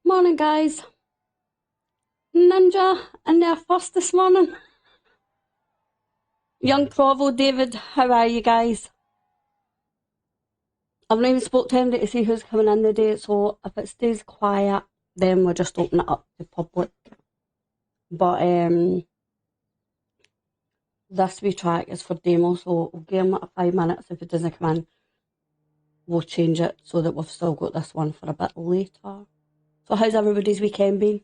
Morning guys, Ninja in there first this morning. Young Provo, David, how are you guys? I've not even spoke to anybody to see who's coming in today, so if it stays quiet then we'll just open it up to public. But this wee track is for demo, so we'll give him like 5 minutes. If it doesn't come in we'll change it so that we've still got this one for a bit later. So how's everybody's weekend been?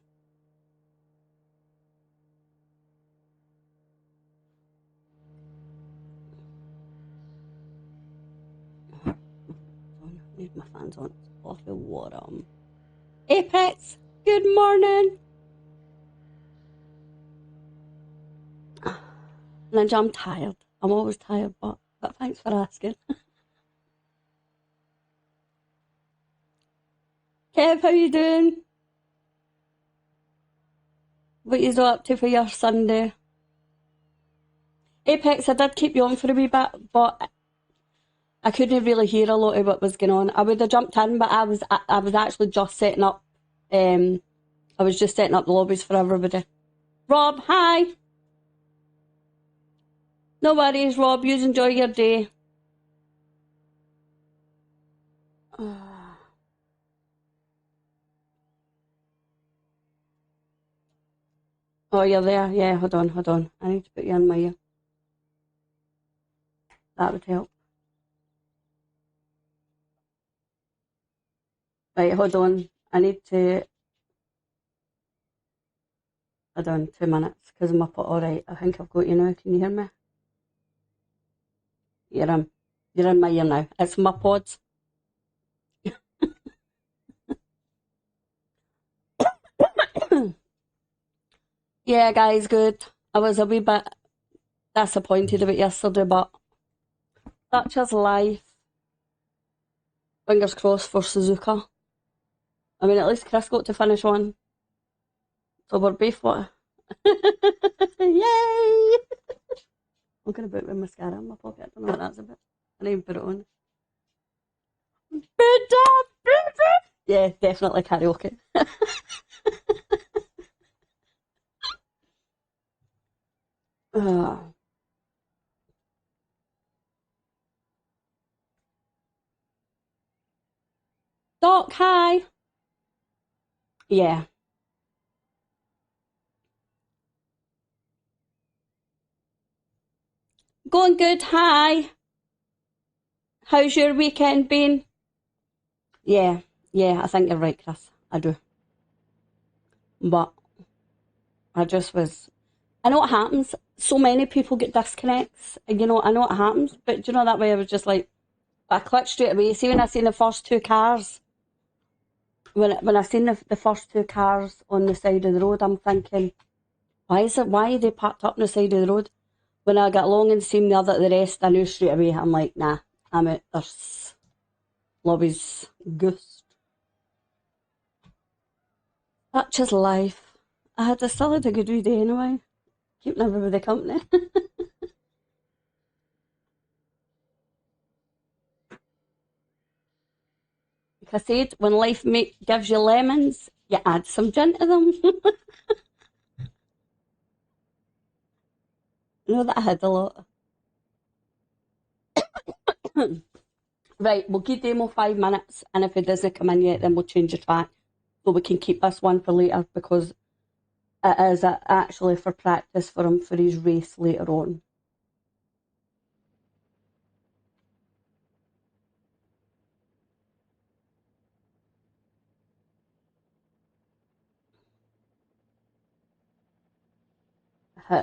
I need my fans on, it's awful warm. Apex, good morning. Ninja, I'm tired. I'm always tired, but thanks for asking. Kev, how you doing? What you up to for your Sunday? Apex, I did keep you on for a wee bit, but I couldn't really hear a lot of what was going on. I would have jumped in, but I was actually just setting up. I was just setting up the lobbies for everybody. Rob, hi. No worries, Rob. You enjoy your day. Oh, you're there? Yeah, hold on, hold on. I need to put you in my ear. That would help. Right, hold on. I need to... Hold on, 2 minutes, because I'm up at alright. I think I've got you now. Can you hear me? You're in my ear now. It's my pods. Yeah, guys, good. I was a wee bit disappointed about yesterday, but that's just life. Fingers crossed for Suzuka. I mean, at least Chris got to finish one. So we're both what? Yay! I'm going to put my mascara in my pocket. I don't know what that's about. I didn't even put it on. Yeah, definitely karaoke. Doc, hi. Yeah. Going good, hi. How's your weekend been? Yeah, I think you're right, Chris. I do. But I just was... I know what happens. So many people get disconnects. And, you know, I know what happens. But do you know that way I was just like... I clicked straight away. See when I seen the first two cars... When I seen the first two cars on the side of the road, I'm thinking... Why are they parked up on the side of the road? When I got along and seen the rest, I knew straight away. I'm like, nah, I'm at there's Lobbies Ghost. Such is life. I still had a good wee day anyway. Keeping everybody company. Like I said, when life gives you lemons, you add some gin to them. I know that I had a lot. Right, we'll give demo 5 minutes, and if it doesn't come in yet, then we'll change the track. So we can keep this one for later, because it is actually for practice for him for his race later on.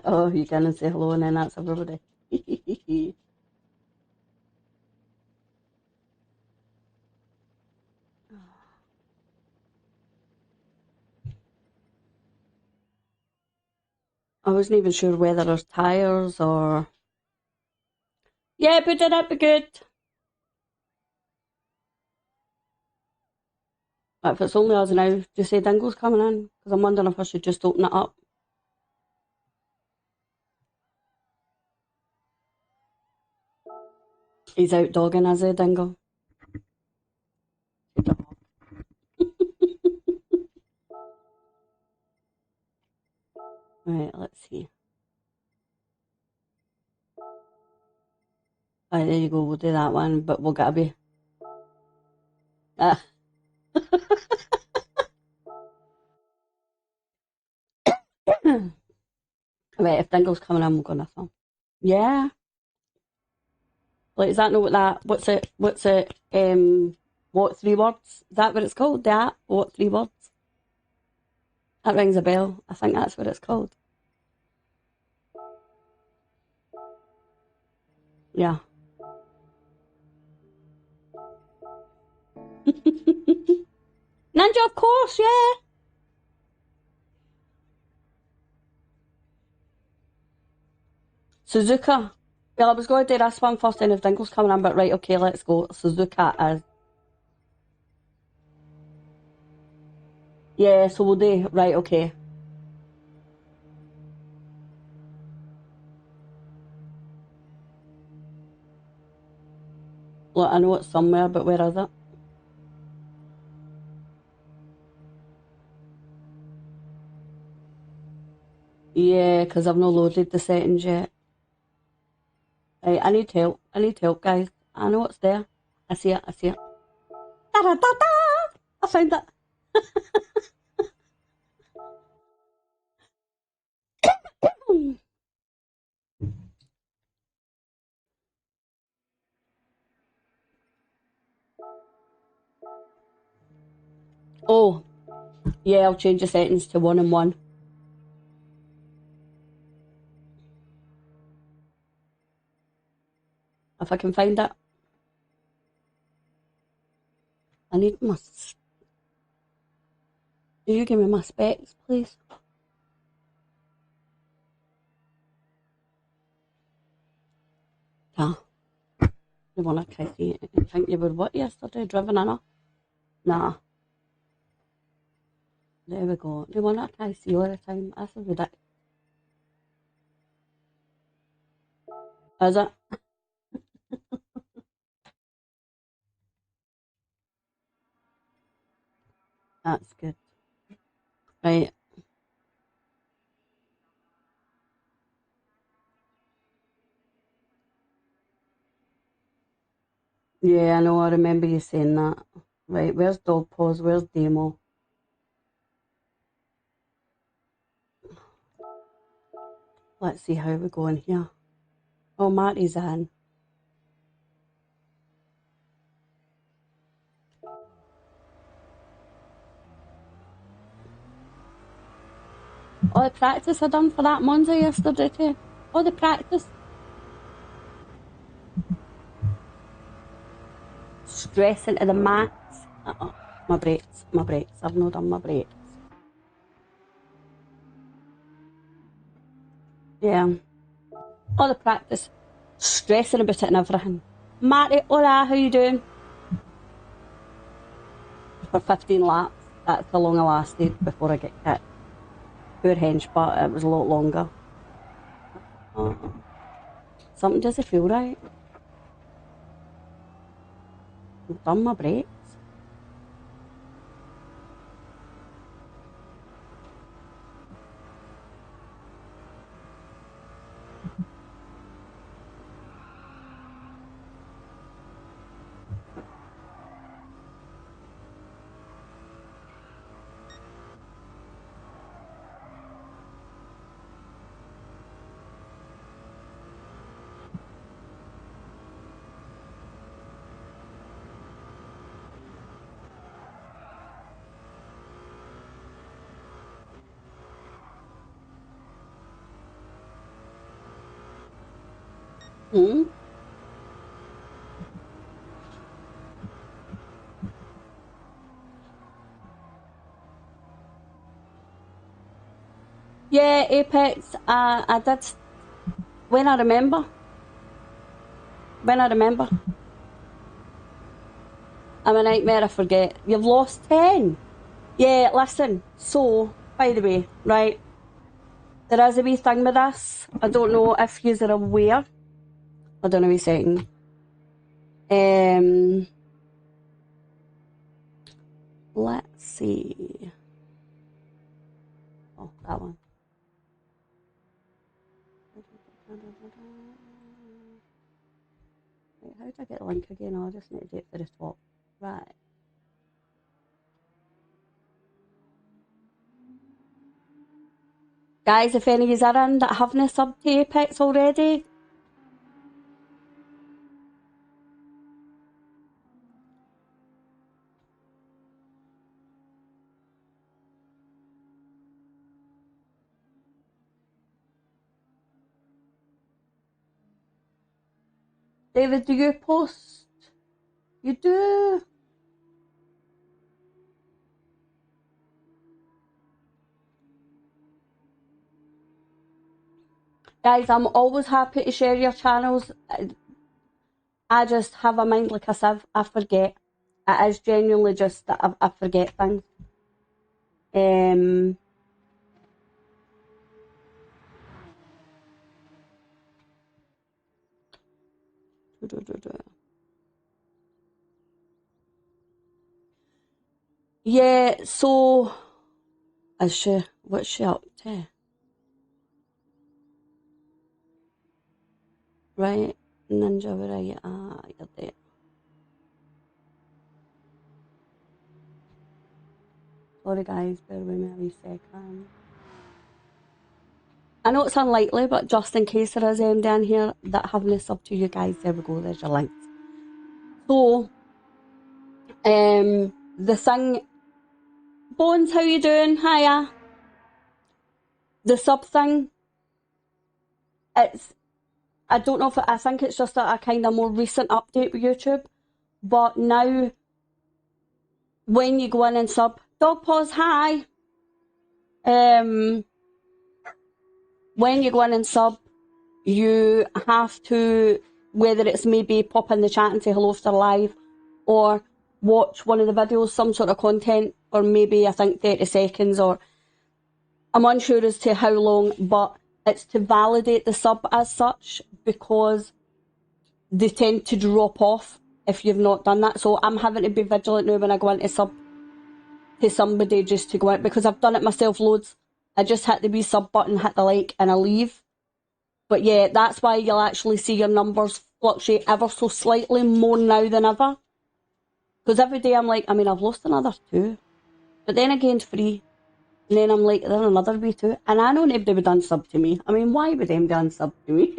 Oh, you can say hello, and then that's everybody. I wasn't even sure whether there's tyres or... Yeah, but it'd be good. If it's only us now, do you say Dingo's coming in? Because I'm wondering if I should just open it up. He's out dogging, is he, Dingo? Right, let's see. Right, there you go, we'll do that one, but we'll gotta be... Right, if Dingo's coming in, we'll go with him. Yeah. Like, does that know what's it, what 3 words? Is that what it's called? The app? What 3 words? That rings a bell. I think that's what it's called. Yeah. Ninja, of course, yeah. Suzuka. Well, I was going to do this one first, and if Dingo's coming in, but right, okay, let's go. Suzuka is... Yeah, so we'll do... Right, okay. Look, I know it's somewhere, but where is it? Yeah, because I've not loaded the settings yet. Right, I need help. I need help, guys. I know it's there. I see it. I see it. Da-da-da-da! I found it. Oh, yeah, I'll change the settings to 1 and 1. If I can find it. I need my... Do you give me my specs, please? Yeah. You want to try see? I think you were what yesterday? Driven in her? Nah. There we go. Do you want to try see all the time? That's a ridiculous. Is it? That's good. Right. Yeah, I know. I remember you saying that. Right. Where's Dogpawz? Where's Demo? Let's see how we're going here. Oh, Marty's in. All the practice I done for that Monza yesterday too. All the practice. Stressing to the max. My brakes. My brakes. I've not done my brakes. Yeah. All the practice. Stressing about it and everything. Matty, hola, how you doing? For 15 laps. That's how long I lasted before I get kicked. Poor hench, but it was a lot longer. Something doesn't feel right. I've done my brakes. Hmm? Yeah, Apex, I did, when I remember. I'm a nightmare, I forget. You've lost 10. Yeah, listen, so, by the way, right, there is a wee thing with this. I don't know if yous are aware. I don't know, wee second. Let's see. Oh, that one. Wait, how do I get the link again? Oh, I just need to do it for the top. Right. Guys, if any of you are in that haven't subbed to Apex already, David, do you post? You do? Guys, I'm always happy to share your channels. I just have a mind like a sieve. I forget. It is genuinely just that I forget things. Yeah, so what's she up to? Right, Ninja, where are you? Ah, you're there. Sorry guys, bear with me a wee second. I know it's unlikely, but just in case there is any down here that haven't subbed to you guys, there we go, there's your links. So, the thing, Bones, how you doing? Hiya. The sub thing, I don't know if I think it's just a kind of more recent update with YouTube, but now when you go in and sub, Dogpawz, hi. When you go in and sub, you have to, whether it's maybe pop in the chat and say hello if they're live, or watch one of the videos, some sort of content, or maybe I think 30 seconds, or I'm unsure as to how long, but it's to validate the sub as such, because they tend to drop off if you've not done that. So I'm having to be vigilant now when I go into sub to somebody just to go out, because I've done it myself loads. I just hit the wee sub button, hit the like, and I leave. But yeah, that's why you'll actually see your numbers fluctuate ever so slightly more now than ever. Because every day I'm like, I mean, I've lost another 2. But then I gained 3. And then I'm like, then another wee 2. And I know nobody would unsub to me. I mean, why would anybody unsub to me?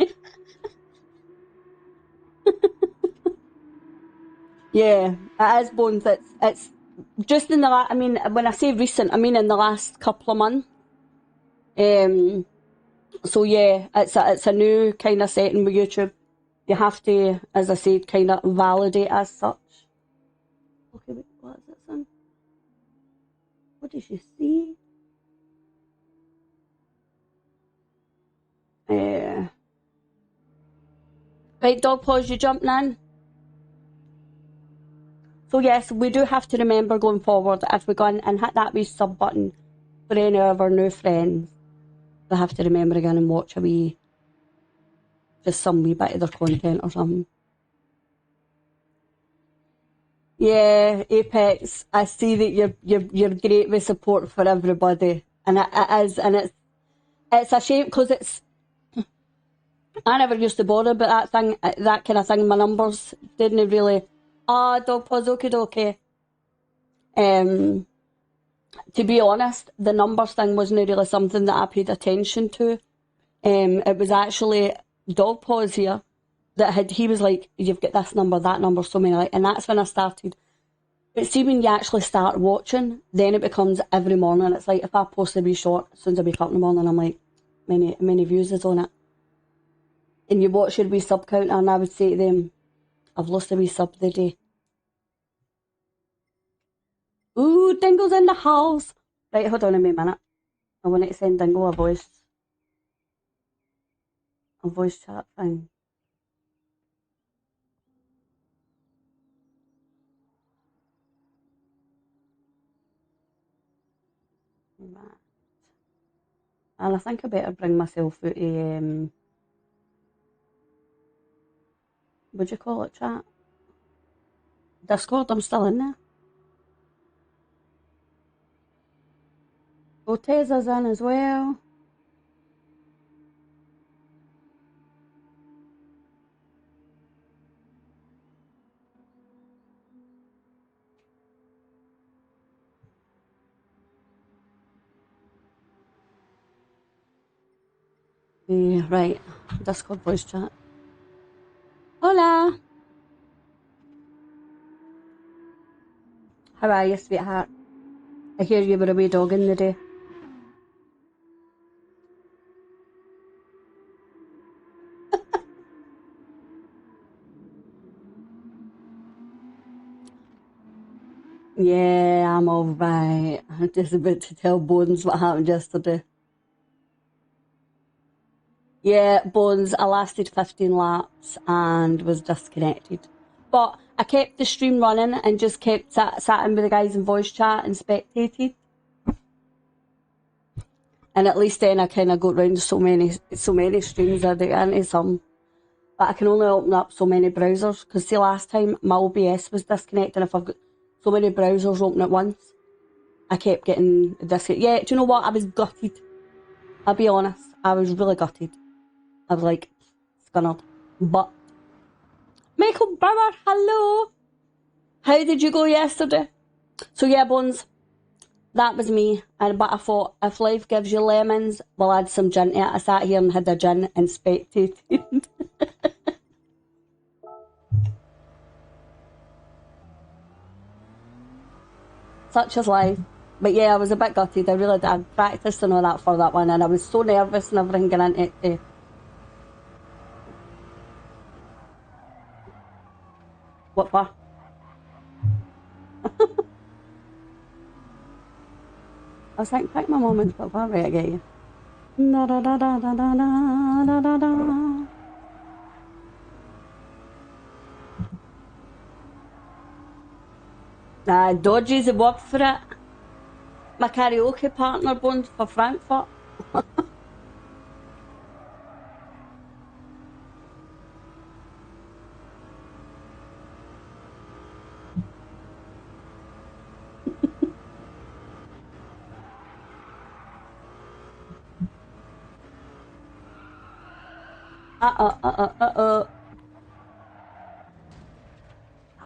Yeah, it is, Bones. It's just in the I mean, when I say recent, I mean in the last couple of months. So yeah, it's a new kind of setting with YouTube. You have to, as I said, kind of validate as such. Okay, wait, what is it, son? What did you see? Right, Dogpawz, you jumping in? So yes, we do have to remember going forward, if we go in and hit that wee sub button for any of our new friends, we have to remember again and watch just some wee bit of their content or something. Yeah, Apex, I see that you're great with support for everybody, and it is, and it's a shame because I never used to bother about that kind of thing. My numbers didn't really. Dogpawz, okie dokie. To be honest, the numbers thing wasn't really something that I paid attention to. It was actually Dogpawz here he was like, you've got this number, that number, so many, and that's when I started. But see, when you actually start watching, then it becomes every morning. It's like if I post a wee short, as soon as I wake up in the morning, I'm like, many views is on it. And you watch your wee sub counter, and I would say to them, I've lost a wee sub the day. Ooh, Dingo's in the house. Right, hold on a minute. I want to send Dingo a voice chat thing. Right. And I think I better bring myself out of, what do you call it, chat? Discord, I'm still in there. Oteza's in as well. Yeah, right, Discord voice chat. Hola! How are you, sweetheart? I hear you were a wee dog in the day. Yeah, I'm alright. I'm just about to tell Bones what happened yesterday. Yeah, Bones, I lasted 15 laps and was disconnected. But I kept the stream running and just kept sat in with the guys in voice chat and spectated. And at least then I kind of got round so many streams I do into some. But I can only open up so many browsers, because see, last time my OBS was disconnected, and if I've got so many browsers open at once, I kept getting disconnected. Yeah, do you know what? I was gutted. I'll be honest, I was really gutted. I was like, scunnered. But, Michael Bauer, hello! How did you go yesterday? So yeah, Bones, that was me. But I thought, if life gives you lemons, we'll add some gin to it. I sat here and had a gin and spectated. Such is life. But yeah, I was a bit gutted. I really did. I practiced and all that for that one, and I was so nervous and everything going into it. What for? I was like, pick my moments, but what? Right, I get you. Da da da da da da da da da. Dodgy's the work for it. My karaoke partner, Bones, for Frankfurt. That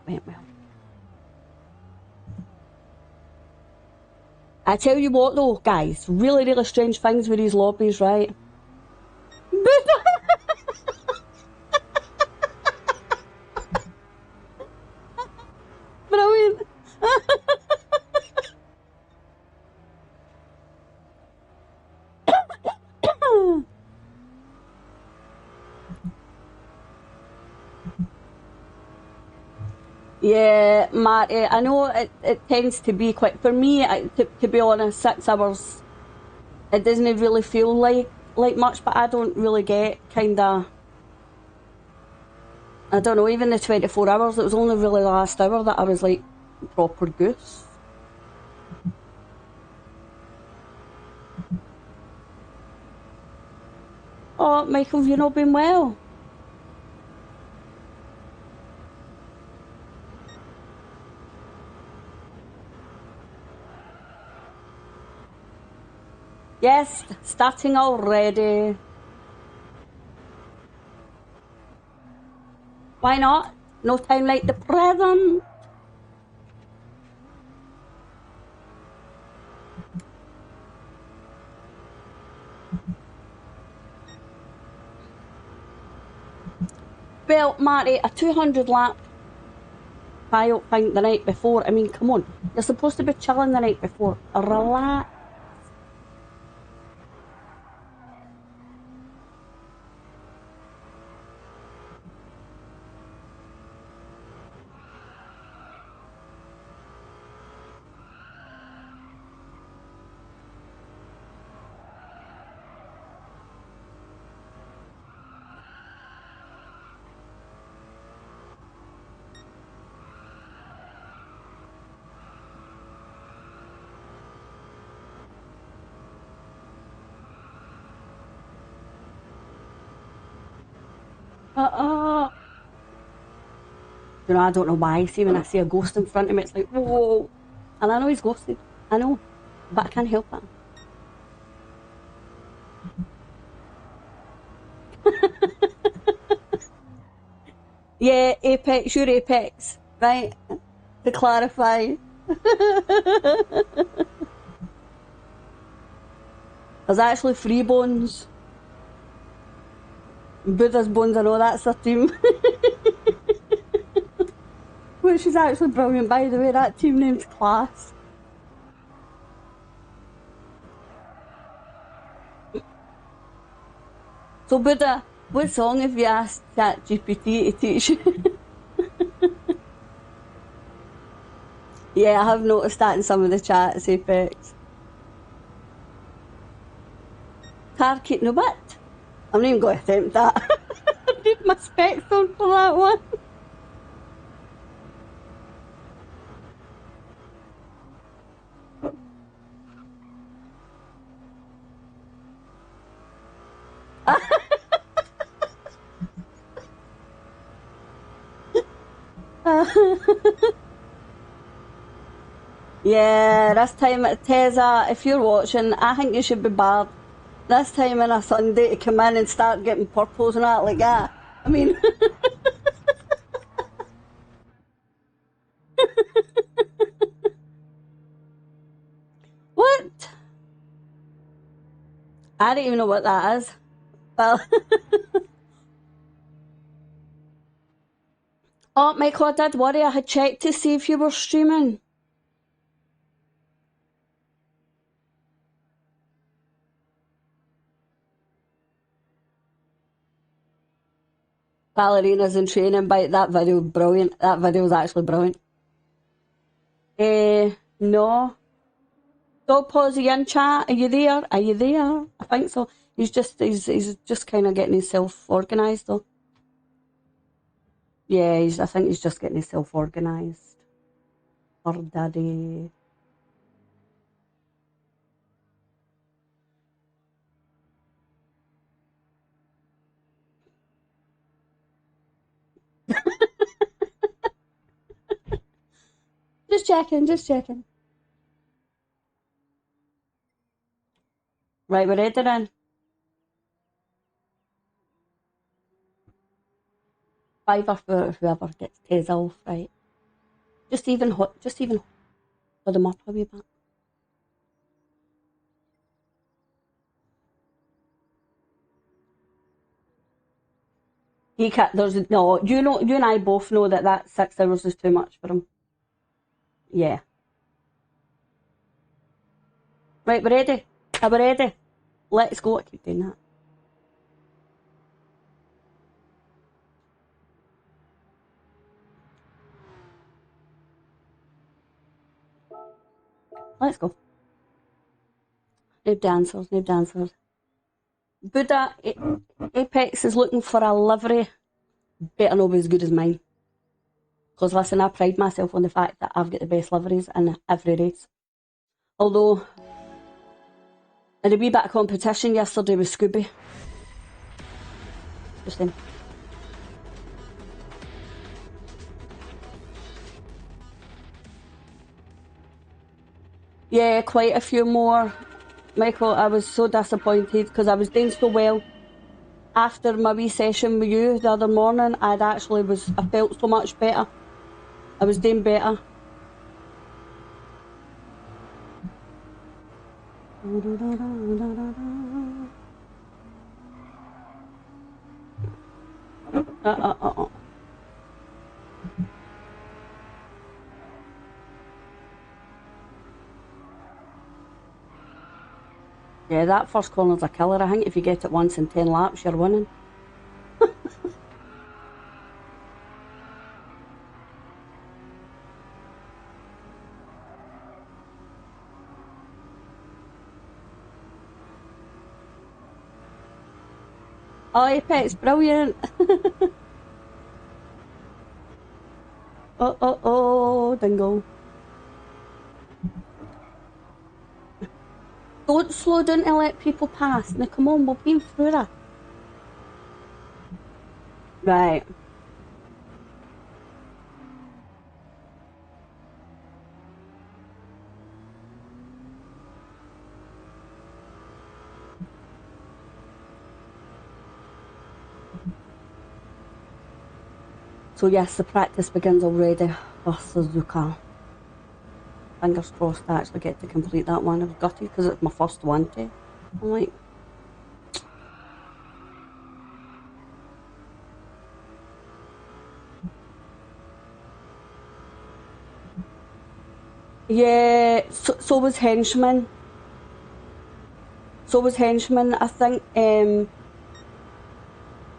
went well. I tell you what though, guys, really, really strange things with these lobbies, right? Brilliant. Yeah, Marty, I know it tends to be quite, for me, to be honest, 6 hours, it doesn't really feel like much, but I don't really get kinda, I don't know, even the 24 hours, it was only really the last hour that I was like, Proper goose. Oh, Michael, have you not been well? Yes, starting already. Why not? No time like the present. Well, Marty, a 200 lap tryout thing the night before. I mean, come on. You're supposed to be chilling the night before. Relax. You know, I don't know why. See, when I see a ghost in front of me, it's like, whoa. And I know he's ghosted. I know. But I can't help it. Yeah, Apex, you're Apex. Right? To clarify. There's actually 3 bones. Buddha's bones, I know that's their team. Which is actually brilliant, by the way. That team name's class. So Buddha, what song have you asked ChatGPT to teach you? Yeah, I have noticed that in some of the chats, Apex. Target no bit. I'm not even going to attempt that. I need my specs on for that one. Yeah, this time at Teza, if you're watching, I think you should be barred. This time on a Sunday to come in and start getting purples and that like that. I mean... What? I don't even know what that is. Well... Oh, Michael, I did worry. I had checked to see if you were streaming. Ballerinas in training, but that video brilliant. That video was actually brilliant. No. Dogpawz, are you in chat? Are you there? Are you there? I think so. He's just kind of getting himself organised though. Yeah, I think he's just getting himself organised. Or daddy. Just checking, just checking. Right, we're ready then. 5 for whoever gets Tez off, right? Just even hold them up a wee bit. He can't, no, you and I both know that 6 hours is too much for him. Yeah. Right, we're ready. Are we ready? Let's go. I keep doing that. Let's go. No dancers, no dancers. Buddha, Apex is looking for a livery. Better not be as good as mine. Because listen, I pride myself on the fact that I've got the best liveries in every race. Although, in a wee bit of competition yesterday with Scooby. Just then. Yeah, quite a few more. Michael, I was so disappointed because I was doing so well. After my wee session with you the other morning, I felt so much better. I was doing better. Yeah, that first corner's a killer. I think if you get it once in 10 laps, you're winning. Oh, Apex, brilliant. Oh, dingo. Don't slow down to let people pass. Now, come on, we've been through that. Right. So yes, the practice begins already for Suzuka. Fingers crossed I actually get to complete that one. I was gutted because it's my first one too. I'm like... Yeah, so was Henchman. So was Henchman. I think, I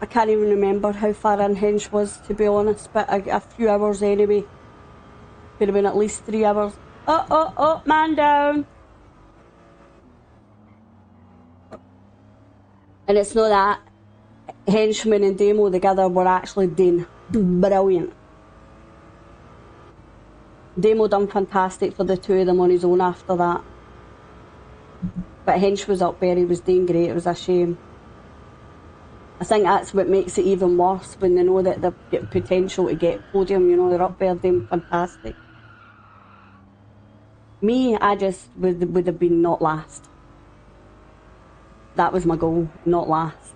can't even remember how far in Hench was, to be honest, but a few hours anyway. Could have been at least 3 hours. Oh, man down. And it's not that. Henchman and Demo together were actually doing brilliant. Demo done fantastic for the two of them on his own after that. But Hench was up there, he was doing great, it was a shame. I think that's what makes it even worse when they know that they've got potential to get podium, you know, they're up there doing fantastic. Me, I just would have been not last. That was my goal, not last.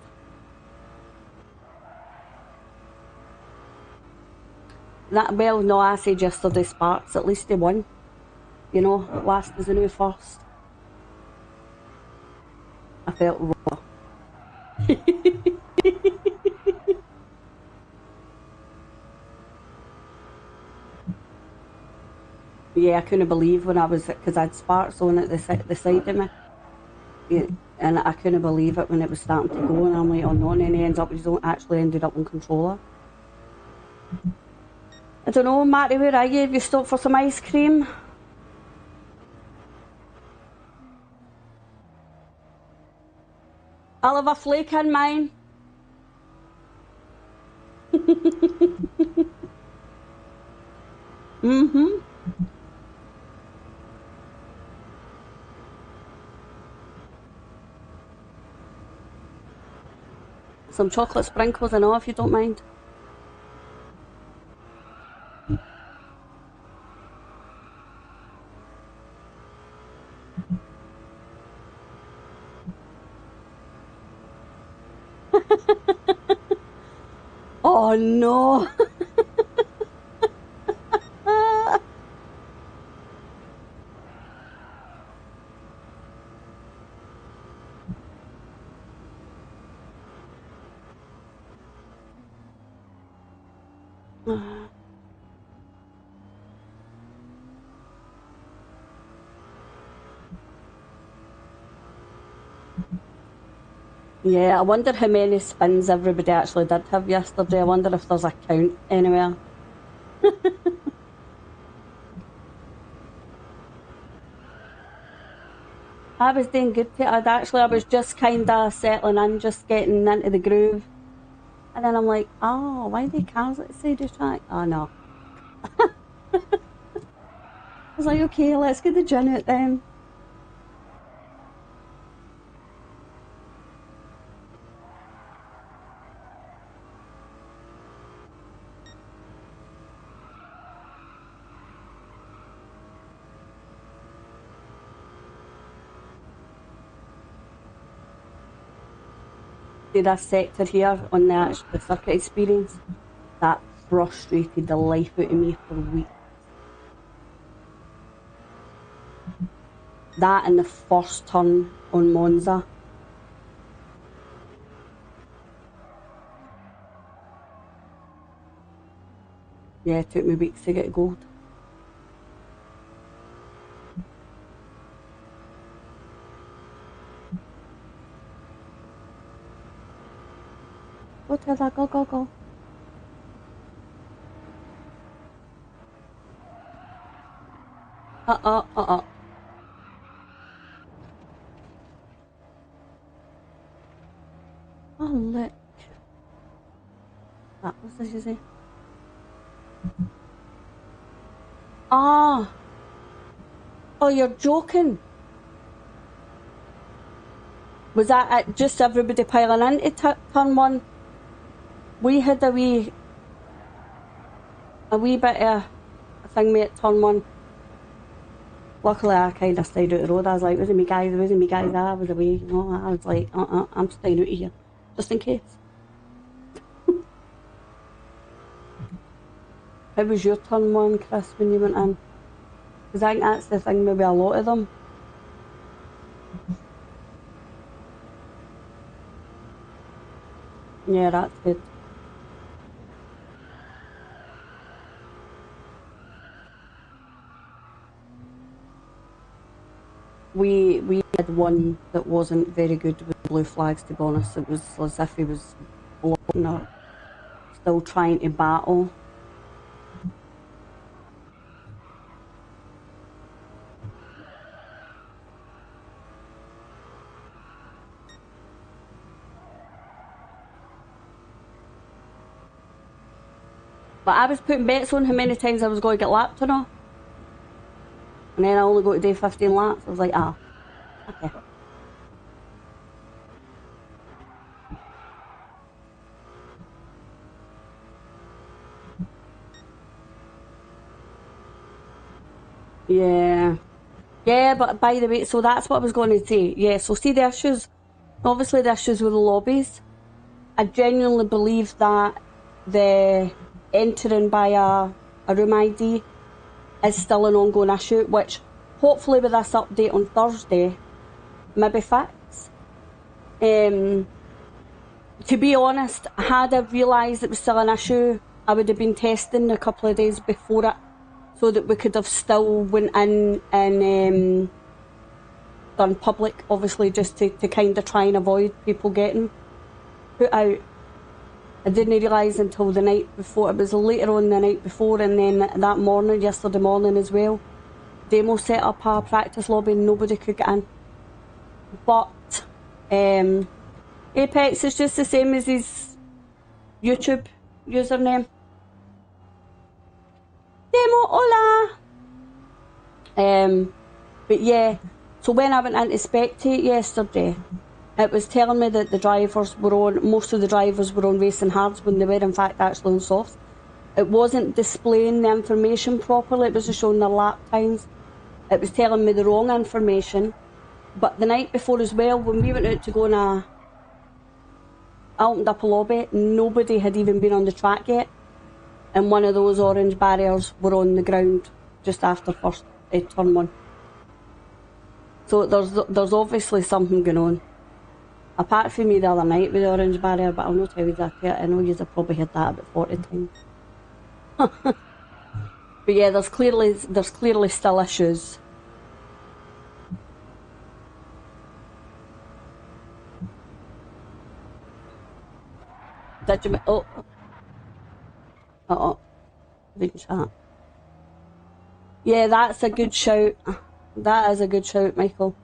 Well, no, I said yesterday Sparks, at least they won. You know, last is the new first. I felt raw. Yeah, I couldn't believe when I was, because I had Sparks on at the side of me. Yeah, and I couldn't believe it when it was starting to go, and I'm like, oh no, and then he actually ended up on controller. I don't know, Matty, where are you? Have you stopped for some ice cream? I'll have a flake in mine. Some chocolate sprinkles and all, if you don't mind. Oh no! Yeah, I wonder how many spins everybody actually did have yesterday. I wonder if there's a count anywhere. I was doing good to it. I was just kind of settling in, just getting into the groove. And then I'm like, oh, why are they cars at the side of the track? Oh no. I was like, okay, let's get the gin out then. See this sector here on the circuit experience, that frustrated the life out of me for weeks. That and the first turn on Monza. Yeah, it took me weeks to get gold. Go Tesla, go, go, go. Uh-uh. Oh, look. What did you say? Ah. Oh, you're joking. Was that just everybody piling into turn one? We had a wee bit of a thing mate turn one. Luckily I kind of stayed out the road. I was like, wasn't me guys, I was away, you know. I was like, I'm staying out of here, just in case. How was your turn one, Chris, when you went in? Because I think that's the thing, maybe a lot of them. Yeah, that's good. We had one that wasn't very good with blue flags, to be honest. It was as if he was blocking or still trying to battle. But I was putting bets on how many times I was going to get lapped or not. And then I only got to do 15 laps. I was like, ah, okay. Yeah. Yeah, but by the way, so that's what I was going to say. Yeah, so see the issues, obviously the issues with the lobbies. I genuinely believe that the entering by a room ID is still an ongoing issue, which hopefully with this update on Thursday, maybe fix. To be honest, had I realised it was still an issue, I would have been testing a couple of days before it, so that we could have still went in and done public, obviously, just to kind of try and avoid people getting put out. I didn't realise until the night before. It was later on the night before, and then that morning, yesterday morning as well, Demo set up a practice lobby and nobody could get in. But Apex is just the same as his YouTube username. Demo, hola! But yeah, so when I went into Spectate yesterday, it was telling me that the drivers were on, most of the drivers were on racing hards when they were in fact actually on softs. It wasn't displaying the information properly, it was just showing their lap times. It was telling me the wrong information. But the night before as well, when we went out to go on I opened up a lobby, nobody had even been on the track yet. And one of those orange barriers were on the ground just after first turn one. So there's obviously something going on. Apart from me the other night with the orange barrier, but I'll not tell you exactly. I know you've probably heard that about 40 times. But yeah, there's clearly still issues. Did you? Good chat. Yeah, that's a good shout. That is a good shout, Michael.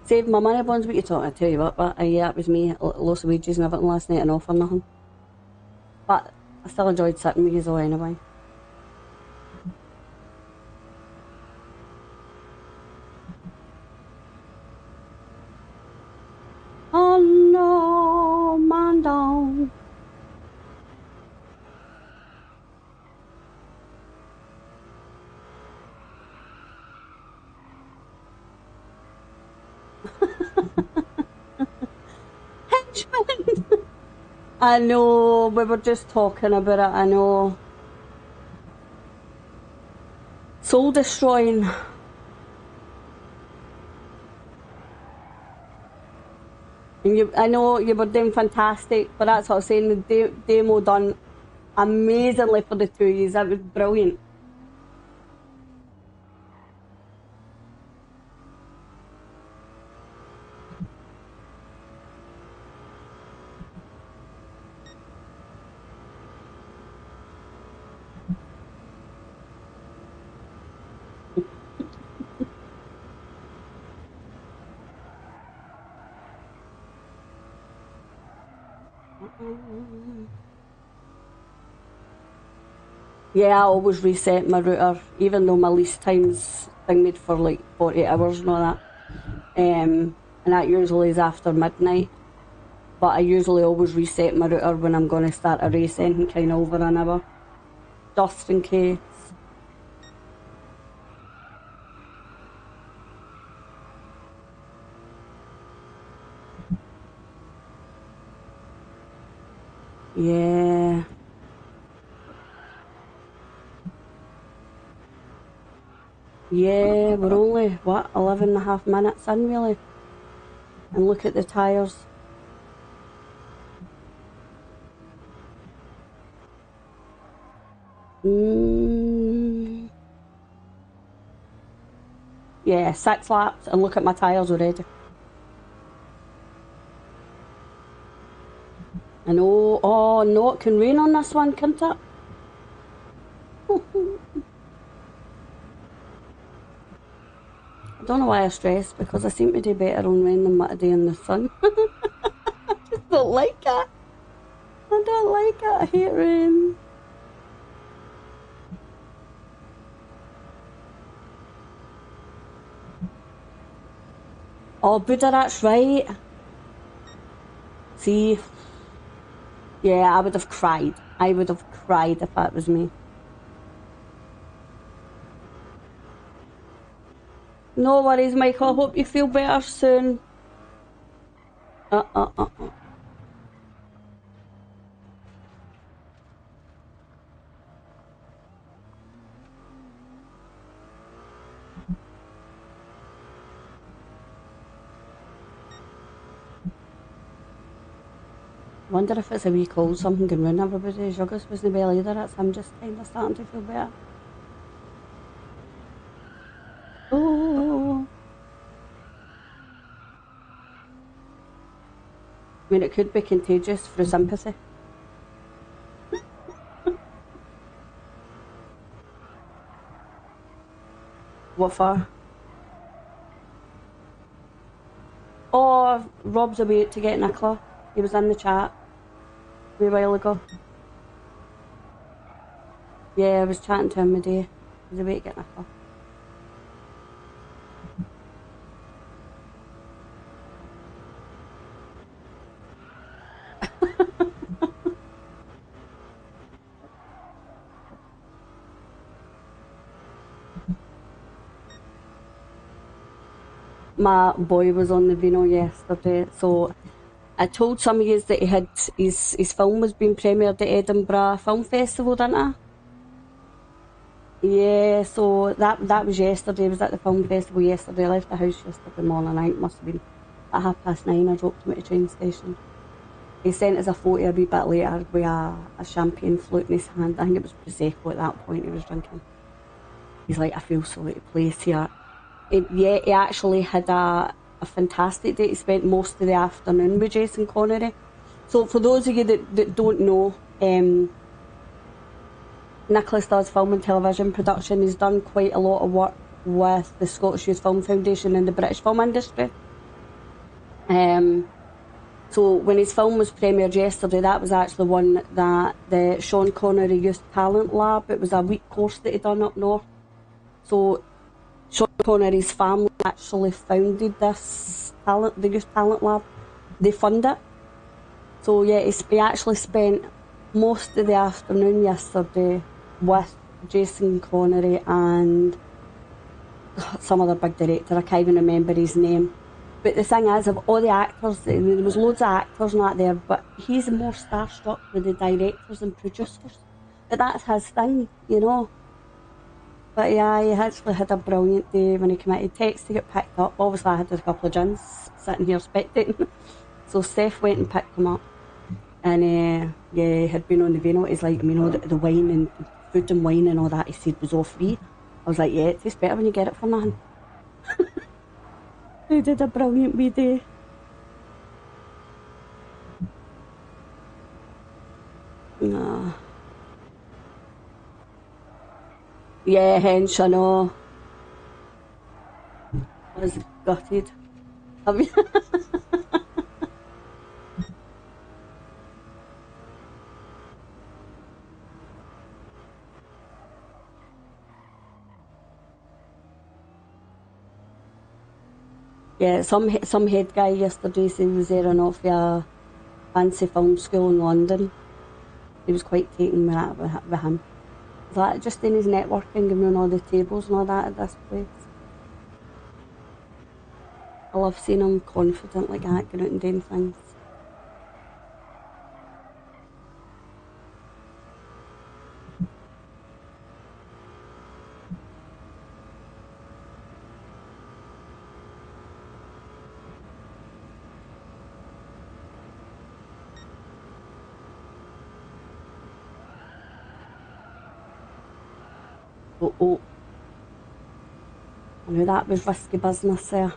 Save my money, Bonds, what you talking? I tell you what, but yeah, it was me. Lost of wages and everything last night and all for nothing. But I still enjoyed sitting with you all anyway. Oh no, man down. Henchman! I know, we were just talking about it, I know. Soul destroying. And you, I know you were doing fantastic, but that's what I was saying, the demo done amazingly for the 2 years, that was brilliant. Yeah, I always reset my router, even though my lease time's thingied for like 40 hours and all that. And that usually is after midnight. But I usually always reset my router when I'm going to start a race anything kind of over an hour. Just in case. Yeah. Yeah, we're only, what, 11.5 minutes in really? And look at the tyres. Yeah, 6 laps and look at my tyres already. I know, oh no, it can rain on this one, can't it? I don't know why I stress, because I seem to do better on rain than what I do in the sun. I just don't like it. I don't like it, I hate rain. Oh, Buddha, that's right. See, yeah, I would have cried. I would have cried if that was me. No worries, Michael. I hope you feel better soon. Wonder if it's a wee cold, something can ruin everybody's Juggers wasn't well either. That's him just kind of starting to feel better. Oh. I mean, it could be contagious through sympathy. What for? Oh, Rob's away to get Nicola. He was in the chat a wee while ago. Yeah, I was chatting to him today. He was away to get Nicola. My boy was on the Vino yesterday, so I told some of you that he had his film was being premiered at Edinburgh Film Festival, didn't I? Yeah, so that was yesterday. I was at the film festival yesterday. I left the house yesterday morning. I think it must have been at 9:30. I dropped him at the train station. He sent us a photo a wee bit later with a champagne flute in his hand. I think it was Prosecco at that point he was drinking. He's like, I feel so out of place here. He actually had a fantastic day. He spent most of the afternoon with Jason Connery. So for those of you that don't know, Nicholas does film and television production. He's done quite a lot of work with the Scottish Youth Film Foundation and the British film industry. So when his film was premiered yesterday, that was actually one that the Sean Connery Youth Talent Lab, it was a week course that he'd done up north. So Sean Connery's family actually founded this the Youth Talent Lab. They fund it. So yeah, he actually spent most of the afternoon yesterday with Jason Connery and some other big director, I can't even remember his name. But the thing is, of all the actors, there was loads of actors and that there, but he's more starstruck with the directors and producers. But that's his thing, you know. But yeah, he actually had a brilliant day when he came out. He texted to get picked up. Obviously I had a couple of gins sitting here spectating. So Steph went and picked him up. And yeah, he had been on the Vino. He's like, you know, the wine and food and wine and all that, he said was all free. I was like, yeah, it tastes better when you get it for nothing. He did a brilliant wee day. No. Yeah, hence I know. I was gutted. I mean, yeah, some head guy yesterday said he was there and off a fancy film school in London. He was quite taken with that with him. Is that just in his networking and all the tables and all that at this place? I love seeing him confident like that, going out and doing things. Oh. I knew that was risky business there.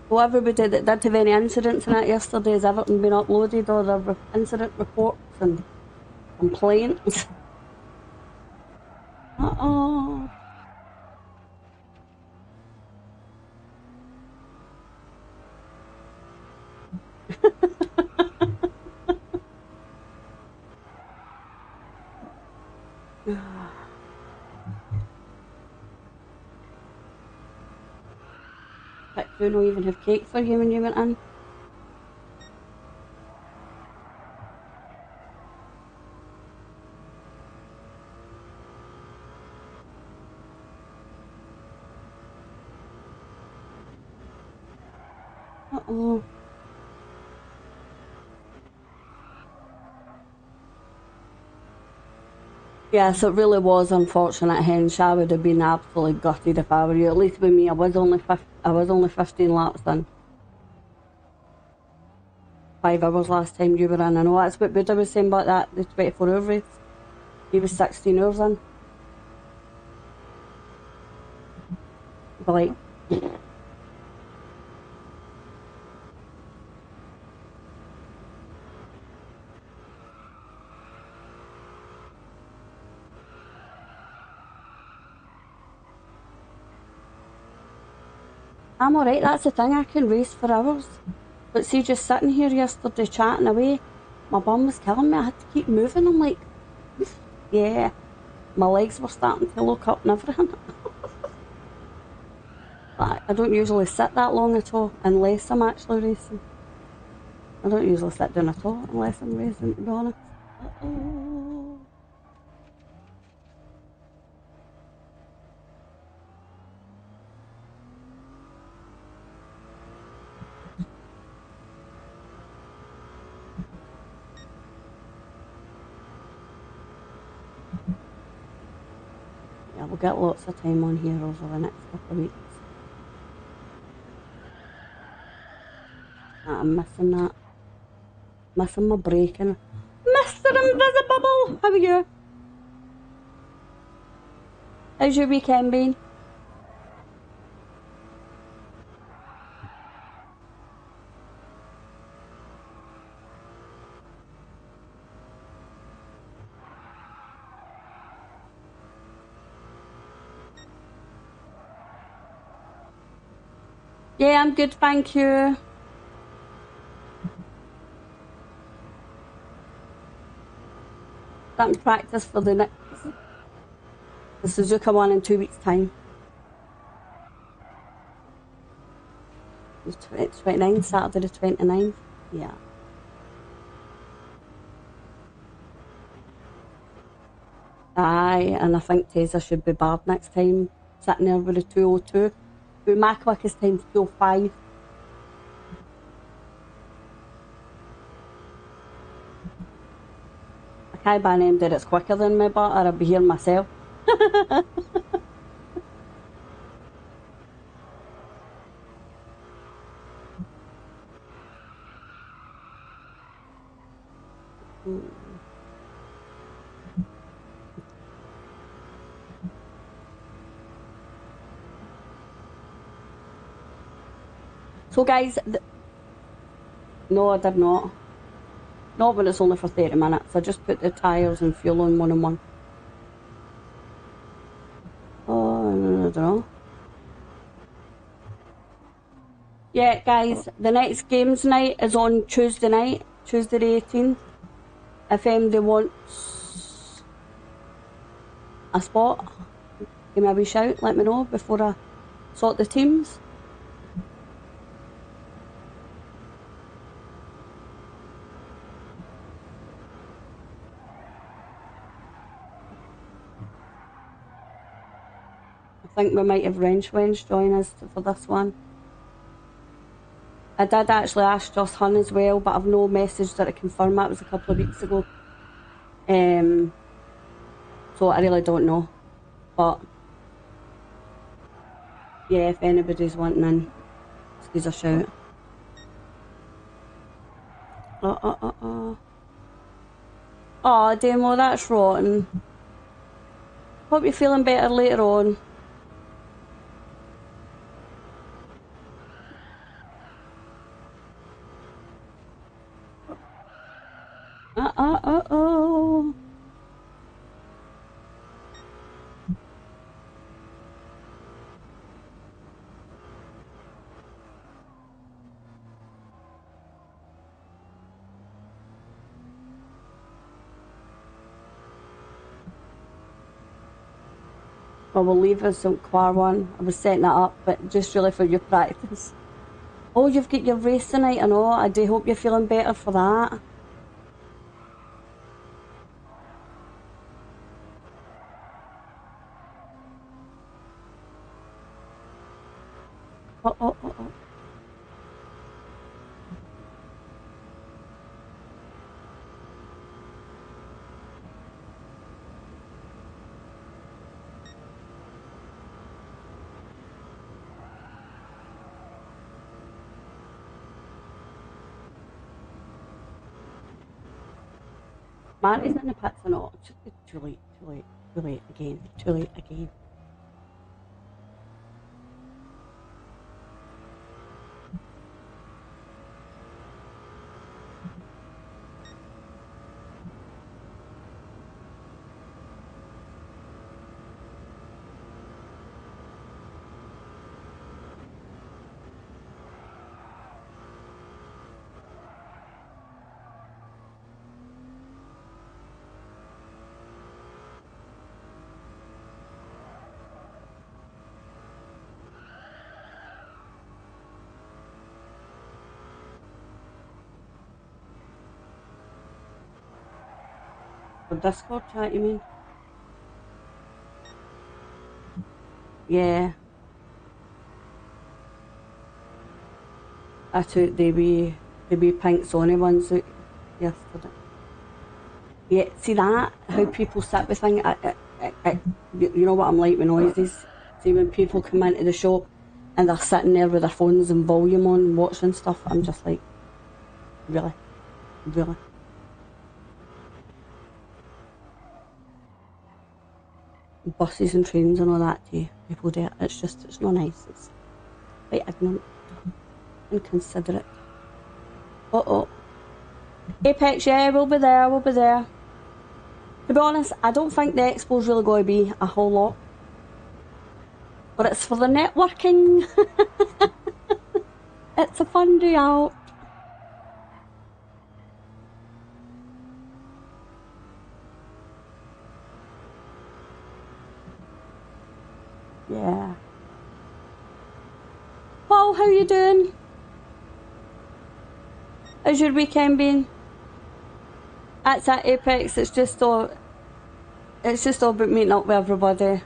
Well, everybody that did have any incidents in it yesterday, has everything been uploaded, or their incident reports and complaints? Uh-oh. But do not even have cake for you when you went in? Uh-oh. Yes, it really was unfortunate, hence I would have been absolutely gutted if I were you. At least with me, I was only 15 laps in. 5 hours last time you were in. I know that's what Buddha was saying about that, the 24-hour race. He was 16 hours in. But like, I'm alright, that's the thing, I can race for hours. But see, just sitting here yesterday chatting away, my bum was killing me, I had to keep moving. I'm like, yeah, my legs were starting to look up and everything. I don't usually sit that long at all, unless I'm actually racing. I don't usually sit down at all, unless I'm racing, to be honest. Uh-oh. Yeah, we'll get lots of time on here over the next couple of weeks. I'm missing that. Missing my braking. Mr. Invisible! How are you? How's your weekend been? Yeah, I'm good, thank you. Starting practice for the Suzuka one in 2 weeks' time. It's 29, Saturday the 29th. Yeah. Aye, and I think Teza should be barred next time, sitting there with a 202. But my quickest time's 205. I can't by name that it's quicker than me, but I'll be here myself. So guys, no, I did not. Not when it's only for 30 minutes. I just put the tyres and fuel on one and one. Oh, I don't know. Yeah, guys, the next games night is on Tuesday night, Tuesday the 18th. If anybody wants a spot, give me a wee shout, let me know before I sort the teams. I think we might have Wrench join us for this one. I did actually ask Joss Hun as well, but I've no message that I confirm that. It was a couple of weeks ago. So I really don't know. But yeah, if anybody's wanting in, just give us a shout. Oh, Demo, that's rotten. Hope you're feeling better later on. Uh-oh. Well, we'll leave us some Quar one. I was setting that up, but just really for your practice. Oh, you've got your race tonight, I know. I do hope you're feeling better for that. Oh. Marty's in the pits or not? Too late again. For Discord chat, you mean? Yeah. I took the wee pink Sony ones out yesterday. Yeah, see that? How people sit with things. You know what I'm like with noises. See when people come into the shop and they're sitting there with their phones and volume on watching stuff, I'm just like, really? Buses and trains and all that too. People do it. It's not nice. It's quite ignorant, inconsiderate. Apex, yeah, we'll be there. To be honest, I don't think the expo's really going to be a whole lot. But it's for the networking. It's a fun day out. Yeah. Paul, how you doing? How's your weekend been? That's at Apex. It's just all about meeting up with everybody.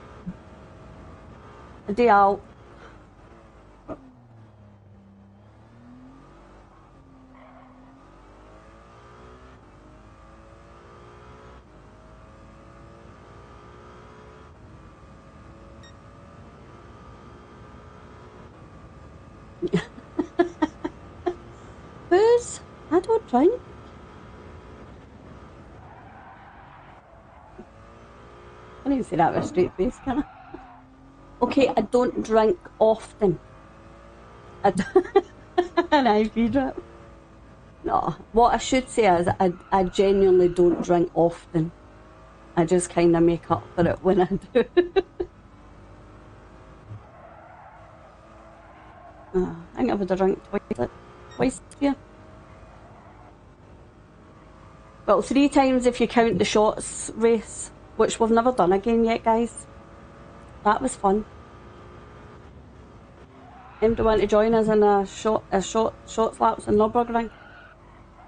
A day out. Booze? I don't drink. I didn't say that with a straight face, can I? Okay, I don't drink often. An IV drip. No, what I should say is I genuinely don't drink often. I just kind of make up for it when I do. I think I would have drank twice here. Well, 3 times if you count the shots race, which we've never done again yet, guys. That was fun. Anybody want to join us in a shots laps in Nürburgring?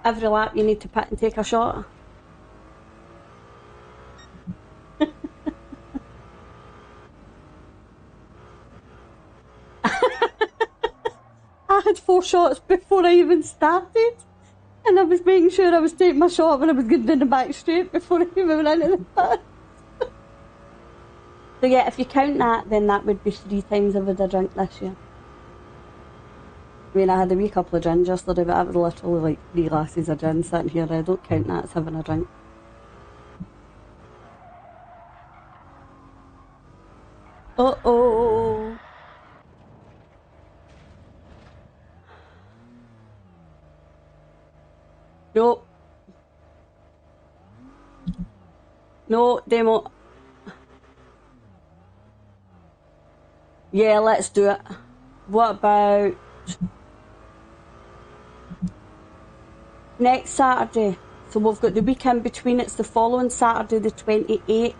Every lap you need to pit and take a shot. I had 4 shots before I even started, and I was making sure I was taking my shot when I was getting in the back straight before I even went into the pit. So yeah, if you count that, then that would be 3 times I would have drank this year. I mean, I had a wee couple of gins yesterday, but that was literally like 3 glasses of gin sitting here. I don't count that as having a drink. Uh-oh. Nope. No, demo. Yeah, let's do it. What about next Saturday? So we've got the weekend between. It's the following Saturday, the 28th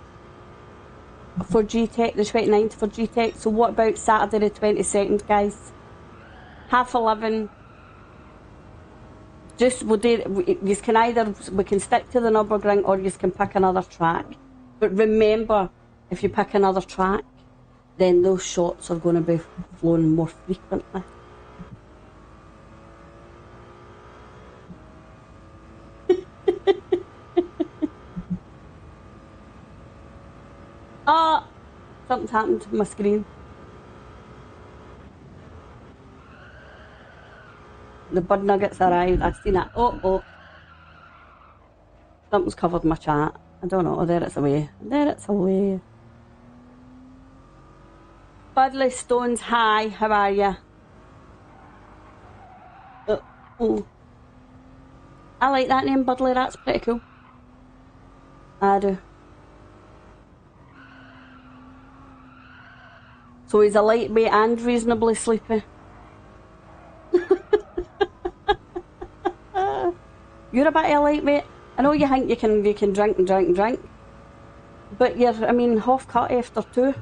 for GTEC, the 29th for GTEC. So what about Saturday the 22nd, guys? 11:30. Just we'll do. You can either we can stick to the Nürburgring or you can pick another track. But remember, if you pick another track, then those shots are going to be flown more frequently. Ah, something's happened to my screen. The bird nuggets arrived. I've seen it. Oh. Something's covered my chat. I don't know. Oh, there it's away. There it's away. Budley Stones, hi. How are you? Oh. I like that name, Budley. That's pretty cool. I do. So he's a lightweight and reasonably sleepy. You're a bit of a lightweight. I know you think you can drink and drink and drink, but I mean, half cut after 2.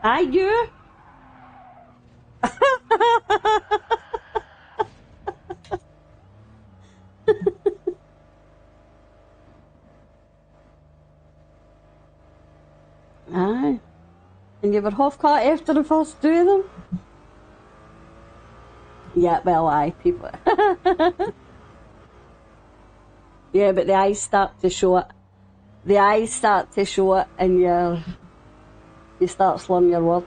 Aye, you. Aye. And you were half cut after the first 2 of them? Yeah, well, aye, people. Yeah, but the eyes start to show it. The eyes start to show it, and you start slurring your words.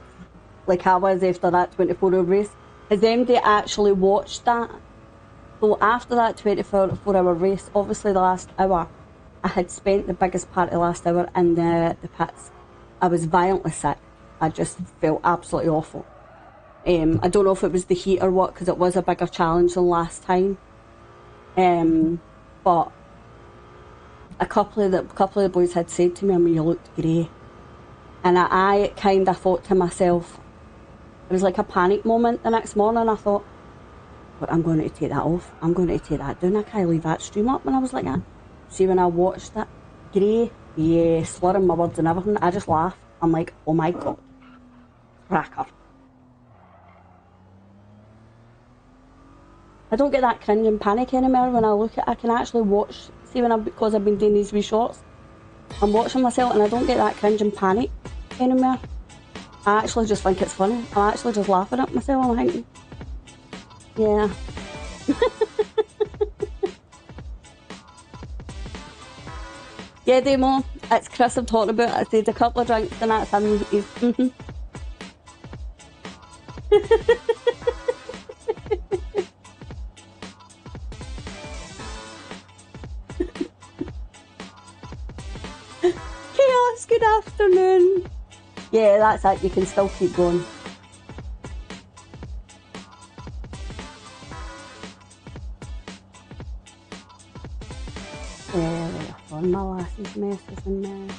Like I was after that 24-hour race. Has MD actually watched that? So after that 24-hour race, obviously the last hour, I had spent the biggest part of the last hour in the pits. I was violently sick. I just felt absolutely awful. I don't know if it was the heat or what, because it was a bigger challenge than last time. But a couple of the boys had said to me, I mean, you looked grey. And I kind of thought to myself, It was like a panic moment the next morning. I thought, but I'm going to take that off. I'm going to take that down. I can't leave that stream up when I was like that. See, when I watched it, Grey, yeah, slurring my words and everything, I just laughed. I'm like, oh my god, cracker. I don't get that cringe and panic anymore when I look at. I can actually watch. See, because I've been doing these wee shorts, I'm watching myself and I don't get that cringe and panic anymore. I actually just think it's funny. I'm actually just laughing at myself. I'm thinking, yeah. Yeah, Demo, it's Chris I'm talking about. I said a couple of drinks and that's him. He's, Chaos, good afternoon. Yeah, that's it. You can still keep going. Right on, my lass's messes in there.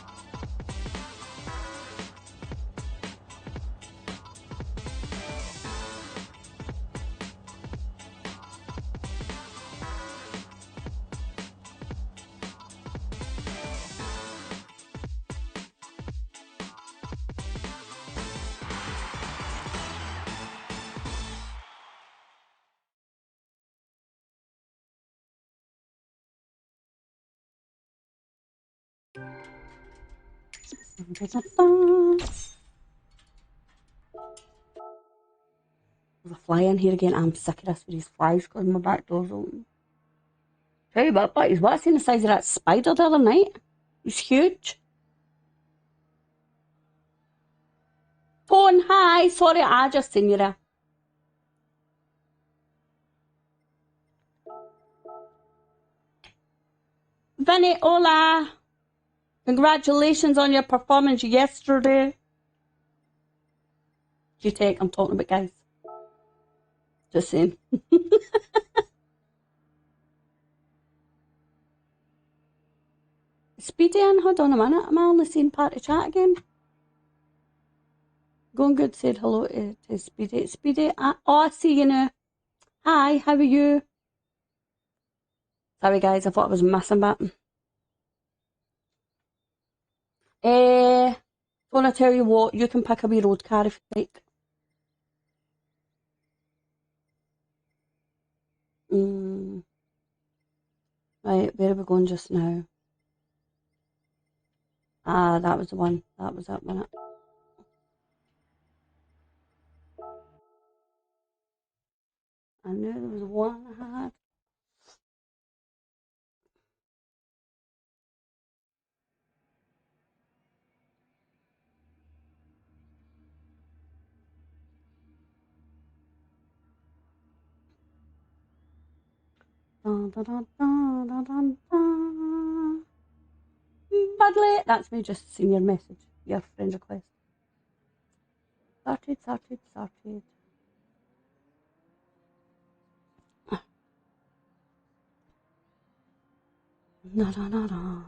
There's a fly in here again. I'm sick of this with these flies because my back door's open. Tell you what, buddies, what I seen the size of that spider the other night? It was huge. Phone, hi, sorry, I just seen you there. Vinny, hola. Congratulations on your performance yesterday. G-Tech, I'm talking about, guys. Just saying. Speedy in, hold on a minute. Am I only seeing party chat again? Going good said hello to Speedy. Speedy, oh, I see you now. Hi, how are you? Sorry guys, I thought I was missing that. Want to tell you what, you can pick a wee road car if you like. Right, where are we going just now? Ah, that was the one. That was that one. I knew there was one I had. Badly. That's me just seeing your message, your friend request. Sorted. No.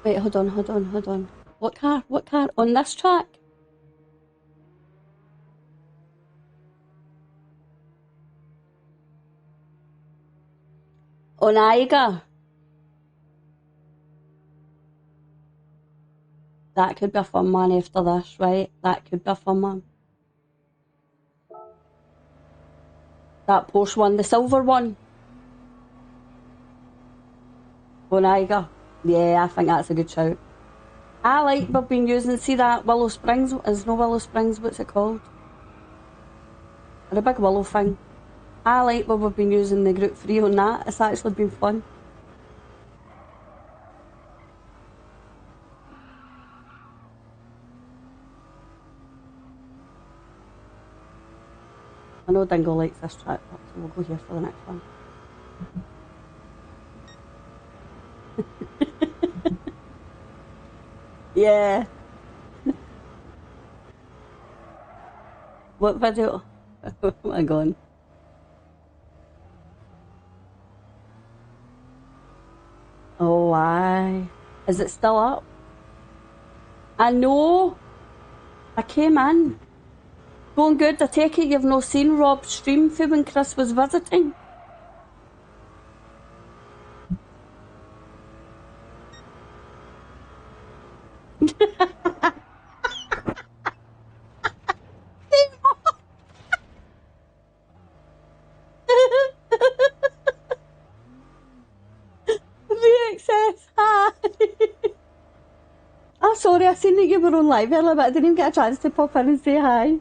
Wait, hold on. What car? On this track? On Aiga? That could be a fun one after this, right? That could be a fun one. That Porsche one, the silver one. On Aiga. Yeah, I think that's a good shout. I like we've been using, see that Willow Springs, is no Willow Springs, what's it called? Or a big willow thing. I like what we've been using the Group 3 on that, it's actually been fun. I know Dingo likes this track, so we'll go here for the next one. Yeah. What video? Oh my god. Oh, why? Is it still up? I know. I came in. Going good. I take it you've not seen Rob's stream for when Chris was visiting. VXS, hi. Oh, sorry, I seen that you were on live earlier, but I didn't even get a chance to pop in and say hi.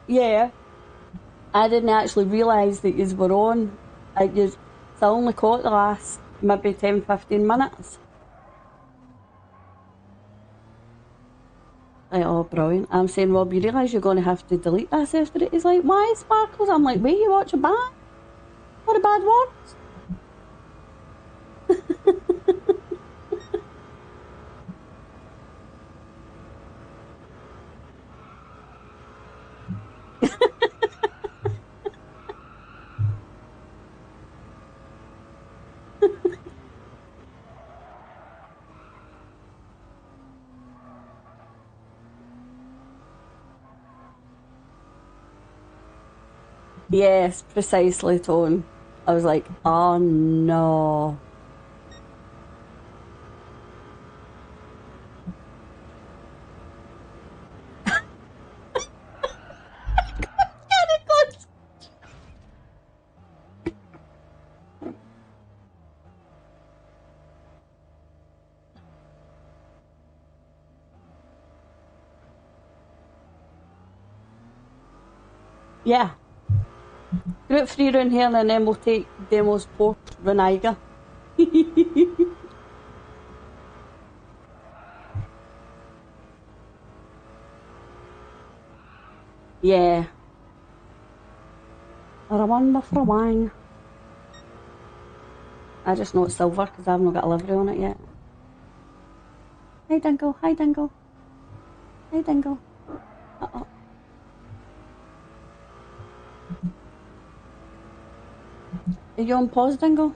Yeah, I didn't actually realise that you were on. I only caught the last maybe 10-15 minutes. Oh, brilliant. I'm saying, Rob, you realise you're going to have to delete this after it. He's like, why, Sparkles? I'm like, wait, you watch a bad? What a bad words? Yes, precisely, Tone. I was like, oh no. Yeah. Group 3 round here and then we'll take demos Porsche Reniger. Yeah. Or a one for a wang. I just know it's silver because I've not got a livery on it yet. Hi Dingo, hi Dingo. Hi Dingo. Uh-oh. Are you on pause, Dingo?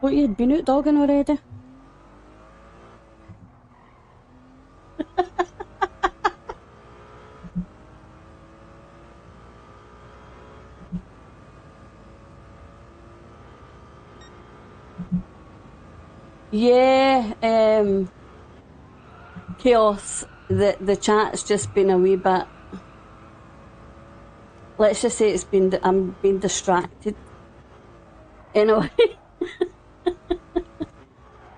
What, you'd been out dogging already? Yeah, Chaos. The chat's just been a wee bit. Let's just say I'm being distracted. Anyway.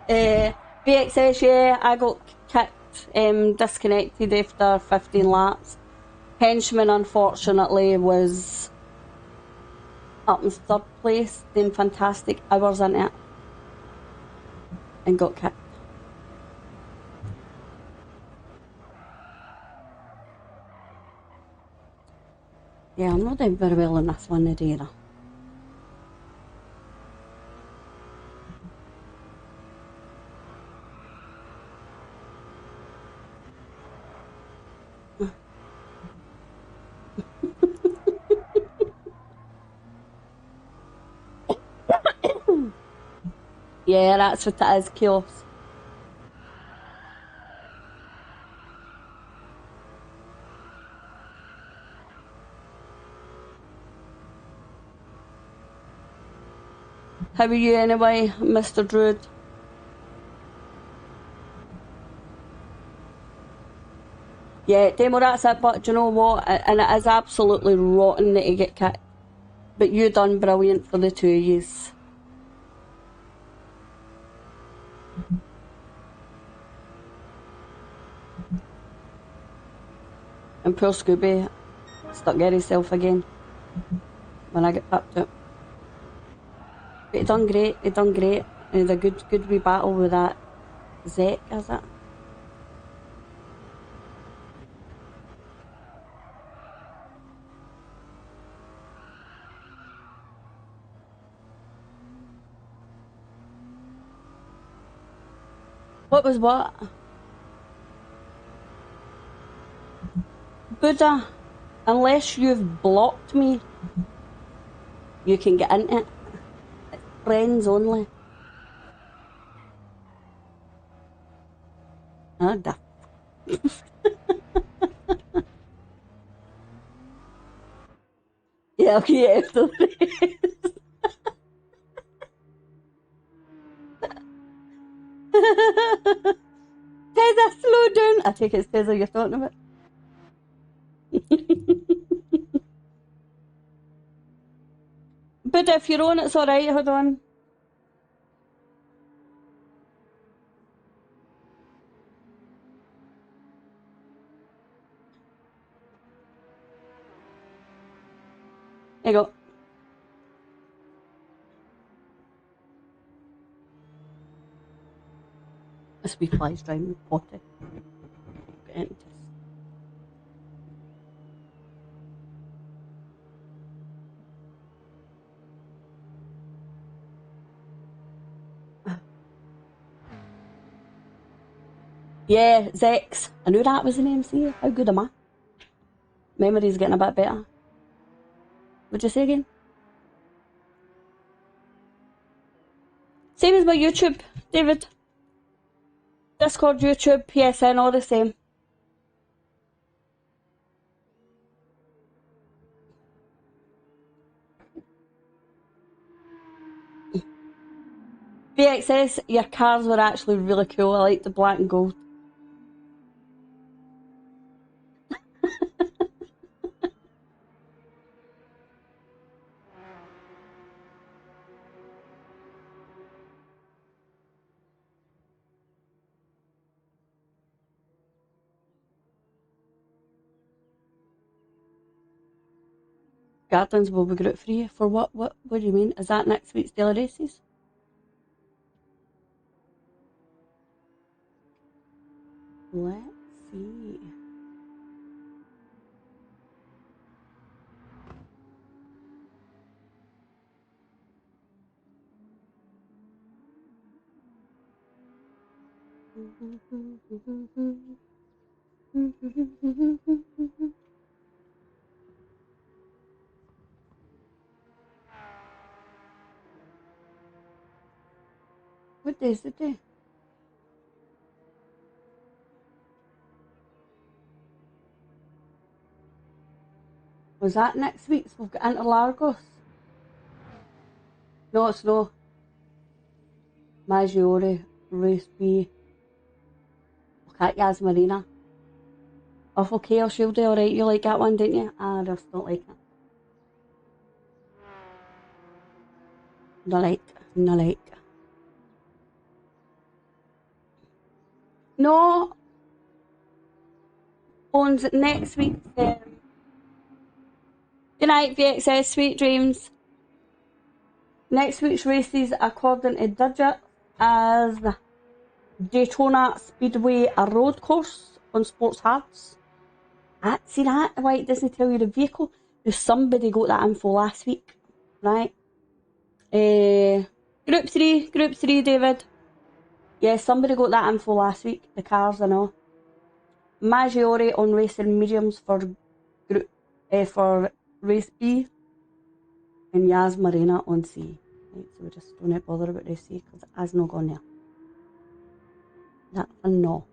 VXS, yeah, I got kicked, disconnected after 15 laps. Henchman, unfortunately, was up in third place, doing fantastic hours in it, and got kicked. Yeah, I'm not doing very well in this one either. Yeah, that's what it is, Chaos. How are you anyway, Mr. Druid? Yeah, Demo, that's it, but do you know what? And it is absolutely rotten that you get kicked. But you done brilliant for the two of yous. And poor Scooby stuck at himself again when I get pipped up. But he done great, he done great. He had a good wee battle with that Zek, is it? What was what? Buddha, unless you've blocked me, you can get into it. It's friends only. Ah, da. Yeah, okay, after the Tessa, slow down. I take it's Tessa you're talking about. But if you're on, it's alright, hold on. There you go. This wee fly's driving me potty. Get into this. Yeah, Zex. I knew that was the name, see? How good am I? Memory's getting a bit better. What'd you say again? Same as my YouTube, David. Discord, YouTube, PSN, all the same. VXS, your cars were actually really cool. I like the black and gold. Gardens will be group free. For what? What do you mean? Is that next week's daily races? Let's see. What day is it day? Was that next week's? We've got Interlagos. No, it's no. Maggiore, Race B. Okay, Yas Marina. Awful Chaos Shield, alright, you like that one, didn't you? I just don't like it. No like, no like. No, Bones, next week. Good night, VXS, sweet dreams. Next week's races, according to Digit, as Daytona Speedway, a road course on Sports Hards. See that? Why it doesn't tell you the vehicle? Because somebody got that info last week, right? Group 3, David. Yeah, somebody got that info last week. The cars, I know. Maggiore on racing mediums for group for race B, and Yas Marina on C. Right, so we just don't bother about race C because it has not gone there. That's a no.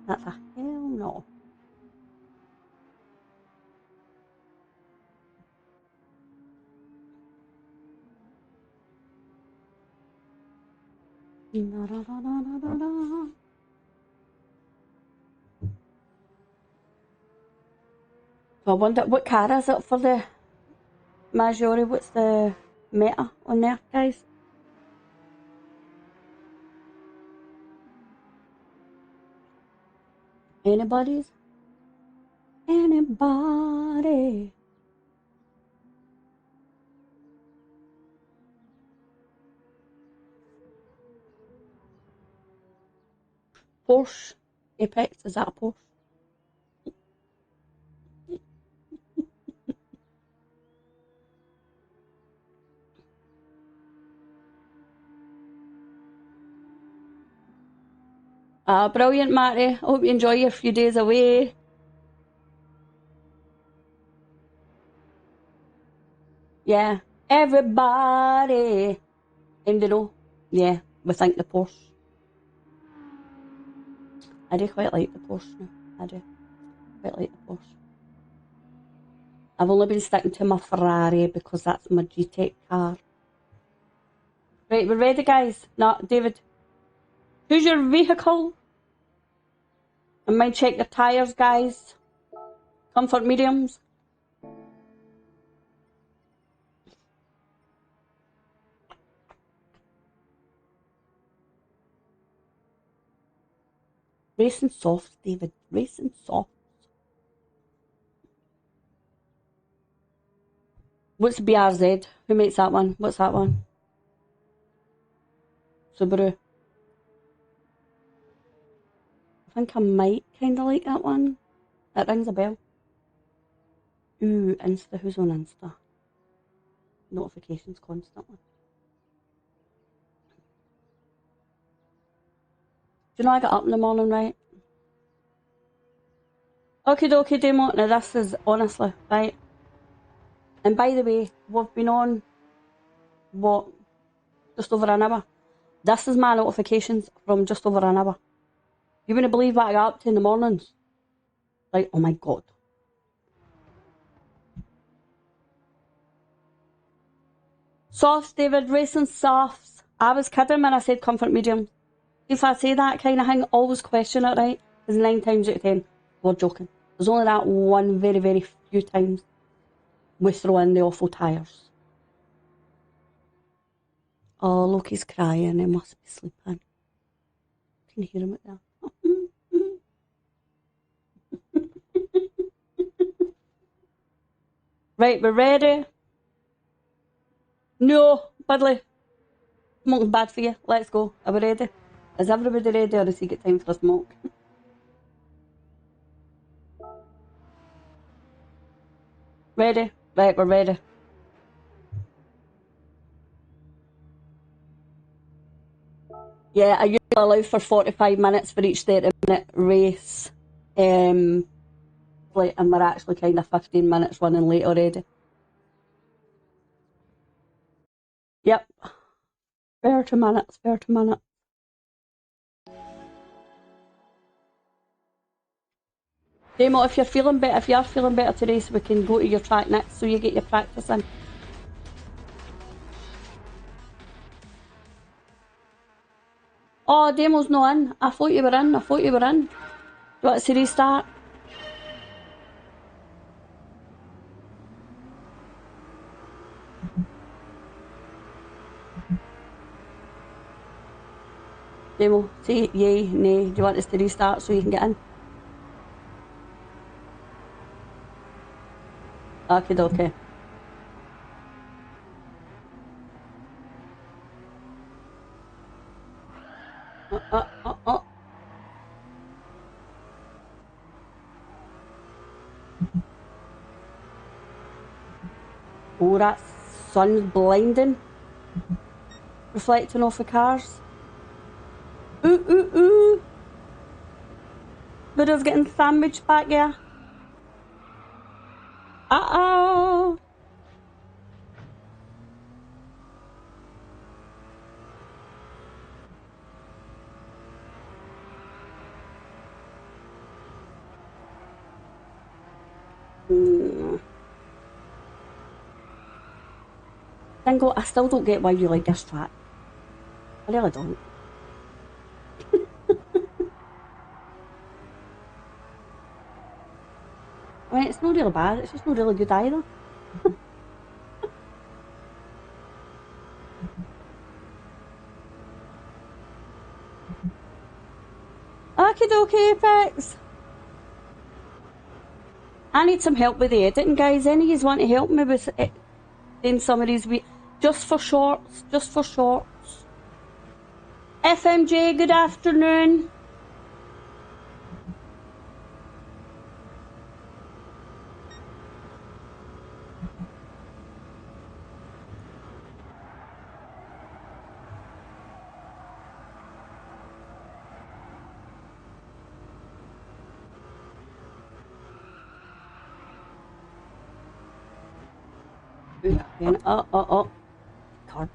That's a hell no. So I wonder what car is it for the Maggiore? What's the meta on there, guys? Anybody's? Anybody? Porsche Apex, is that a Porsche? Ah, brilliant, Matty. I hope you enjoy your few days away. Yeah. Everybody. And you know, yeah, we think the Porsche. I do quite like the Porsche now. I do. Quite like the Porsche. I've only been sticking to my Ferrari because that's my G-Tech car. Right, we're ready, guys. No, David. Who's your vehicle? And mind check your tyres, guys. Comfort mediums. Racing softs, David. Racing softs. What's BRZ? Who makes that one? What's that one? Subaru. I think I might kind of like that one. That rings a bell. Ooh, Insta. Who's on Insta? Notifications constantly. Do you know I got up in the morning, right? Okie dokie, Demo. Now this is honestly, right? And by the way, we've been on, what, just over an hour? This is my notifications from just over an hour. You wouldn't believe what I got up to in the mornings. Like, oh my god. Softs, David, racing softs. I was kidding when I said comfort medium. If I say that kind of thing, always question it, right? Because 9 times out of 10, we're joking. There's only that one very, very few times we throw in the awful tyres. Oh, look, he's crying. He must be sleeping. Can you hear him out there? Right, we're ready. No, Budley. Smoking's bad for you. Let's go. Are we ready? Is everybody ready, or has he got time for a smoke? Ready? Right, we're ready. Yeah, I usually allow for 45 minutes for each 30-minute race. And we're actually kind of 15 minutes running late already. Yep. 30 minutes, 30 minutes. Demo, if you are feeling better today, so we can go to your track next so you get your practice in. Oh, Demo's not in. I thought you were in. Do you want to restart? Demo, say yay, nay. Do you want us to restart so you can get in? Okay, okay. Oh. Oh, that sun's blinding. Reflecting off the cars. Ooh. Buddha's getting sandwiched back here. Uh-oh. Dingo, I still don't get why you like this track. I really don't. I mean, it's not really bad, it's just not really good either. Okie dokie, Apex. I need some help with the editing, guys. Any of you want to help me with doing some of these just for shorts? FMJ, good afternoon. Again. Oh. God.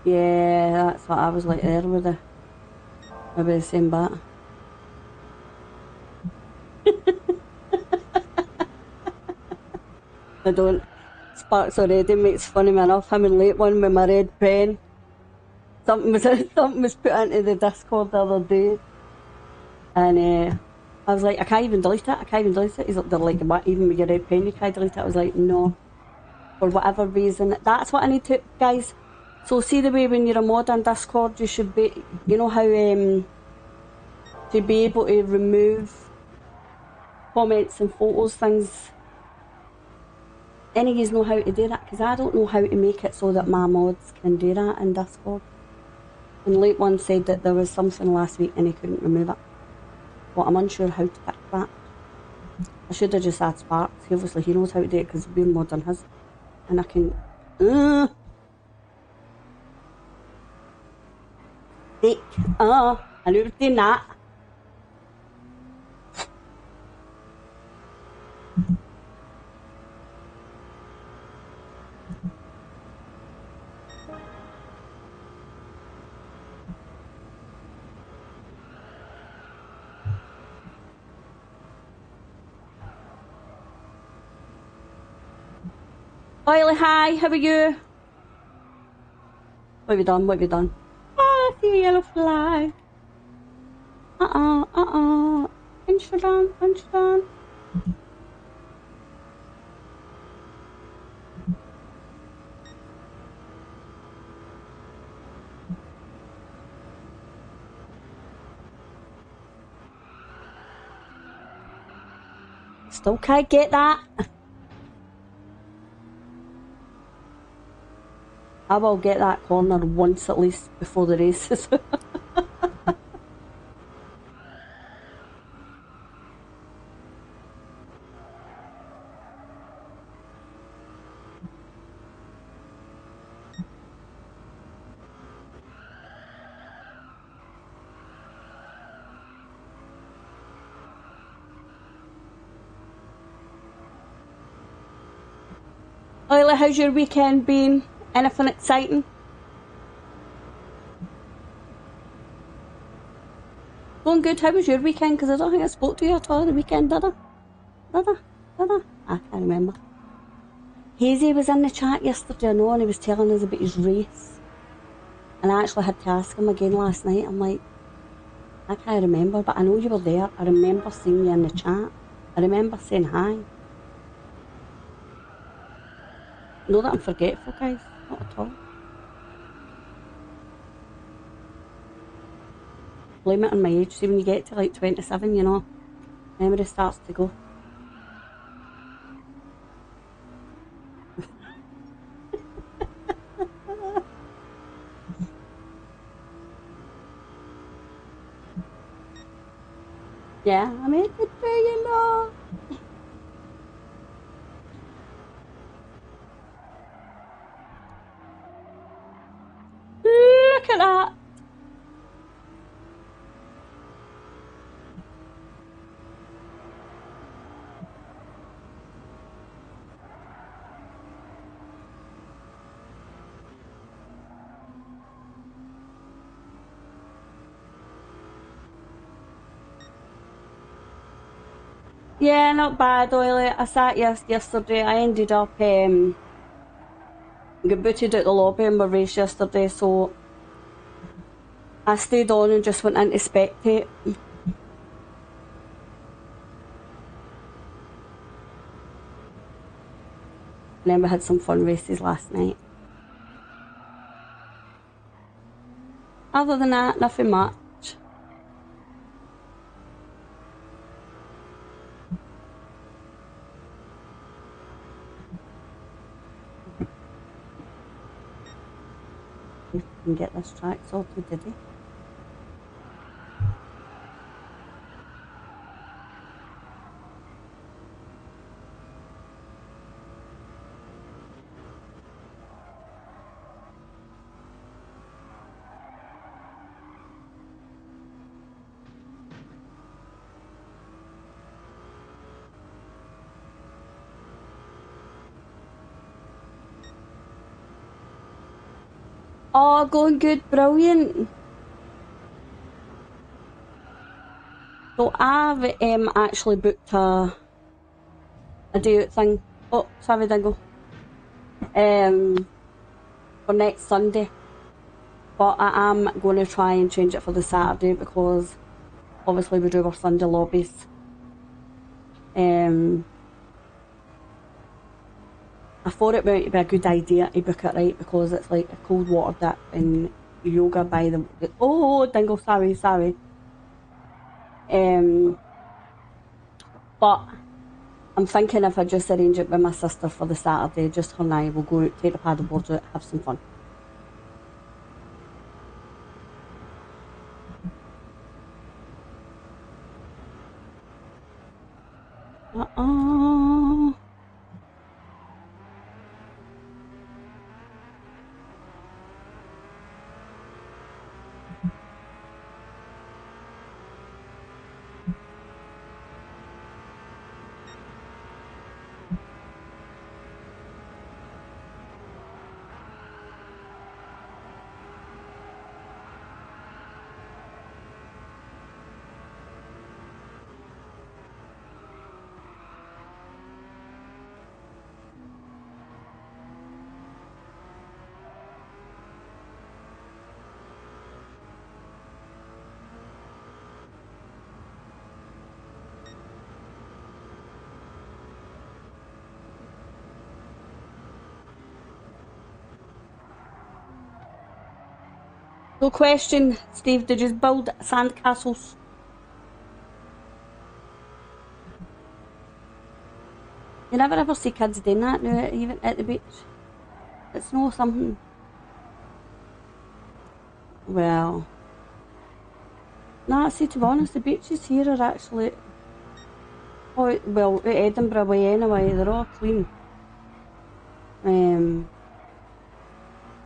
Yeah, that's what I was like there with the maybe the same bat. I don't. Sparks already makes fun of me enough. Him and late one with my red pen. Something was put into the Discord the other day, and I was like, I can't even delete it. He's like, they're like, what, even with your red pen, you can't delete it. I was like, no, for whatever reason. That's what I need to, guys. So see the way when you're a mod on Discord, you should be, you know how to be able to remove comments and photos, things. Any of you know how to do that? Because I don't know how to make it so that my mods can do that in Discord. And late one said that there was something last week and he couldn't remove it. But I'm unsure how to fix that. I should have just had Sparks. Obviously he knows how to do it because we're modding his. And I can... Dick. I knew it was doing that. Oily, hi, how are you? What have you done? What have you done? Oh, I see a yellow flag. Punch it on. Still can't get that. I will get that corner once at least before the races. Oily, how's your weekend been? Anything exciting? Going good. How was your weekend? Because I don't think I spoke to you at all on the weekend, did I? I can't remember. Hazy was in the chat yesterday, I know, and he was telling us about his race. And I actually had to ask him again last night. I'm like, I can't remember, but I know you were there. I remember seeing you in the chat. I remember saying hi. Know that I'm forgetful, guys. Not at all. Blame it on my age. See, when you get to like 27, you know, memory starts to go. Yeah, I made it for you know. Look at that. Yeah, not bad, Oily. I sat yesterday. I ended up got booted out the lobby in my race yesterday, so I stayed on and just went in to spectate. And then we had some fun races last night. Other than that, nothing much. If we can get this track sorted today. Oh, going good, brilliant. So I've actually booked a day out thing. Oh, sorry, Dingo. For next Sunday. But I am going to try and change it for the Saturday because obviously we do our Sunday lobbies. I thought it might be a good idea to book it right because it's like a cold water dip and yoga by the... Oh, Dingo, sorry. But I'm thinking if I just arrange it with my sister for the Saturday, just her and I will go out, take the paddleboards out, have some fun. No question, Steve, did you build sand castles? You never ever see kids doing that now, even at the beach. It's no something. Well, nah, see, to be honest, the beaches here are actually... Oh, well, at Edinburgh way anyway, they're all clean.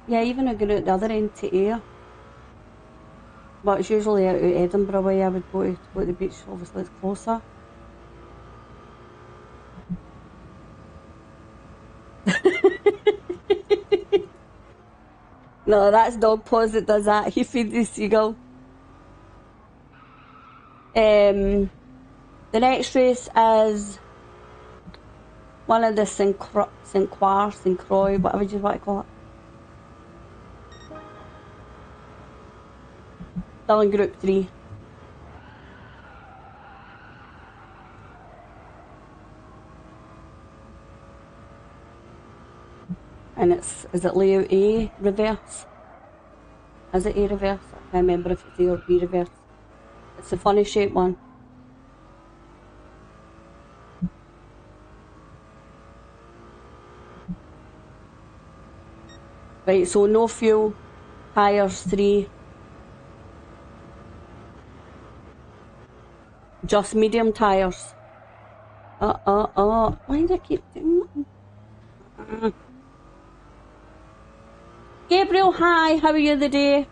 Yeah, even going out the other end to Ayr. But it's usually out at Edinburgh way I would go to the beach, obviously it's closer. No, that's Dogpawz that does that. He feeds the seagull. The next race is one of the St. Croix, whatever you want to call it. Still in Group 3. And is it layout A reverse? Is it A reverse? I can't remember if it's A or B reverse. It's a funny shaped one. Right, so no fuel, tyres 3. Just medium tyres. Why do I keep doing that? Gabriel, hi, how are you today?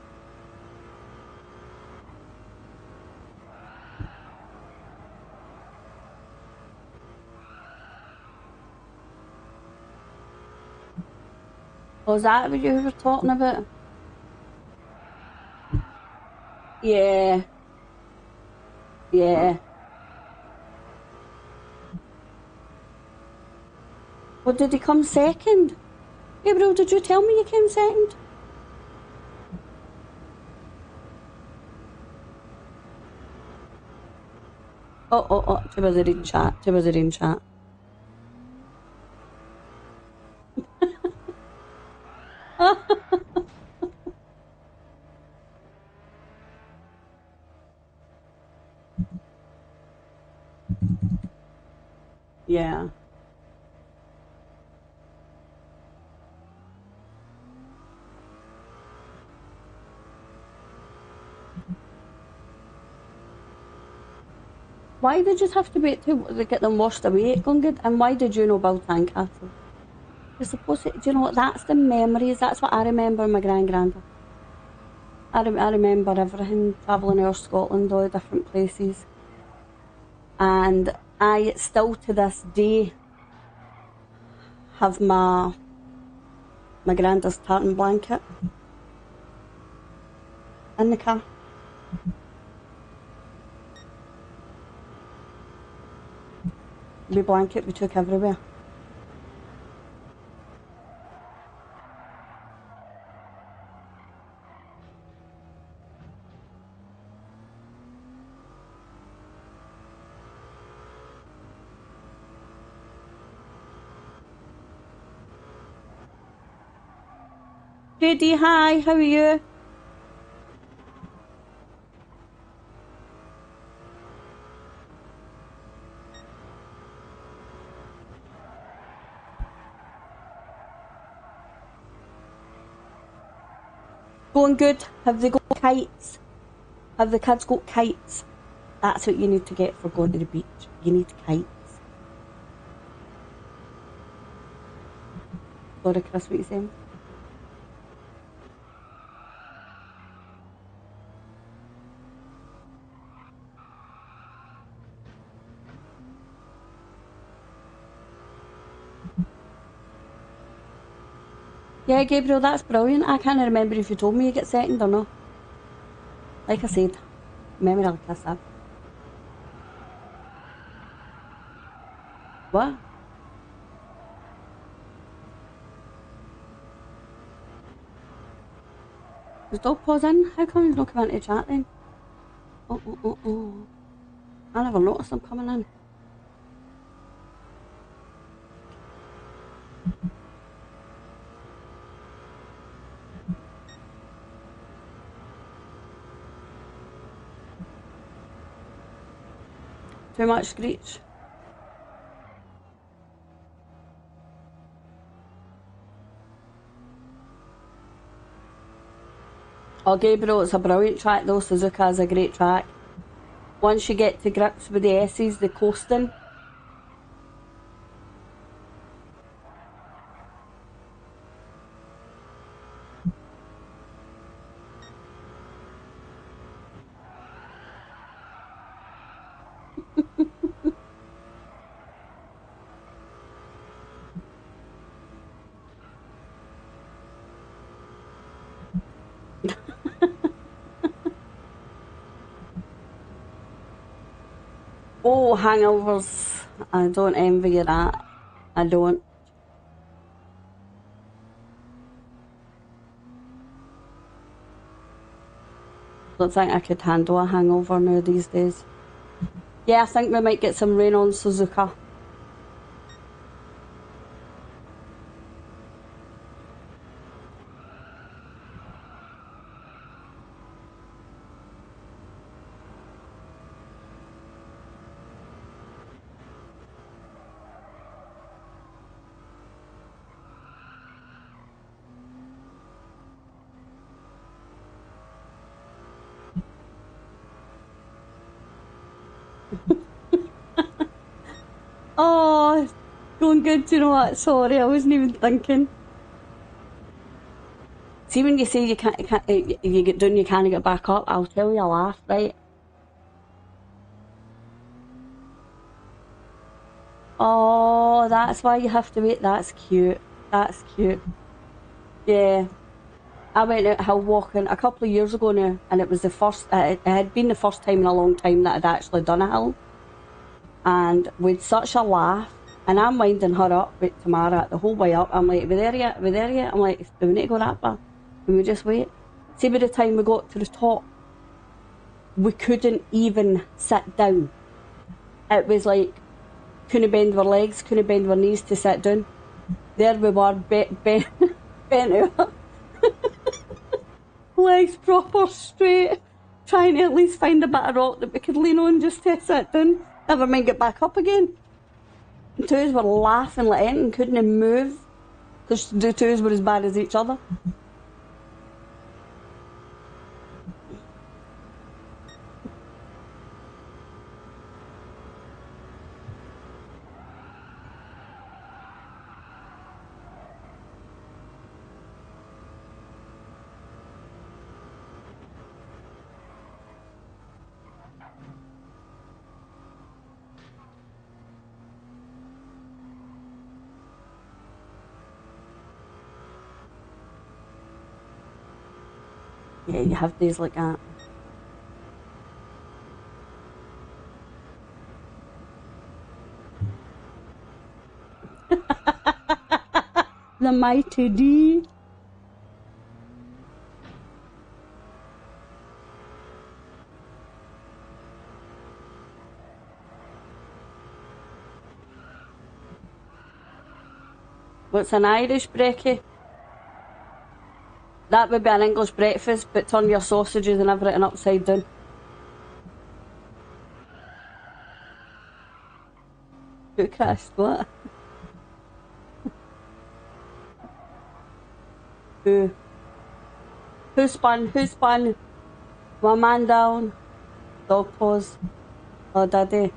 Was that what you were talking about? Yeah. Well, did he come second? Gabriel, did you tell me you came second? Oh, too busy reading chat, Yeah. Why did you have to wait to get them washed away at Gungad? And why did you know build sandcastles? You're supposed to, do you know what, that's the memories, that's what I remember my grandad. I remember everything, travelling around Scotland, all the different places. And I still to this day have my granddad's tartan blanket. in the car. My blanket we took everywhere. JD, hi, how are you? Going good. Have they got kites? Have the kids got kites? That's what you need to get for going to the beach. You need kites. Sorry, Chris, what you saying? Yeah, Gabriel, that's brilliant. I can't remember if you told me you get second or not. Like I said, memory like I said. What? Is Dogpawz in? How come he's not coming into chat then? Oh. I never noticed him coming in. Too much screech. Oh, Gabriel, it's a brilliant track though. Suzuka is a great track. Once you get to grips with the S's, the coasting. Oh, hangovers. I don't envy you that. I don't. Don't think I could handle a hangover now these days. Yeah, I think we might get some rain on Suzuka. Oh, going good, you know what? Sorry, I wasn't even thinking. See when you say you get down, you can't get back up, I'll tell you a laugh, right? Oh, that's why you have to wait. That's cute. That's cute. Yeah. I went out hill walking a couple of years ago now, and it was the first, it had been the first time in a long time that I'd actually done a hill. And with such a laugh, and I'm winding her up with Tamara the whole way up. I'm like, are we there yet? Are we there yet? I'm like, do we need to go that far? Can we just wait? See, by the time we got to the top, we couldn't even sit down. It was like, couldn't bend our legs, couldn't bend our knees to sit down. There we were, bent out. Legs proper straight, trying to at least find a bit of rock that we could lean on just to sit down. Never mind get back up again. The two of us were laughing like anything, couldn't move, because the two of us were as bad as each other. Yeah, you have days like that. The mighty D. What's an Irish brekkie? That would be an English breakfast, but turn your sausages and everything upside down. Good Christ, what? Who? Who spun? Who spun? My man down. Dogpawz. Oh, daddy.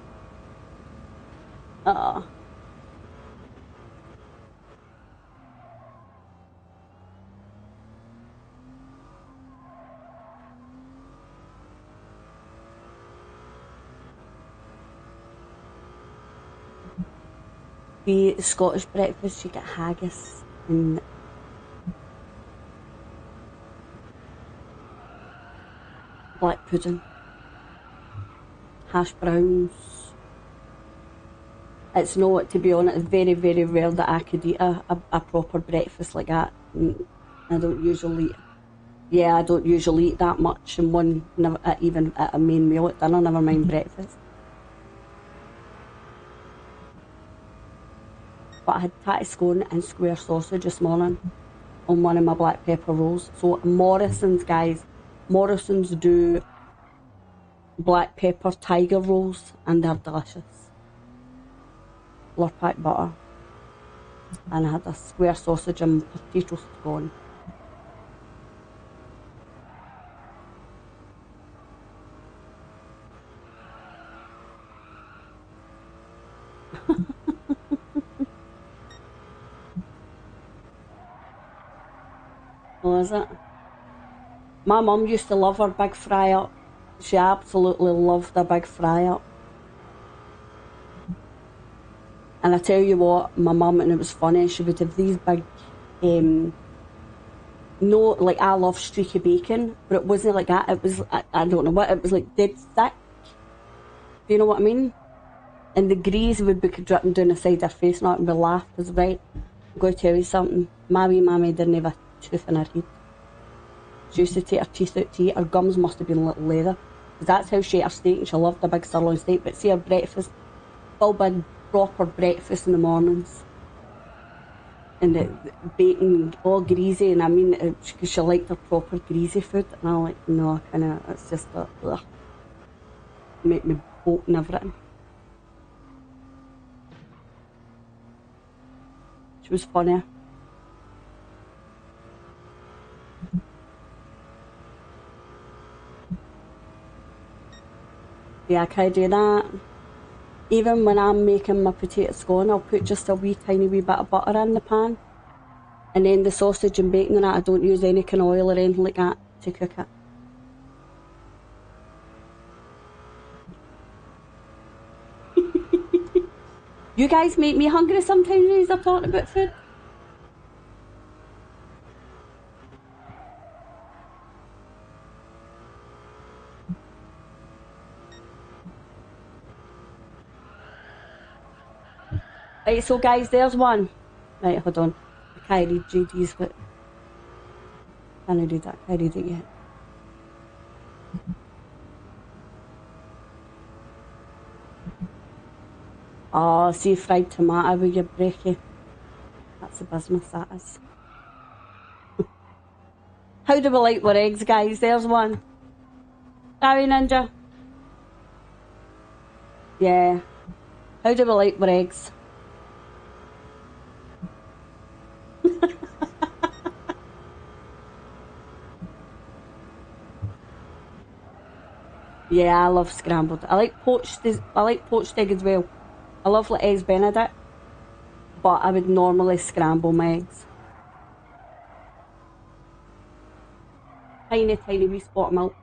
The Scottish breakfast, you get haggis and black pudding, hash browns. It's not, to be honest, it's very, very rare that I could eat a proper breakfast like that. I don't usually eat. Yeah, I don't usually eat that much in one, never, even at a main meal at dinner, never mind breakfast. But I had tatty scone and square sausage this morning on one of my black pepper rolls. So Morrison's, guys, Morrison's do black pepper tiger rolls and they're delicious. Lurpak butter. And I had a square sausage and potato scone. Oh, is it? My mum used to love her big fry up. She absolutely loved a big fry up. And I tell you what, my mum, and it was funny, she would have these big, no, like I love streaky bacon, but it wasn't like that. It was, I don't know what, it was like dead thick. Do you know what I mean? And the grease would be dripping down the side of her face, and we laughed, because right, I'm going to tell you something. My wee mammy didn't have a tooth in her head. She used to take her teeth out to eat. Her gums must have been little leather. Because that's how she ate her steak, and she loved a big sirloin steak. But see her breakfast, full big proper breakfast in the mornings. And the bacon all greasy, and I mean, because she liked her proper greasy food. And I'm like, no, I kinda, it's just a, ugh. Make me bloat and everything. She was funny. Yeah, I can do that. Even when I'm making my potato scone, I'll put just a wee tiny wee bit of butter in the pan. And then the sausage and bacon and that, I don't use any kind of oil or anything like that to cook it. You guys make me hungry sometimes when you're talking about food. Right, so guys, there's one. Right, hold on. I can't read JD's, but I can't read that. I can't read it yet. Oh, see, fried tomato with your brekkie. That's the business, that is. How do we like our eggs, guys? There's one. Sorry, Ninja. Yeah. How do we like our eggs? Yeah, I love scrambled. I like poached egg as well. I love like eggs Benedict, but I would normally scramble my eggs. Tiny, tiny wee spot of milk.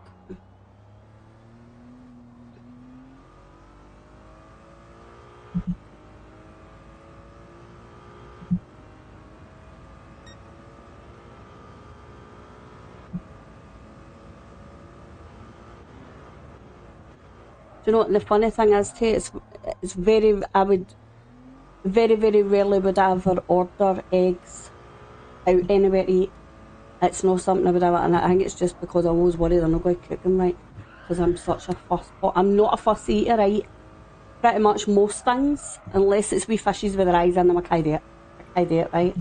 you know what the funny thing is too? It's very, I would very, very rarely would I ever order eggs out anywhere to eat. It's not something I would ever, and I think it's just because I always worry they're not going to cook them right. Because I'm such a fuss pot. I'm not a fussy eater. I eat pretty much most things, unless it's wee fishes with their eyes in them. I can't do it. I can't do it, right?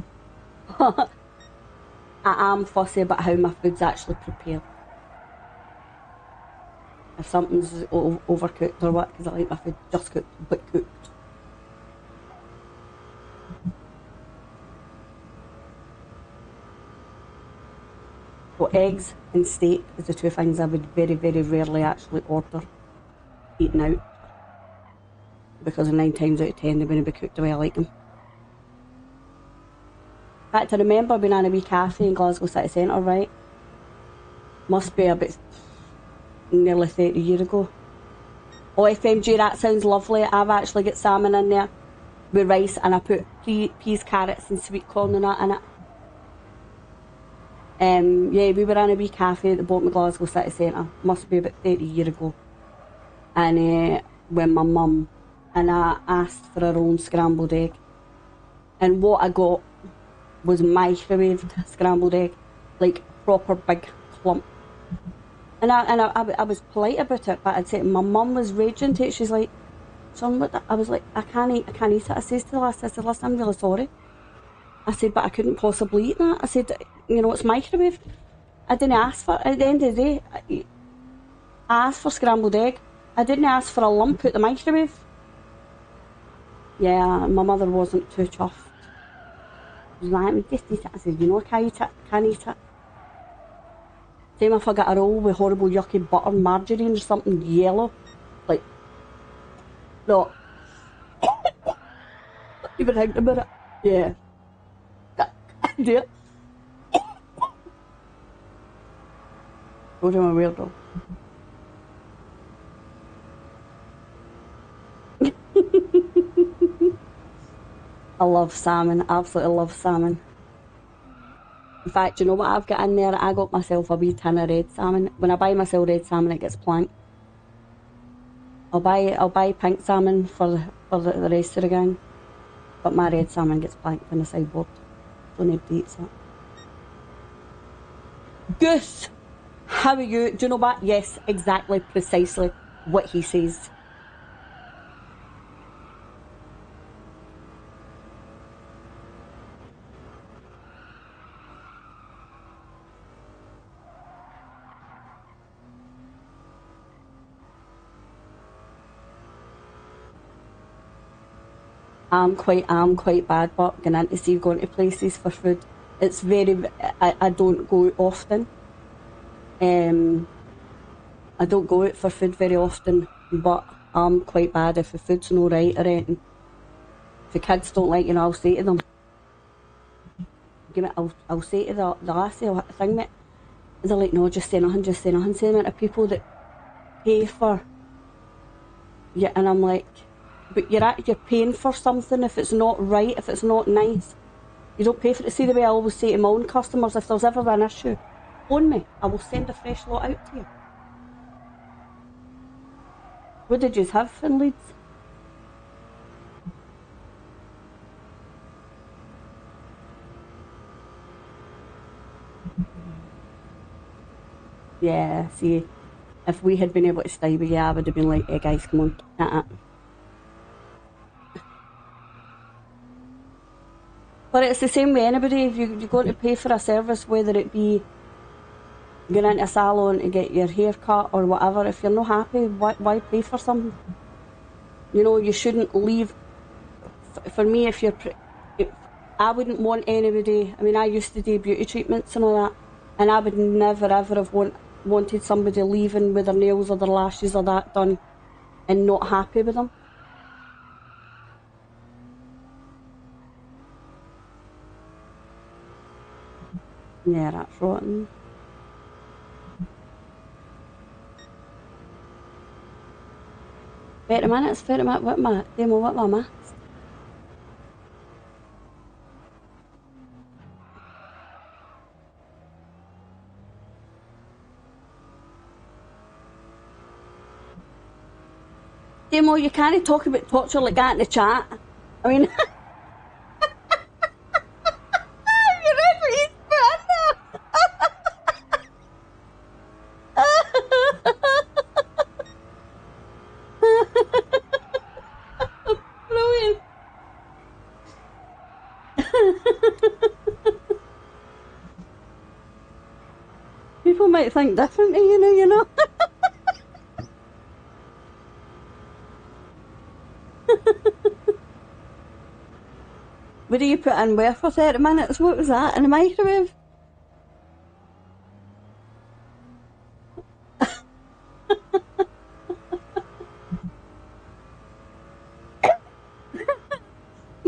I am fussy about how my food's actually prepared. If something's overcooked or what, because I like my food just cooked, but cooked. So eggs and steak is the two things I would very, very rarely actually order eating out. Because 9 times out of 10 they're going to be cooked the way I like them. In fact, I remember being in a wee cafe in Glasgow City Centre, right? Must be about nearly 30 years ago. Oh, FMG, that sounds lovely. I've actually got salmon in there with rice, and I put peas, carrots and sweet corn and that in it. Yeah, we were in a wee cafe at the bottom of Glasgow City Centre. Must be about 30 years ago. And when my mum and I asked for our own scrambled egg. And what I got was microwaved scrambled egg, like proper big clump. And I was polite about it, but I'd say my mum was raging to it. She's like, "Son, what?" I was like, I can't eat it. I says to the last, I said, "Listen, I'm really sorry." I said, "But I couldn't possibly eat that." I said, "You know, it's microwaved. I didn't ask for it. At the end of the day, I asked for scrambled egg. I didn't ask for a lump out the microwave." Yeah, my mother wasn't too chuffed. She was like, "Just eat it." I said, "You know, I can't eat it. Can't eat it." Same if I got a roll with horrible yucky butter margarine or something yellow. Like, no. Even thinking about it. Yeah. Do it. Go to my weirdo. I love salmon. Absolutely love salmon. In fact, you know what I've got in there? I got myself a wee tin of red salmon. When I buy myself red salmon, it gets planked. I'll buy pink salmon for the rest of the gang, but my red salmon gets planked on the sideboard, so nobody eats it. Goose, how are you? Do you know what? Yes, exactly, precisely what he says. I'm quite bad, but going to see going to places for food. It's very. I don't go often. I don't go out for food very often, but I'm quite bad if the food's not right or anything. If the kids don't like, I'll say to them. I'll say to the lassie, I'll thing it. They're like, "No, just say nothing, just say nothing." Say them to people that pay for. Yeah, and I'm like, but you're paying for something. If it's not right, if it's not nice, you don't pay for it. See the way I always say to my own customers, if there's ever an issue, phone me. I will send a fresh lot out to you. What did you have in Leeds? Yeah, see, if we had been able to stay with you, I would have been like, "Hey guys, come on." But it's the same with anybody. If you're going to pay for a service, whether it be going into a salon to get your hair cut or whatever, if you're not happy, why pay for something? You shouldn't leave. For me, if I wouldn't want anybody. I mean, I used to do beauty treatments and all that, and I would never ever have wanted somebody leaving with their nails or their lashes or that done and not happy with them. Yeah, that's rotten. 30 minutes, 30 minutes. What am I? Demo, you can't talk about torture like that in the chat. I mean, you read what he's put in there. Brilliant. People might think differently, you know. What do you put in where for 30 minutes? What was that? In the microwave?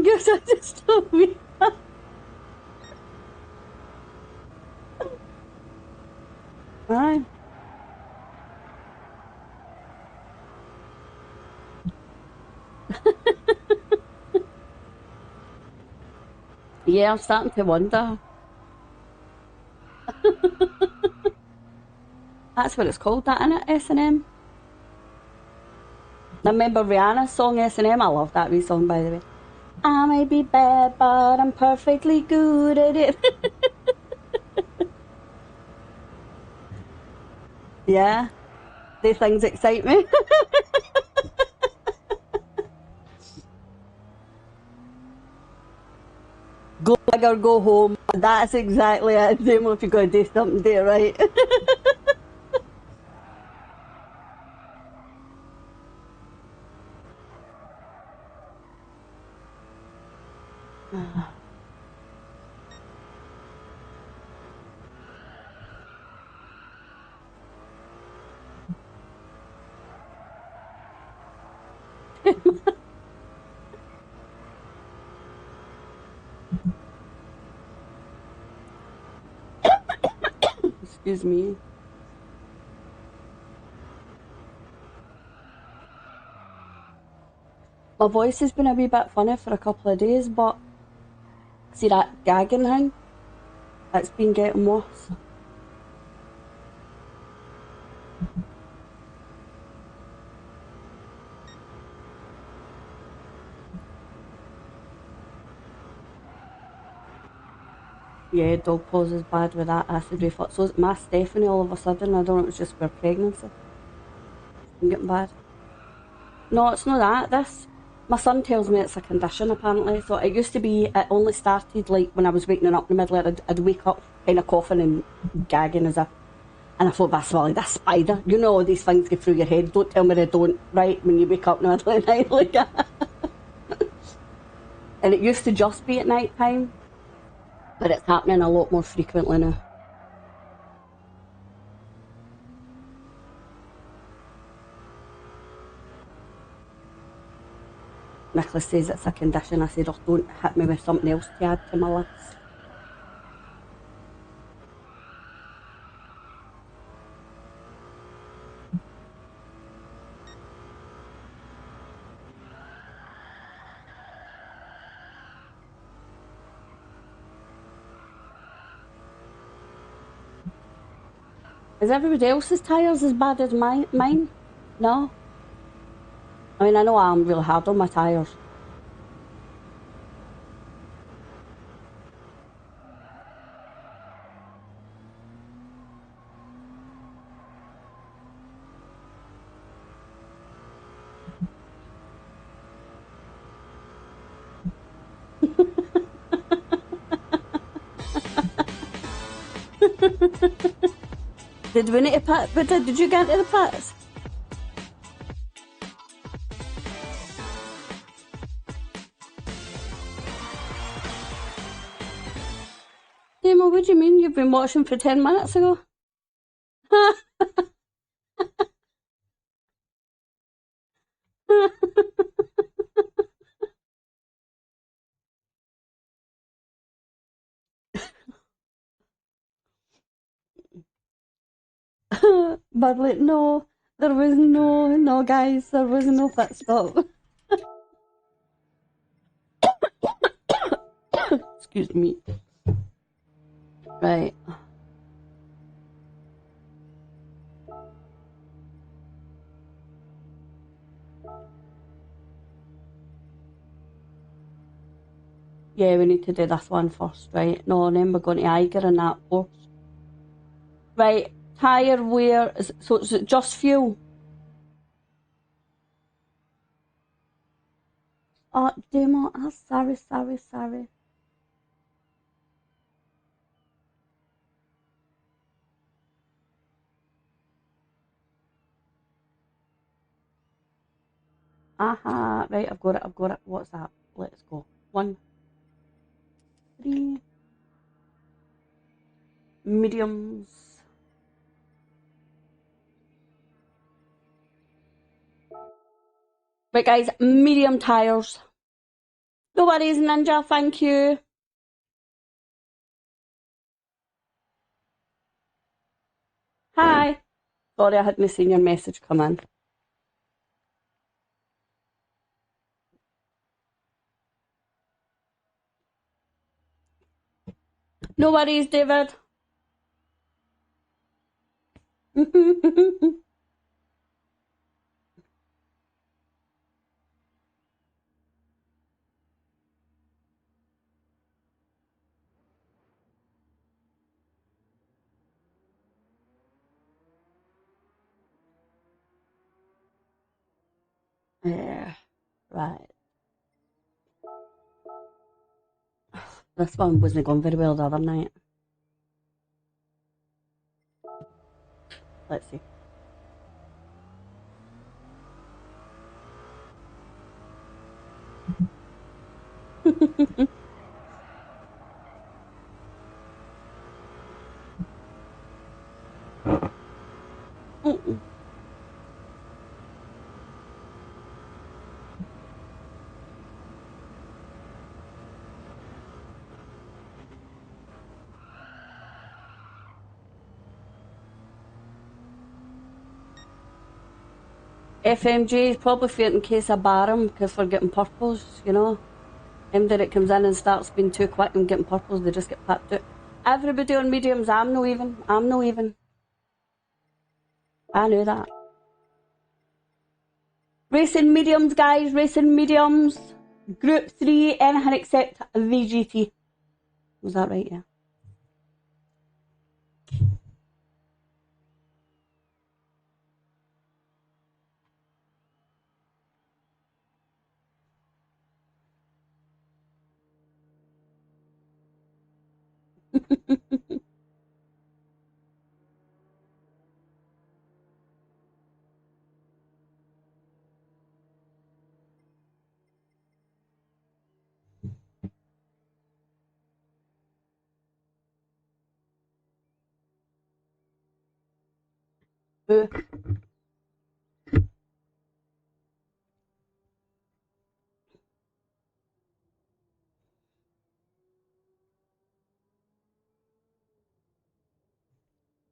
Guess I just told me. Aye. Yeah, I'm starting to wonder. That's what it's called, that, innit? S&M. I remember Rihanna's song S&M. I love that wee song, by the way. I may be bad, but I'm perfectly good at it. Yeah, these things excite me. Go big or go home. That's exactly it. Demo, if you're going to do something, do it right. Excuse me. My voice has been a wee bit funny for a couple of days, but see that gagging thing? It's been getting worse. Yeah, Dogpawz is bad with that acid reflux. So is my Stephanie all of a sudden. I don't know, it was just for pregnancy. It's been getting bad. No, it's not that. My son tells me it's a condition apparently. So it used to be, it only started like when I was waking up in the middle of I'd wake up kind of coughing and gagging as if, and I thought, that's probably that spider. You know, all these things go through your head. Don't tell me they don't, right? When you wake up in the middle of the night like that. And it used to just be at night time, but it's happening a lot more frequently now. Nicholas says it's a condition. I said, oh, don't hit me with something else to add to my list. Is everybody else's tyres as bad as mine? No? I mean, I know I'm really hard on my tyres. Did we need to pit? But did you get into the pits? Demo, what do you mean you've been watching for 10 minutes ago? But like, no, there was no guys, there was no pit stop. Excuse me. Right. Yeah, we need to do this one first, right? No, then we're going to Eiger and that Porsche. Right, tyre wear, so it's just fuel? Oh, demo, oh, sorry. Aha, right, I've got it. What's that? Let's go. 1, 3, mediums. Right, guys, medium tyres. No worries, Ninja, thank you. Hi. Sorry, I hadn't seen your message come in. No worries, David. Yeah, right. This one wasn't going very well the other night. Let's see. FMG is probably for in case I bar him because we're getting purples, you know. That it comes in and starts being too quick and getting purples, they just get packed out. Everybody on mediums, I'm no even. I knew that. Racing mediums, guys, racing mediums. Group 3, anything except VGT. Was that right? Yeah.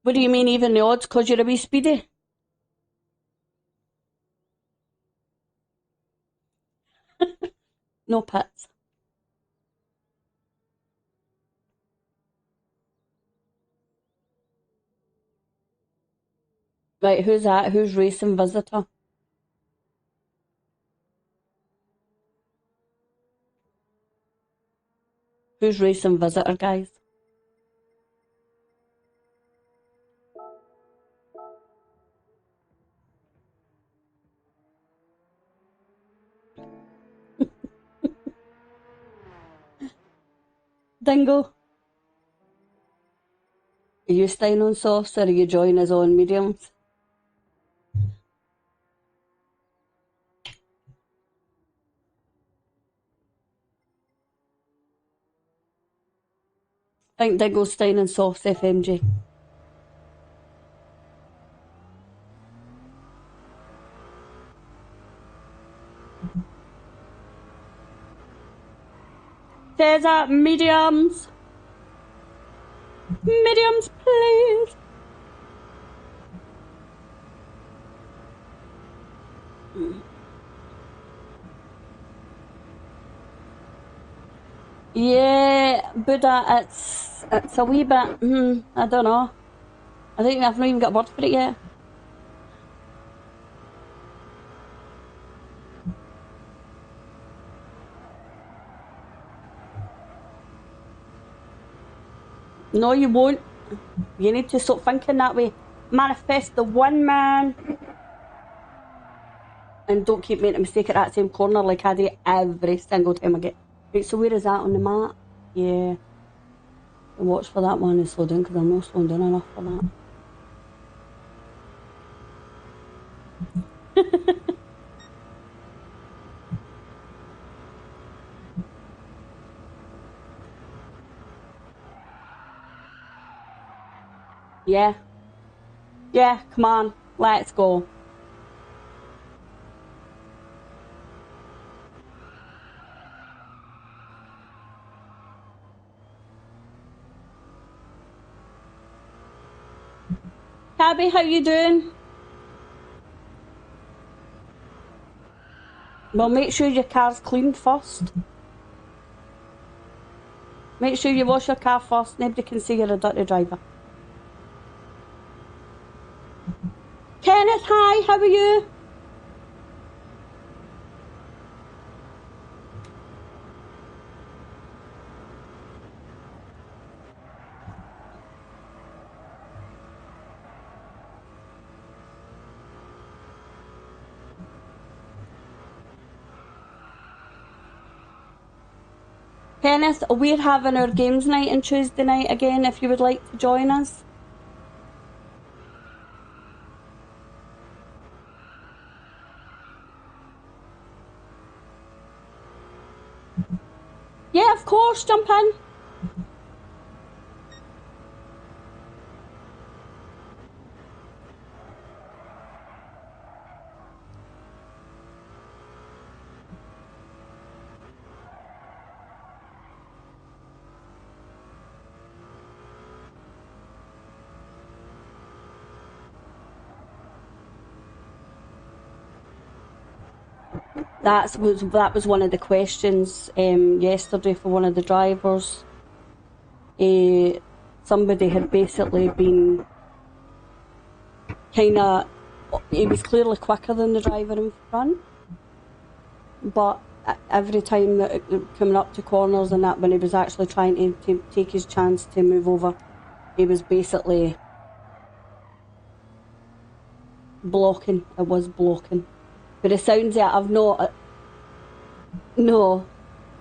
What do you mean even the odds? Because you're a wee speedy? No pits. Right, who's that? Who's racing visitor? Who's racing visitor, guys? Dingo. Are you staying on softs or are you joining us on mediums? I think Dingo's staying on softs, FMG. There's that mediums. Mediums, please. Yeah, Buddha, it's a wee bit, I don't know. I think I've not even got a word for it yet. No, you won't. You need to stop thinking that way. Manifest the one, man. And don't keep making a mistake at that same corner like I do every single time I get. Right, so where is that on the map? Yeah. Watch for that one and slow down because I'm not slowing down enough for that. Yeah. Yeah, come on. Let's go. Tabby, how you doing? Well, make sure your car's clean first. Make sure you wash your car first. Nobody can see you're a dirty driver. Kenneth, hi, how are you? Kenneth, we're having our games night on Tuesday night again if you would like to join us. Yeah, of course, jump in. That was one of the questions yesterday for one of the drivers. Somebody had basically been kind of, he was clearly quicker than the driver in front, but every time that coming up to corners and that, when he was actually trying to take his chance to move over, he was basically blocking. It was blocking. But it sounds like I've not. No,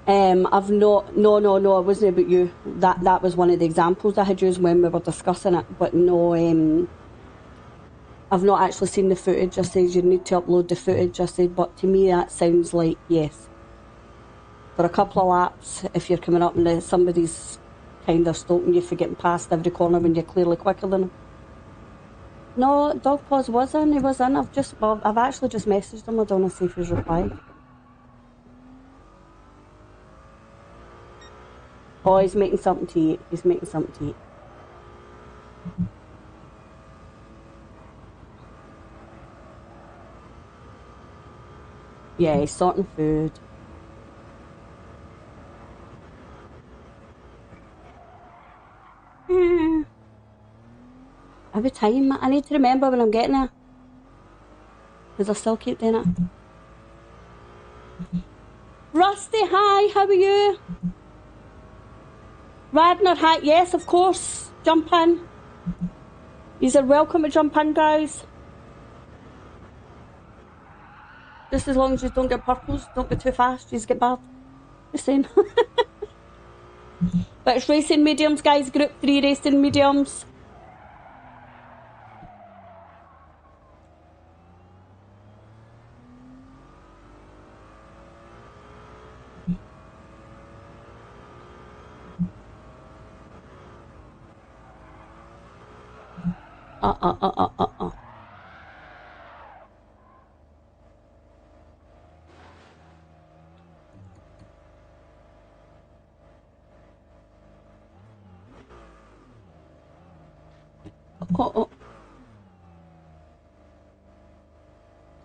I've not. No, it wasn't about you. That was one of the examples I had used when we were discussing it. But no, I've not actually seen the footage. I said you need to upload the footage. I said, but to me that sounds like yes. For a couple of laps, if you're coming up and somebody's kind of stopping you for getting past every corner when you're clearly quicker than them. No, Dogpawz was in. He was in. I've actually just messaged him. I don't know if he's replied. Oh, he's making something to eat. He's making something to eat. Yeah, he's sorting food. Every time, I need to remember when I'm getting there. Because I still keep doing it. Rusty, hi, how are you? Radner, hi, yes, of course. Jump in. You're welcome to jump in, guys. Just as long as you don't get purples, don't go too fast, you just get bad. Just saying. But it's racing mediums, guys. Group 3 racing mediums.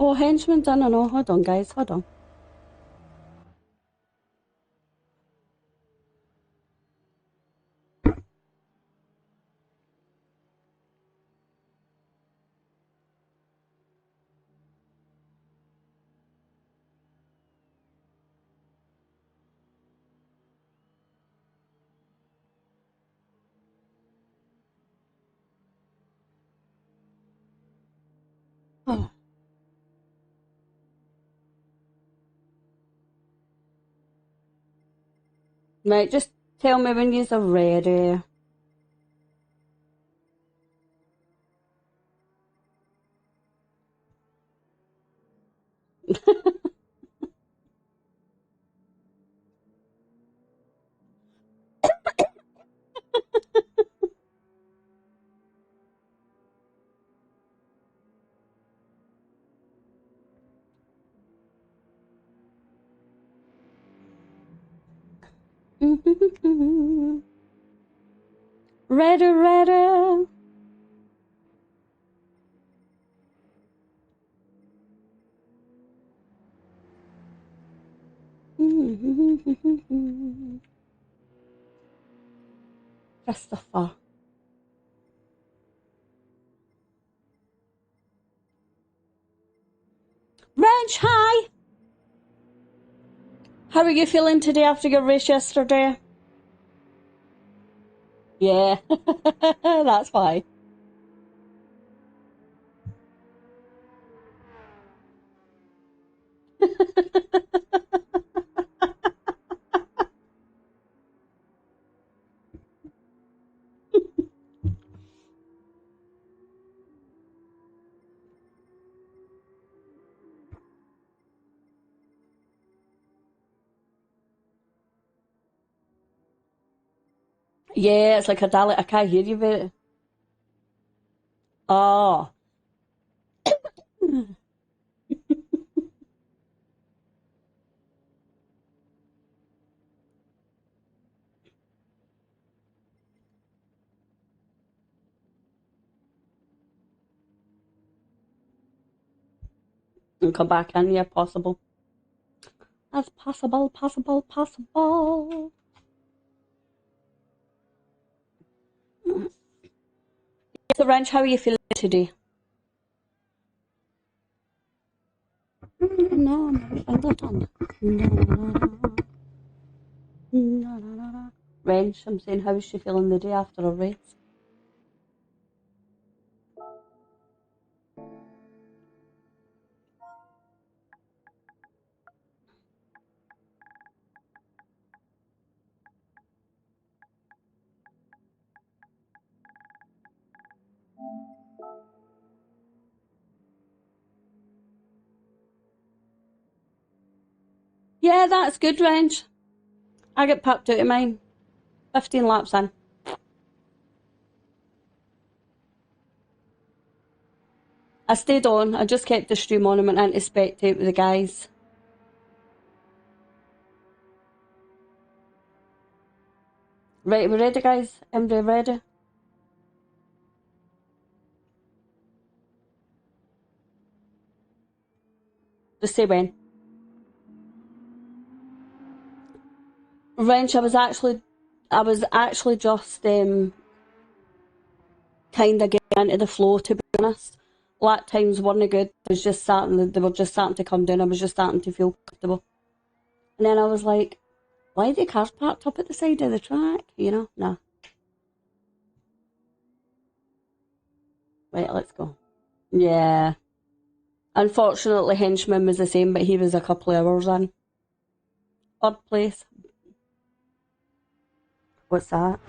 Oh, henchman, I don't know. Hold on, guys, hold on. Right, just tell me when you're ready. Ready, ready. Christopher. Reg, hi. How are you feeling today after your race yesterday? Yeah, that's why. Yeah, it's like a Dalek. I can't hear you very. Oh. And come back in, yeah, possible. That's possible, possible, possible. So, Ranch, how are you feeling today? No, Ranch, I'm saying, how's she feeling the day after a race? Yeah, that's good, Ranch. I get packed out of mine. 15 laps in. I stayed on. I just kept the stream on and went in to spectate with the guys. Right, we ready, guys? Everybody ready? Just say when. Wrench, I was actually just kind of getting into the flow, to be honest. Lap times weren't good. I was just they were just starting to come down. I was just starting to feel comfortable. And then I was like, why are the cars parked up at the side of the track? You know, nah. Right, let's go. Yeah. Unfortunately, Henchman was the same, but he was a couple of hours in. Third place. What's that?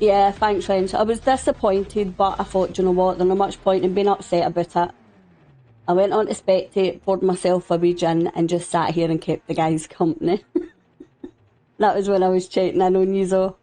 Yeah, thanks, Wrench. I was disappointed, but I thought, you know what, there's not much point in being upset about it. I went on to spectate, poured myself a wee gin, and just sat here and kept the guys company. That was when I was checking in on you, though.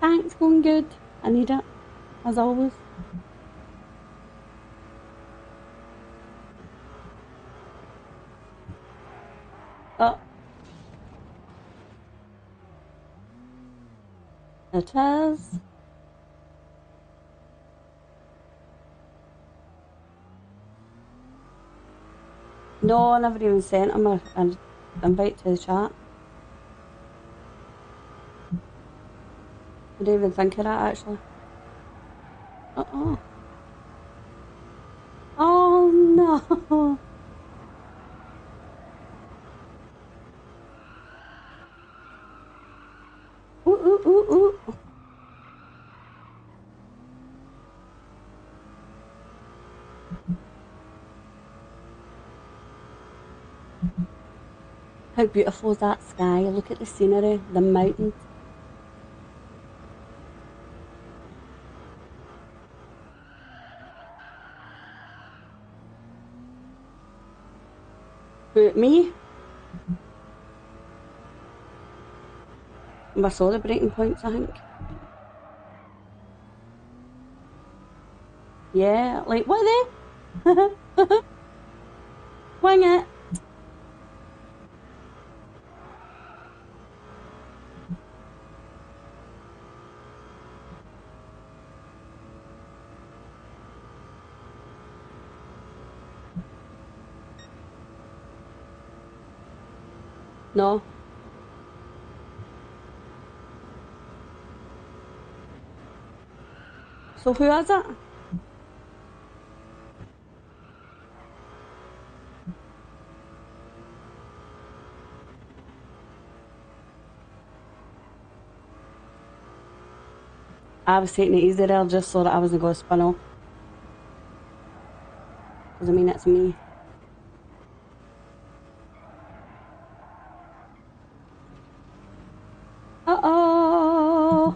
Thanks, going good. I need it, as always. Oh. It is. No, I never even sent him an invite to the chat. I didn't even think of that actually. Uh-oh. Oh no. Ooh, ooh, ooh, ooh. How beautiful is that sky? Look at the scenery, the mountains. Who, me? I saw the breaking points, I think. Yeah, like, what are they? Wing it. No. So who is it? I was taking it easy there just so that I wasn't going to spin off. Because I mean, it's me. Uh-oh.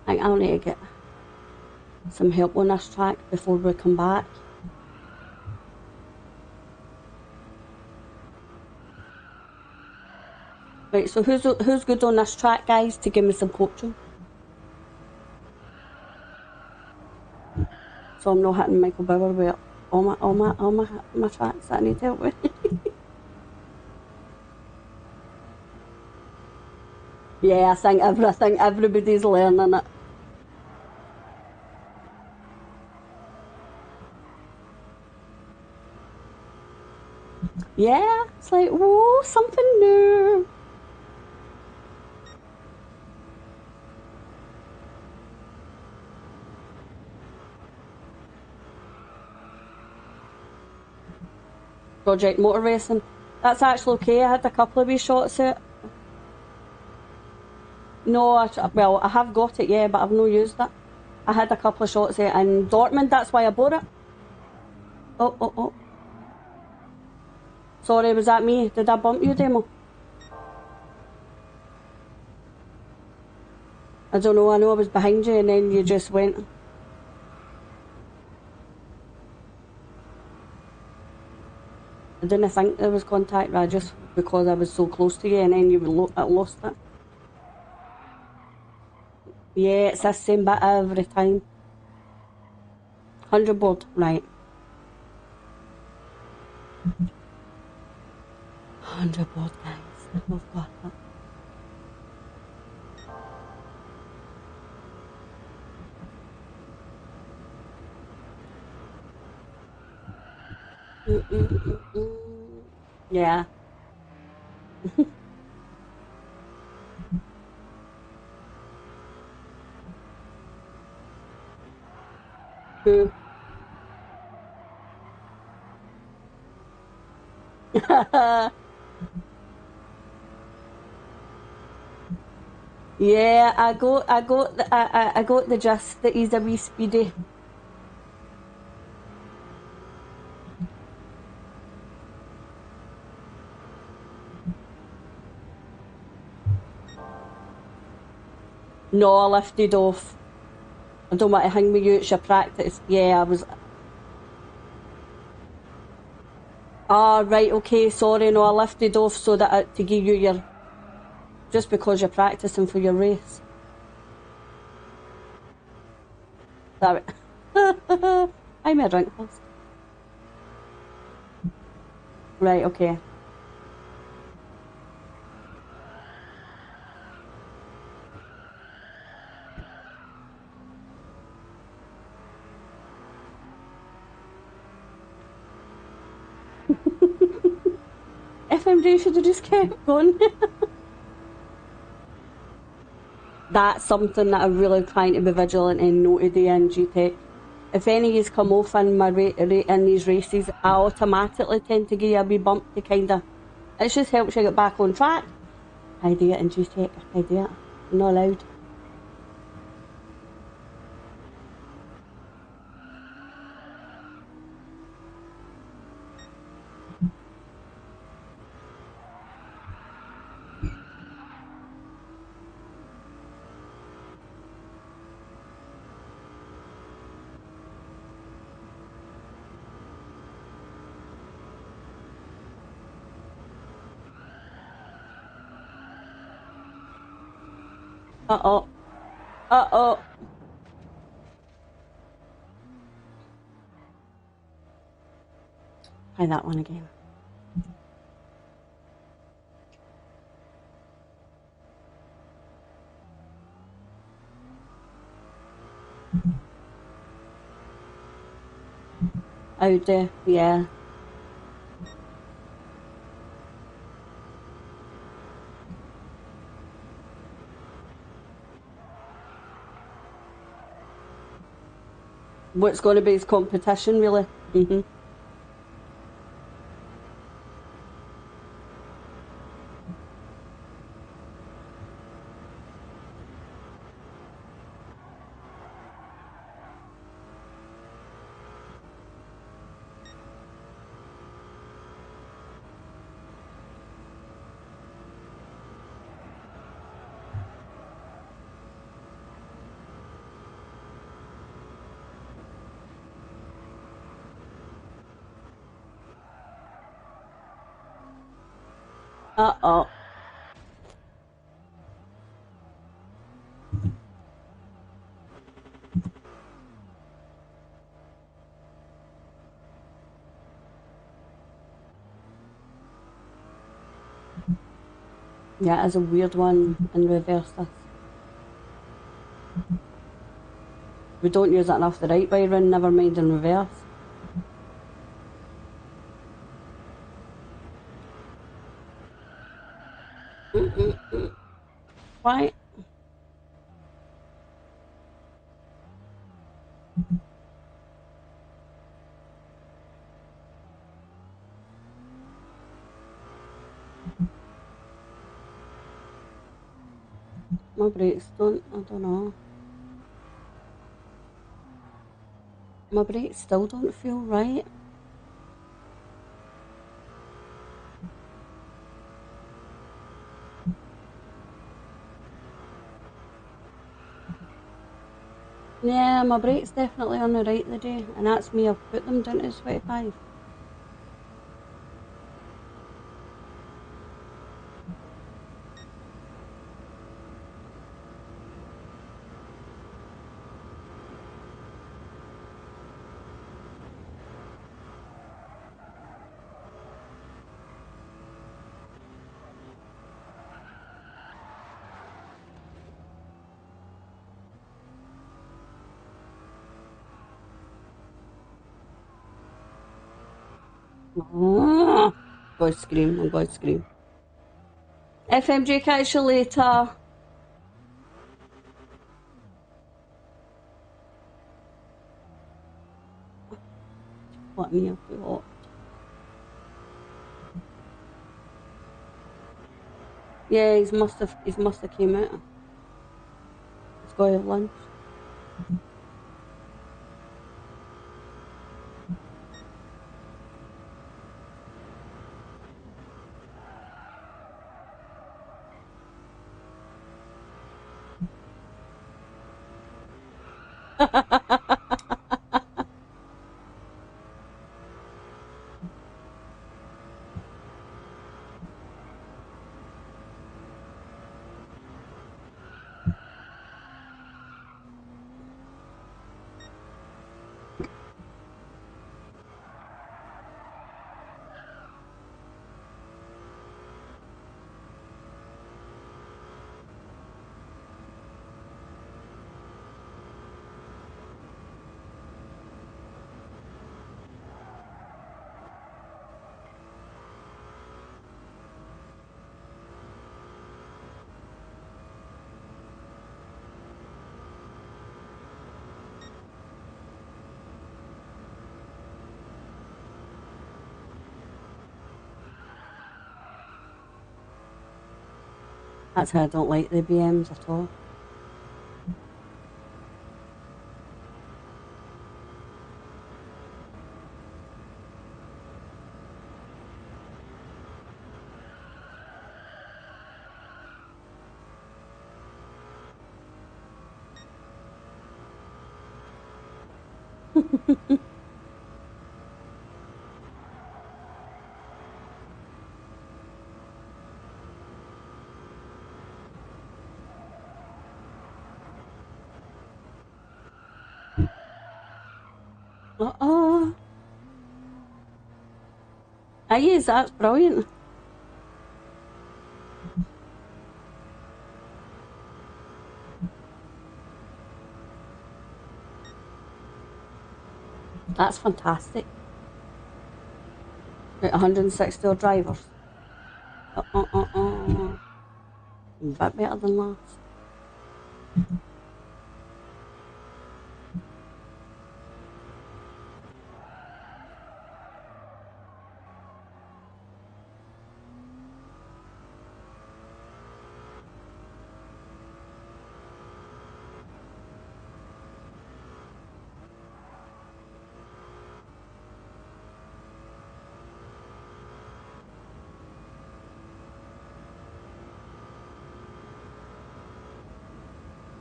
I think I'll need to get some help on this track before we come back. Right, so who's good on this track, guys, to give me some coaching? So I'm not hitting Michael Bauer with all my tracks that I need help with. Yeah, I think everybody's learning it. Yeah, it's like, whoa, something new. Project Motor Racing. That's actually okay. I had a couple of wee shots at it. No, well, I have got it, yeah, but I've not used it. I had a couple of shots at it in Dortmund, that's why I bought it. Oh, oh, oh. Sorry, was that me? Did I bump you, Demo? I don't know, I know I was behind you and then you just went. I didn't think there was contact, I just, because I was so close to you and then you lost it. Yeah, it's the same bit every time. 100 board, right. 100 board, guys. We've got it. Yeah. Who? Yeah, I got the gist that he's a wee speedy. No, I lifted off. I don't want to hang with you, it's your practice. Yeah, I was... Ah, right, okay, sorry, no, I lifted off so that to give you your... Just because you're practicing for your race. Sorry. I'm a drink first. Right, okay. FMJ should have just kept going. That's something that I'm really trying to be vigilant and know today in GTEC. If any of you come off in my in these races, I automatically tend to give you a wee bump to kind of, it just helps you get back on track. I do it in GTEC, I do it. I'm not allowed. Uh-oh. Uh-oh. Try that one again. Out there, yeah. What's going to be his competition, really? Uh-oh. Yeah, it's a weird one in reverse this. We don't use it enough the right way round, never mind in reverse. Right. My brakes don't, I don't know. My brakes still don't feel right. Yeah, my brakes definitely on the right today, and that's me, I've put them down to 25. Oh, God scream, I'm going to scream. FMJ, catch you later. Let me up too hot. Yeah, he's must have came out. He's got to have lunch. That's how I don't like the BMs at all. Uh-oh. Yes, that's brilliant. That's fantastic. Right, 160 drivers. A bit better than last.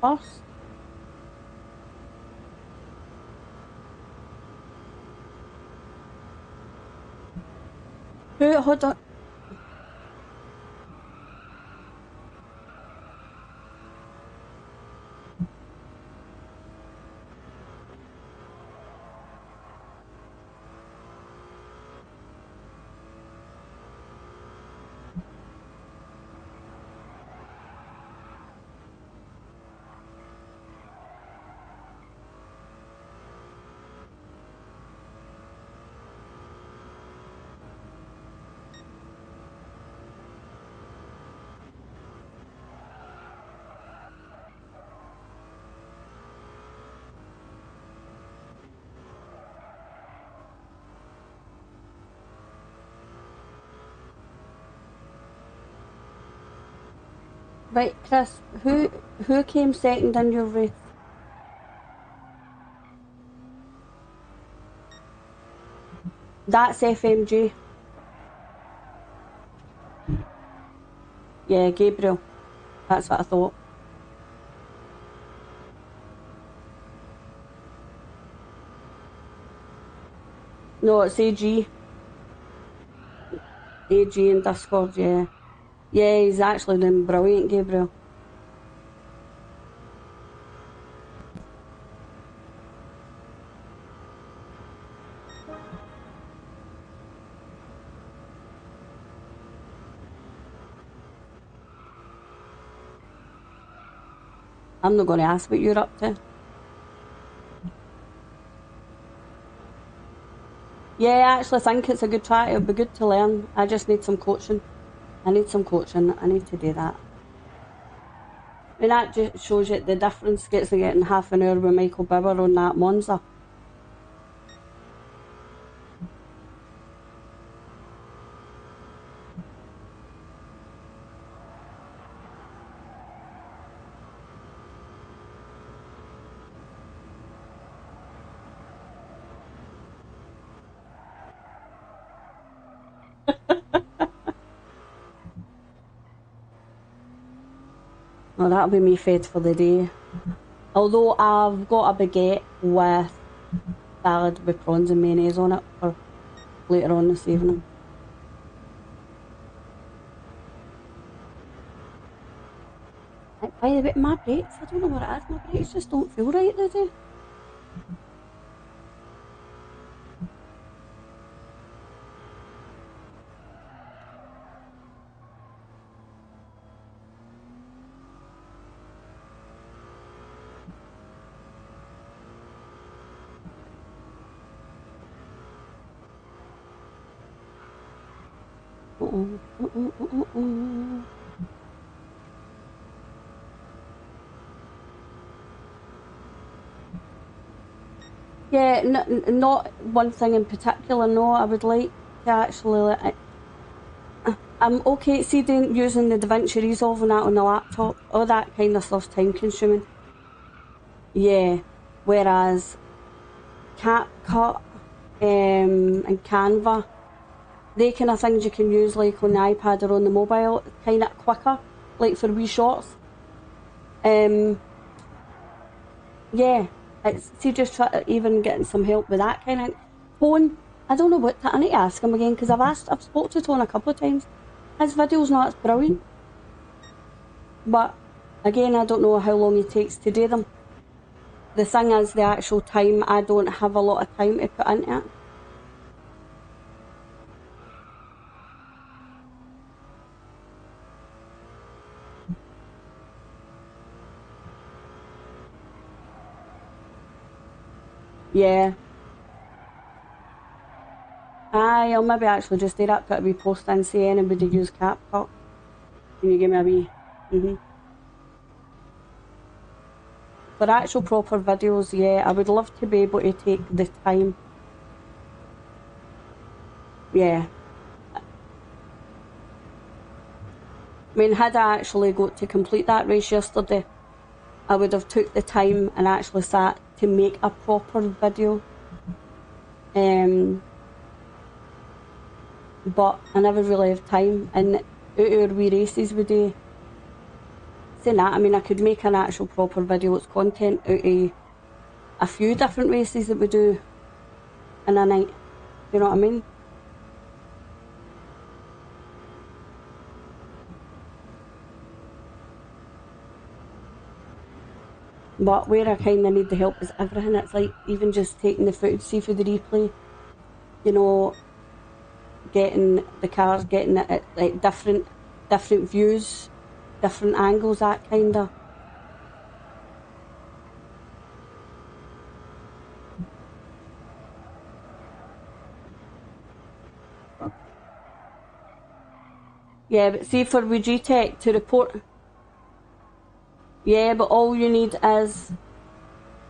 First. Hold on. Right, Chris, who came second in your race? That's FMG. Yeah, Gabriel. That's what I thought. No, it's AG. AG in Discord, yeah. Yeah, he's actually doing brilliant, Gabriel. I'm not going to ask what you're up to. Yeah, I actually think it's a good track. It'll be good to learn. I just need some coaching. I need some coaching. I need to do that. I mean, that just shows you the difference gets like getting half an hour with Michael Bauer on that Monza. Well, that'll be me fed for the day. Although I've got a baguette with salad with prawns and mayonnaise on it for later on this evening. By the way, my brakes, I don't know what it is, my brakes just don't feel right today. Yeah, not one thing in particular, no, I would like to actually I'm okay, see, using the DaVinci Resolve and that on the laptop, all that kind of stuff's time consuming. Yeah, whereas CapCut and Canva, they kind of things you can use like on the iPad or on the mobile, kind of quicker, like for wee shots. Yeah, it's, see, just try to even getting some help with that kind of tone. I don't know what to, I need to ask him again, because I've spoke to Tone a couple of times. His videos now, it's brilliant, but again, I don't know how long it takes to do them. The thing is, the actual time, I don't have a lot of time to put into it. Yeah. Aye, I'll maybe actually just do that, put a wee post in, say anybody use CapCut. Can you give me a wee? For actual proper videos, yeah, I would love to be able to take the time. Yeah. I mean, had I actually got to complete that race yesterday, I would have took the time and actually sat to make a proper video. But I never really have time, and out of our wee races we do. Saying that, I mean, I could make an actual proper video that's content out of a few different races that we do in a night. You know what I mean? But where I kind of need the help is everything. It's like even just taking the footage, see for the replay, you know, getting the cars, getting it at like different views, different angles, that kind of. Yeah, but see for G-Tech to report. Yeah, but all you need is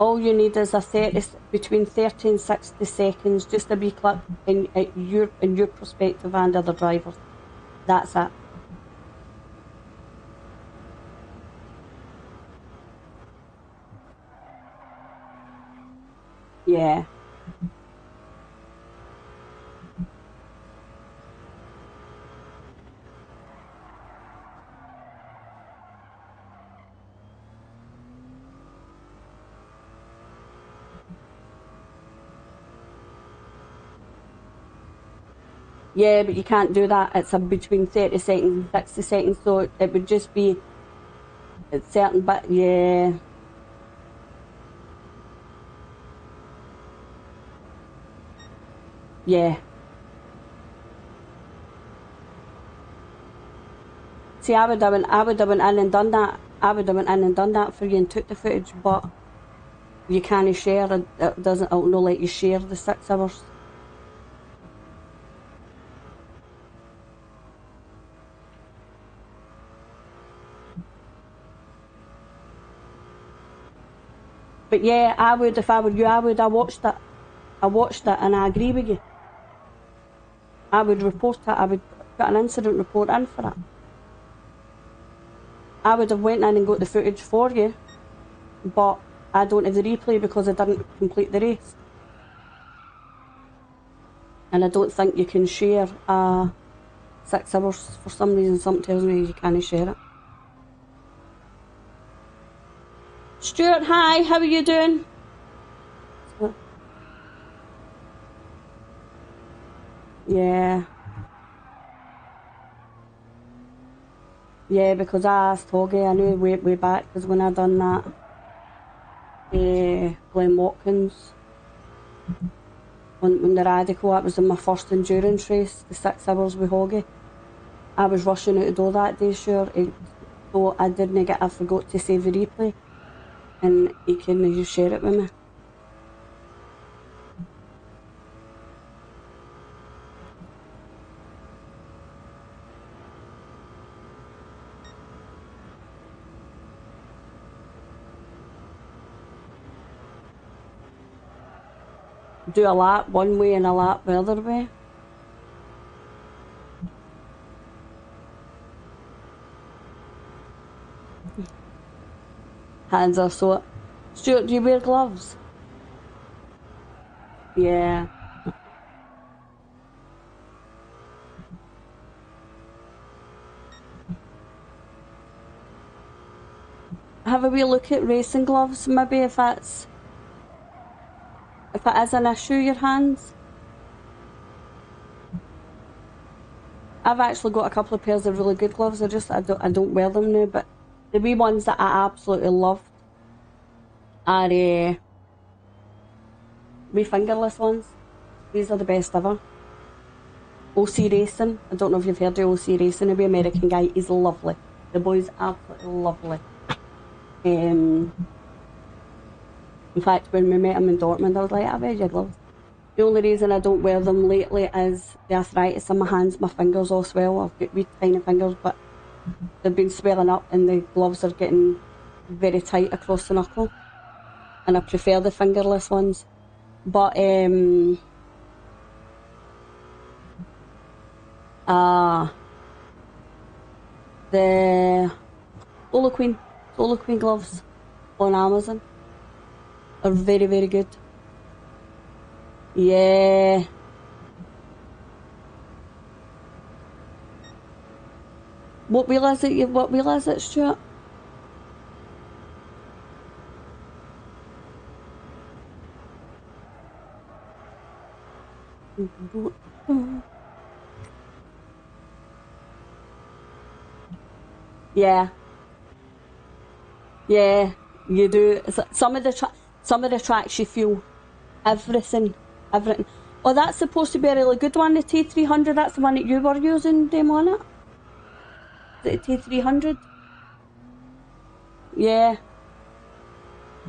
a 30, between 30 and 60 seconds, just a wee clip in your perspective and other drivers. That's it. Yeah. Yeah, but you can't do that. It's a between 30 seconds and 60 seconds, so it would just be a certain bit. Yeah. Yeah. See, I would have went in and done that. I would have went in and done that for you and took the footage, but you can't share. It doesn't. It'll not let you share the 6 hours. But yeah, I would, if I were you, I watched it. I watched it and I agree with you. I would report it. I would put an incident report in for it. I would have went in and got the footage for you, but I don't have the replay because I didn't complete the race. And I don't think you can share 6 hours. For some reason, something tells me you can't share it. Stuart, hi, how are you doing? Yeah. Yeah, because I asked Hoggy, I knew way back, because when I done that, Glen Watkins, when the Radical, that was in my first endurance race, the 6 hours with Hoggy. I was rushing out the door that day, sure, so I didn't get, I forgot to save the replay, and he couldn't just share it with me. Do a lap one way and a lap the other way. Hands are sore. Stuart, do you wear gloves? Yeah. Have a wee look at racing gloves, maybe if it is an issue, your hands. I've actually got a couple of pairs of really good gloves. I don't wear them now, but the wee ones that I absolutely love are wee fingerless ones. These are the best ever. OC Racing. I don't know if you've heard of OC Racing. A wee American guy. He's lovely. The boy's absolutely lovely. In fact, when we met him in Dortmund, I was like, I wear your gloves. The only reason I don't wear them lately is the arthritis in my hands. My fingers all swell. I've got wee tiny fingers, but they've been swelling up and the gloves are getting very tight across the knuckle. And I prefer the fingerless ones. But, the Solo Queen gloves on Amazon are very, very good. Yeah. What wheel is it, Stuart? Yeah. Yeah, you do. Some of the tracks you feel everything. Oh, that's supposed to be a really good one, the T300. That's the one that you were using, on it. The T300. Yeah.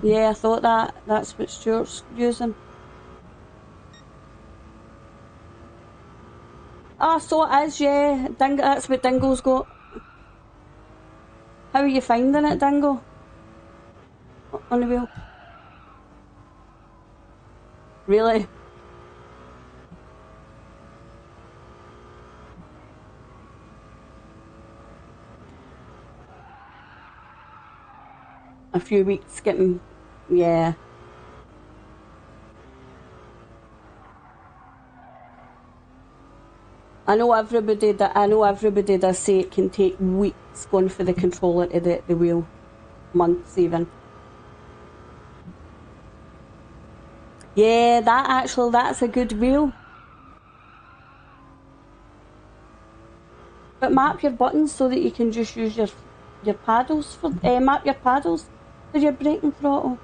Yeah, I thought that's what Stuart's using. Ah, so it is, yeah. That's what Dingo's got. How are you finding it, Dingo? On the wheel? Really? A few weeks getting, yeah. I know everybody does say it can take weeks going for the controller to the wheel. Months even. Yeah, that's a good wheel. But map your buttons so that you can just use your paddles for map your paddles for your braking throttle.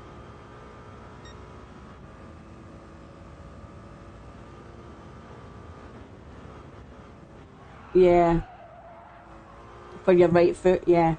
Yeah. For your right foot, yeah.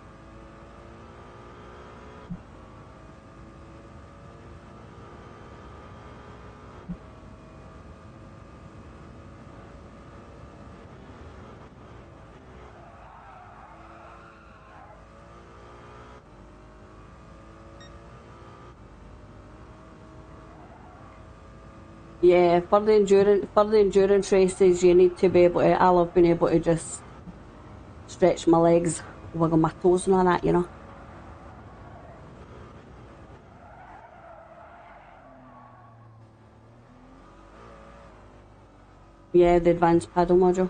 Yeah, for the endurance races you need to be able to, I love being able to just stretch my legs, wiggle my toes and all that, you know. Yeah, the advanced paddle module.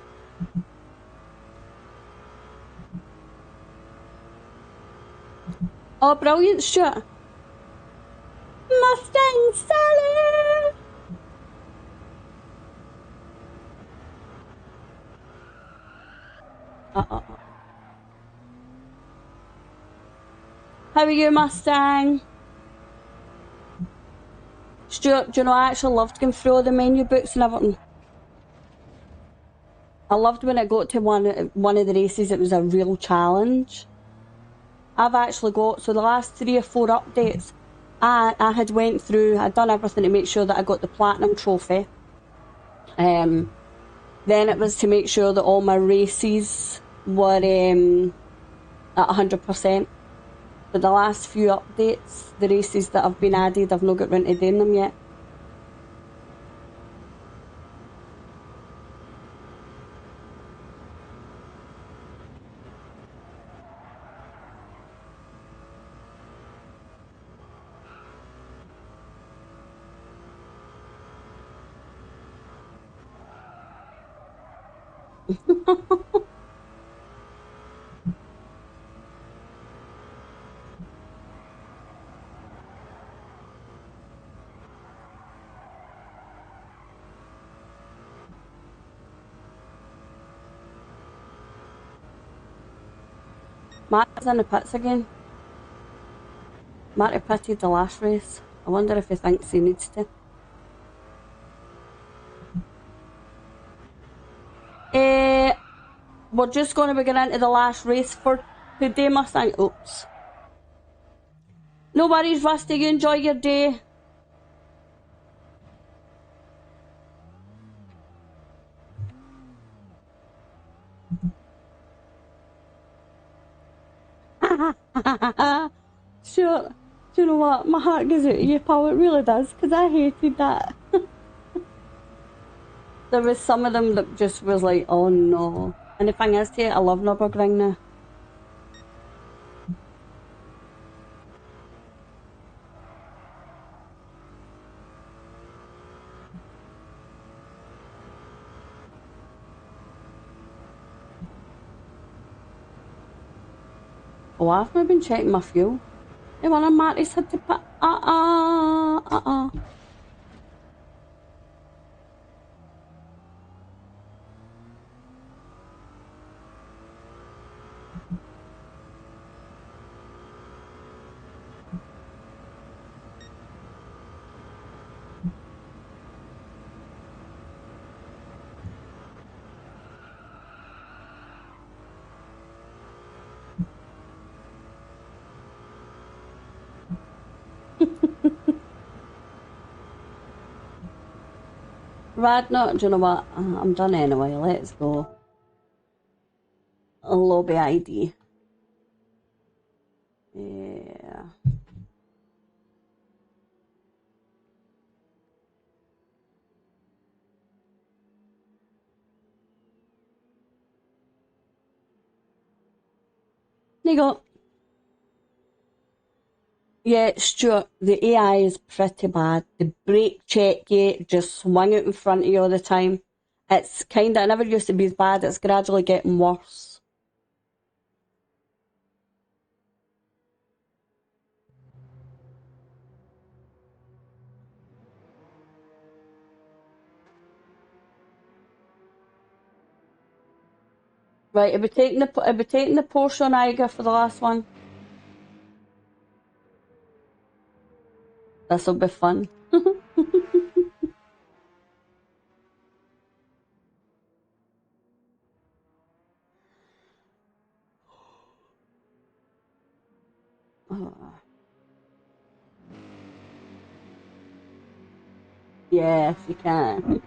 Oh, brilliant, Stuart. Mustang Sally! How are you, Mustang? Stuart, do you know, I actually loved going through all the menu books and everything. I loved when I got to one of the races, it was a real challenge. I've actually got, so the last 3 or 4 updates, I had went through, I'd done everything to make sure that I got the platinum trophy. Then it was to make sure that all my races were at 100%. But the last few updates, the races that have been added, I've not got round to doing them yet. Matt's in the pits again. Matty pitted the last race. I wonder if he thinks he needs to. We're just going to be getting into the last race for today, Mustang. Oops. No worries, Rusty. You enjoy your day. Sure. Do you know what? My heart goes out to you, pal. It really does, because I hated that. There was some of them that just was like, oh no. And the thing is, too, I love Nürburgring now. Oh, I've not been checking my fuel. Hey, one of Matty's had to put. Radnor, do you know what? I'm done anyway. Let's go. A lobby ID. Yeah. There you go. Yeah, Stuart, the AI is pretty bad. The brake check you, just swing it in front of you all the time. It's kinda, it never used to be as bad, it's gradually getting worse. Right, are we taking the Porsche on Eiger for the last one? This'll be fun. Oh. Yes, you can.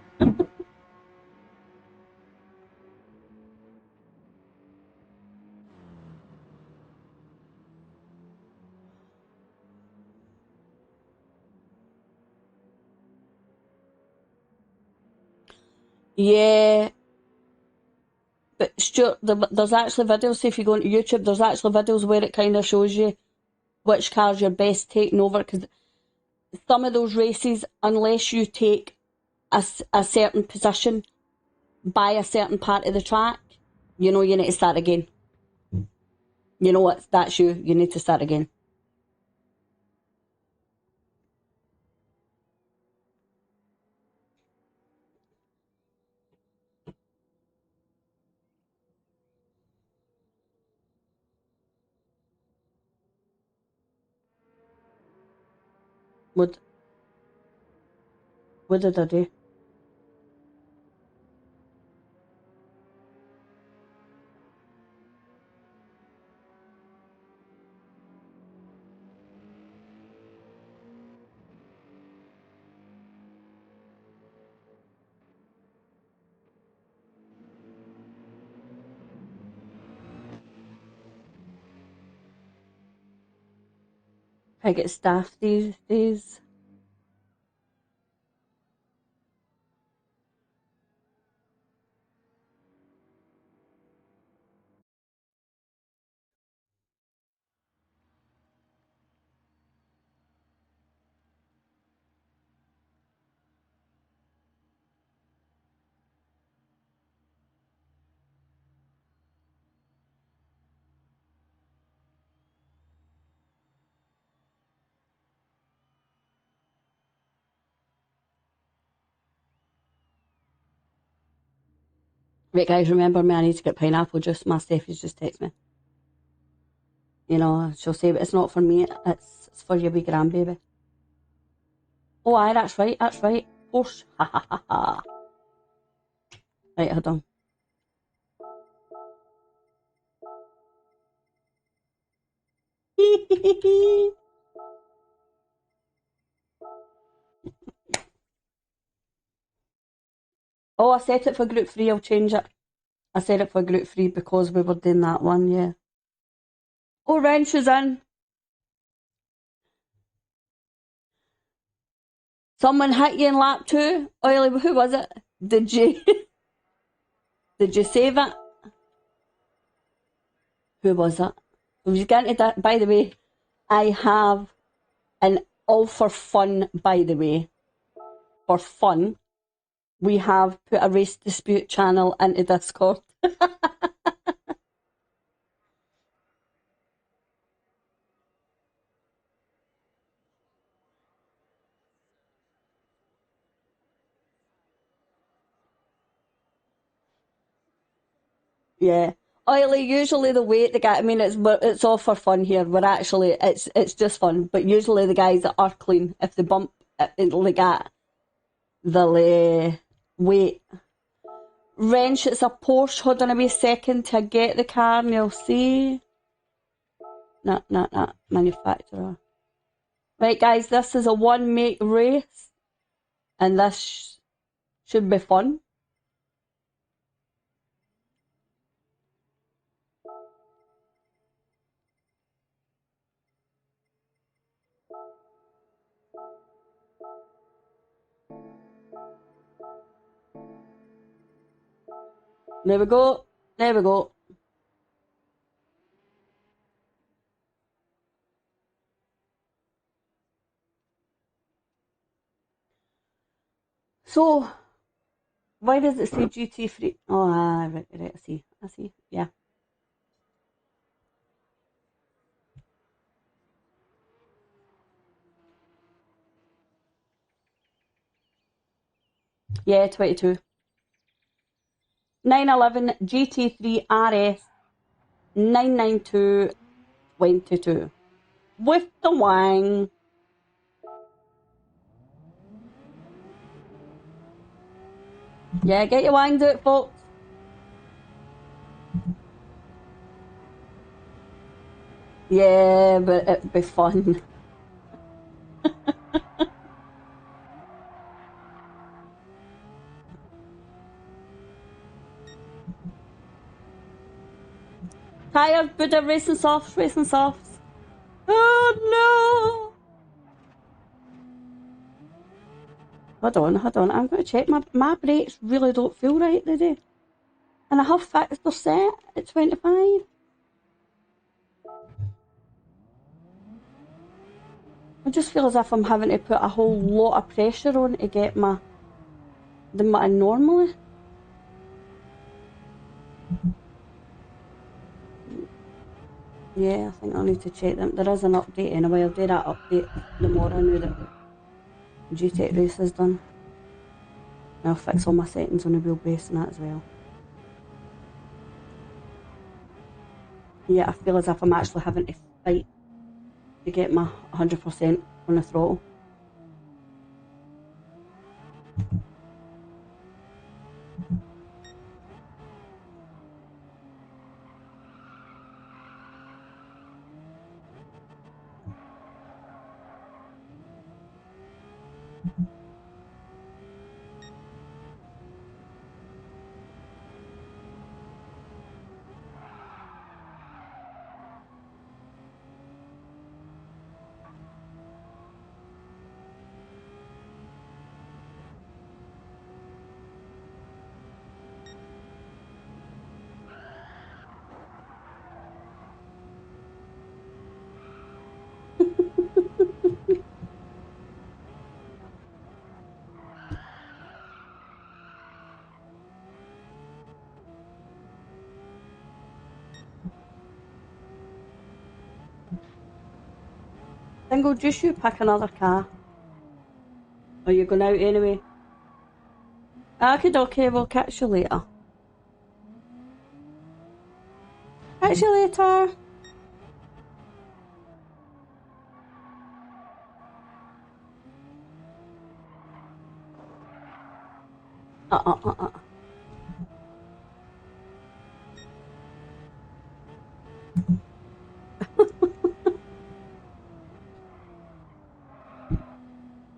Yeah, but Stuart, there's actually videos, see if you go into YouTube, there's actually videos where it kind of shows you which cars you're best taking over, because some of those races, unless you take a certain position by a certain part of the track, you know you need to start again. You know what? That's you. You need to start again. What? What did I do? I get staff these days. Right guys, remember me, I need to get pineapple juice. My Steffi's just texted me. You know, she'll say, but it's not for me, it's for your wee grandbaby. Oh aye, that's right, Porsche, ha ha ha ha. Right, hold on. Oh, I set it for group 3, I'll change it. I set it for group 3 because we were doing that one, yeah. Oh, Wrench is in. Someone hit you in lap 2? Oily, who was it? Did you? Did you save it? Who was it? We get into that. By the way, I have an all for fun, by the way. For fun, we have put a race dispute channel into Discord. Yeah. Oily, usually the way the guy, I mean, it's all for fun here. We're actually, it's just fun. But usually the guys that are clean, if they bump into the they'll wait. Wrench, it's a Porsche. Hold on a wee second to get the car and you'll see. No, manufacturer. Right, guys, this is a one make race. And this should be fun. There we go. There we go. So, why does it say GT3? Oh, right, I see. Yeah. Yeah, 22. 911 GT3 RS 992 22. With the wang. Yeah, get your wangs out, folks. Yeah, but it'd be fun. Tired, Buddha, racing softs. Oh no! Hold on, I'm going to check. My brakes really don't feel right today. And I have fixed the set at 25. I just feel as if I'm having to put a whole lot of pressure on to get than what I normally. Yeah, I think I'll need to check them. There is an update anyway. I'll do that update tomorrow now that GTEC race is done. And I'll fix all my settings on the wheelbase and that as well. Yeah, I feel as if I'm actually having to fight to get my 100% on the throttle. Single, just you pick another car. Or you're going out anyway. Okay, we'll catch you later. Catch you later.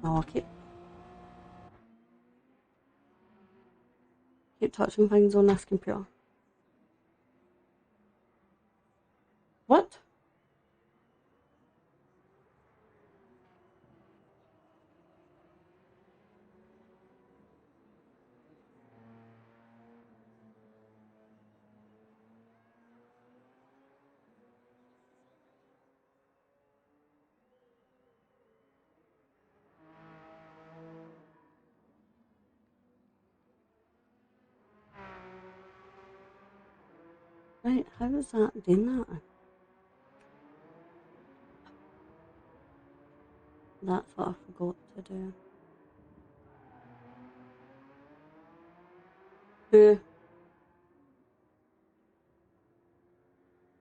Oh, keep touching things on this computer. What? Right, how is that doing that? That's what I forgot to do. Who?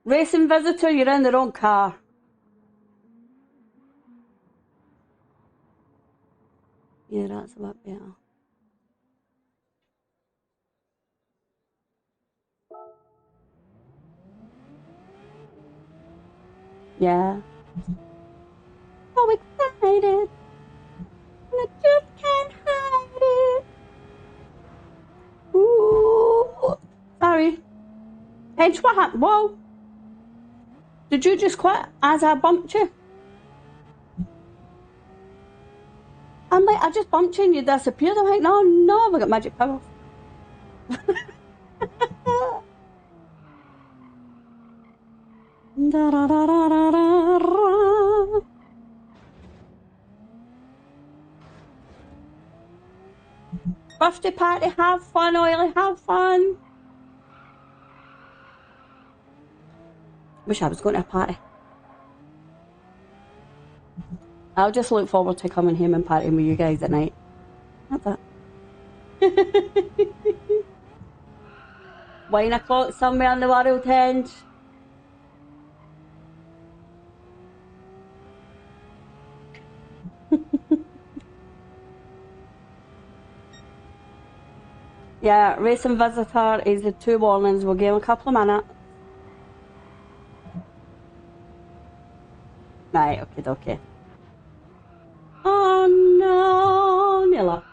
Racing visitor, you're in the wrong car. Yeah, that's a bit better. Yeah. So excited. I just can't hide it. Ooh. Sorry. Edge, what happened? Whoa. Did you just quit as I bumped you? I'm like, I just bumped you and you disappeared. I'm like, no, we got magic powers. Da, da, da, da, da, da. Birthday party, have fun, Oily, have fun. Wish I was going to a party. I'll just look forward to coming home and partying with you guys at night. That's it. 1 o'clock somewhere in the world end. Yeah, racing visitor is the 2 warnings. We'll give him a couple of minutes. Right, okay. Oh no, Nilla.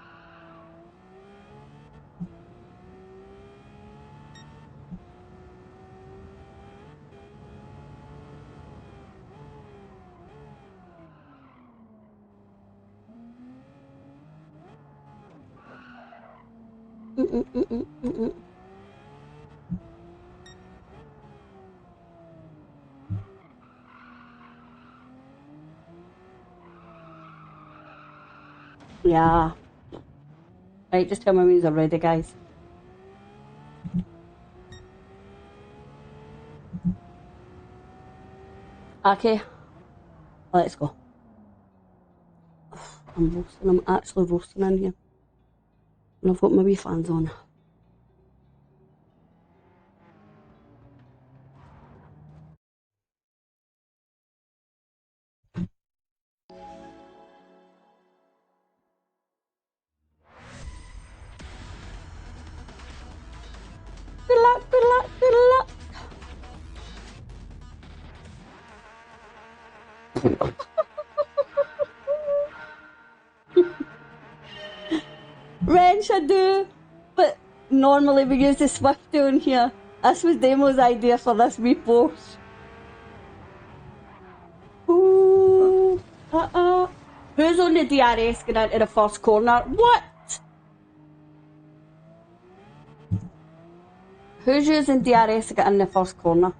Yeah. Right, just tell me when you're ready, guys. Okay, let's go. I'm roasting, I'm actually roasting in here. And I've got my wee fans on. Good luck, good luck, good luck. Wrench I do, but normally we use the Swift down here. This was Demo's idea for this wee Porsche. Ooh, Who's on the DRS going into the first corner? What? Who's using DRS to get in the first corner?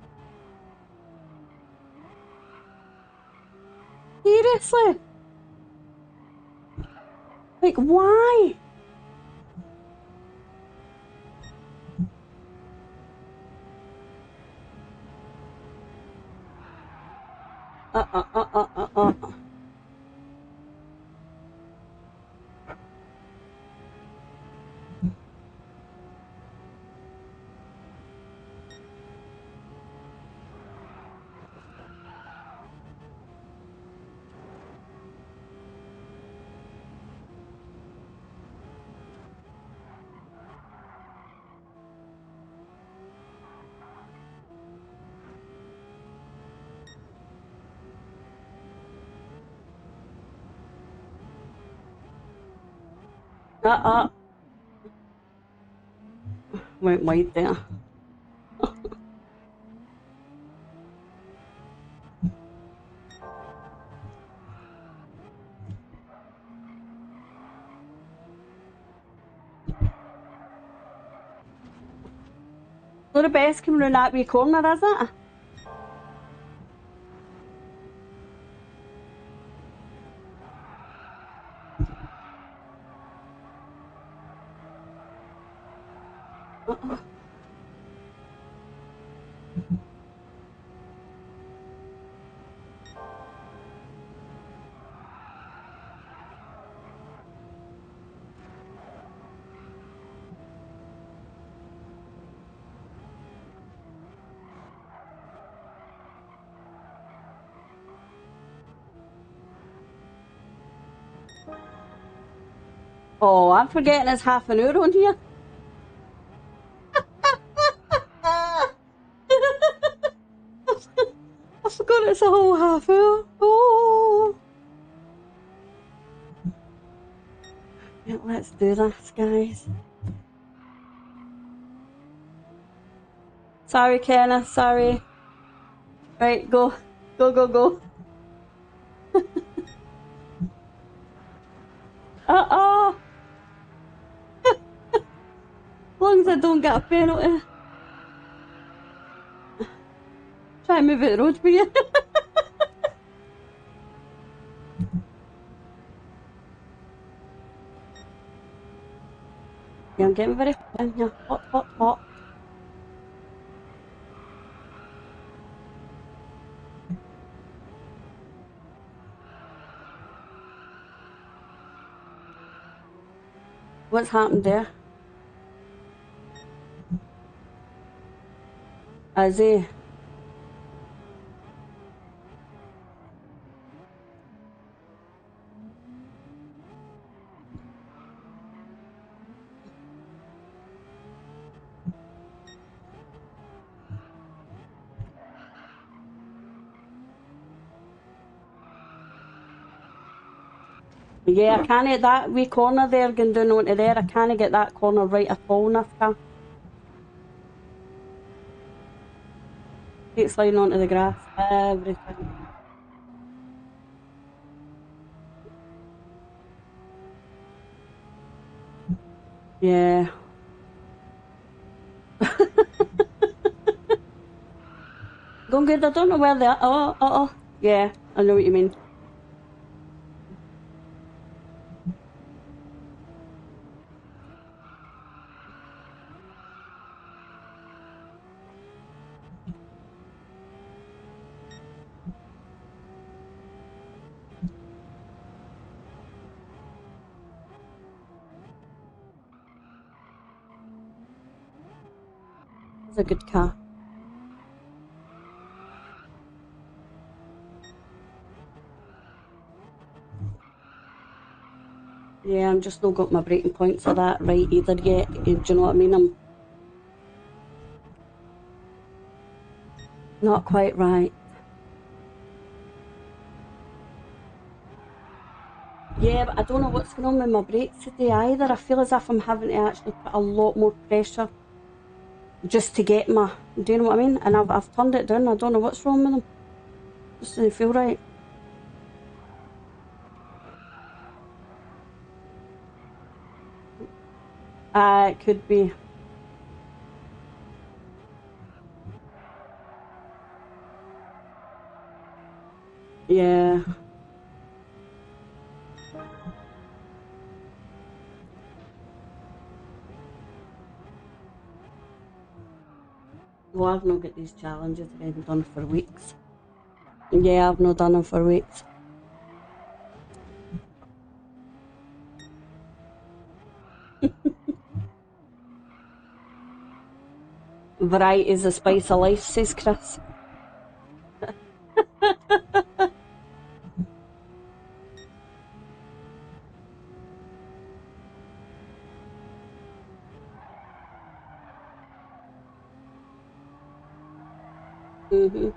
Seriously? Like, why? Uh-uh. Went wide there. So the best coming round that wee corner, is it? Oh, I'm forgetting it's half an hour on here. I forgot it's a whole half hour. Oh. Yeah, let's do this, guys. Sorry, Kenna, sorry. Right, go. Go, go, go. Uh-oh. As long as I don't get a penalty. Try and move it the road for you. Yeah, I'm getting very hot in here. Hot, hot, hot. What's happened there? Is he? Yeah, I can't get that wee corner there going down onto there. I can't get that corner right at all in this car. Keep sliding onto the grass every time. Yeah. Going good, I don't know where they are. Oh. Yeah, I know what you mean. It's a good car. Yeah, I'm just not got my breaking points of that right either yet. Do you know what I mean? I'm not quite right. Yeah, but I don't know what's going on with my brakes today either. I feel as if I'm having to actually put a lot more pressure just to get my, do you know what I mean? And I've turned it down. I don't know what's wrong with them. Just doesn't feel right. It could be. Yeah. Well, I've not got these challenges that I've done for weeks. Yeah, I've not done them for weeks. Variety is the spice of life, says Chris. Mhm.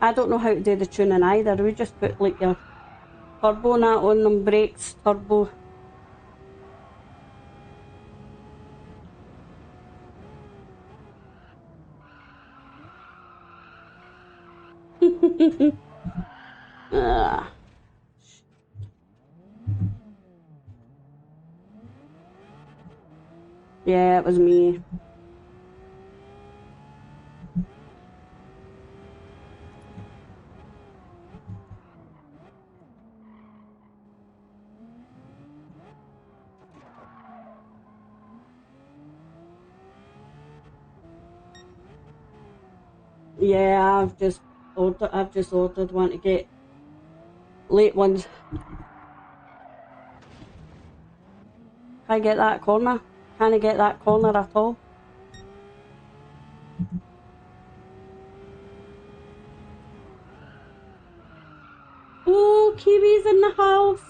I don't know how to do the tuning either. We just put like your turbo and that on them, brakes, turbo. Yeah, it was me. Yeah, I've just ordered one to get late ones. Can I get that corner? Can I get that corner at all? Oh, Kiwi's in the house.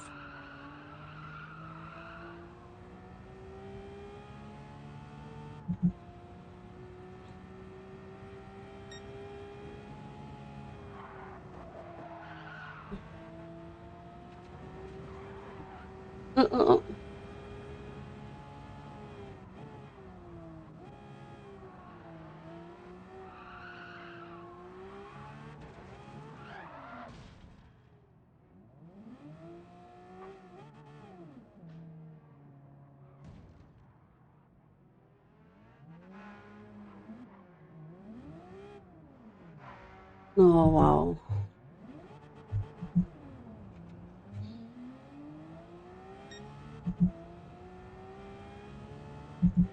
Oh, wow.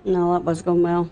No, that was going well.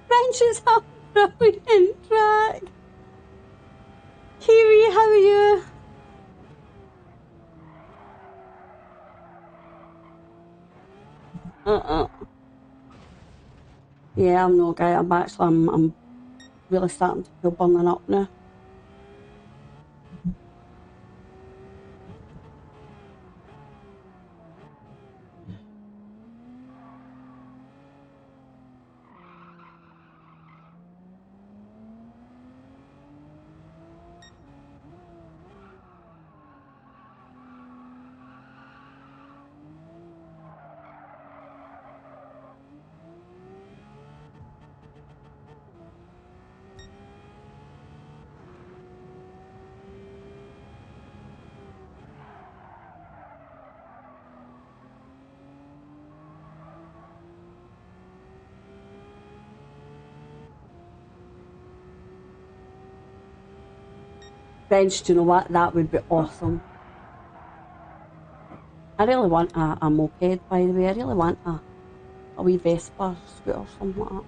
Benches are brilliant track. Kiwi, how are you? Yeah, I'm no guy. I'm really starting to feel burning up now. Bench, do you know what? That would be awesome. I really want a moped, by the way. I really want a wee Vespa scooter or something like that.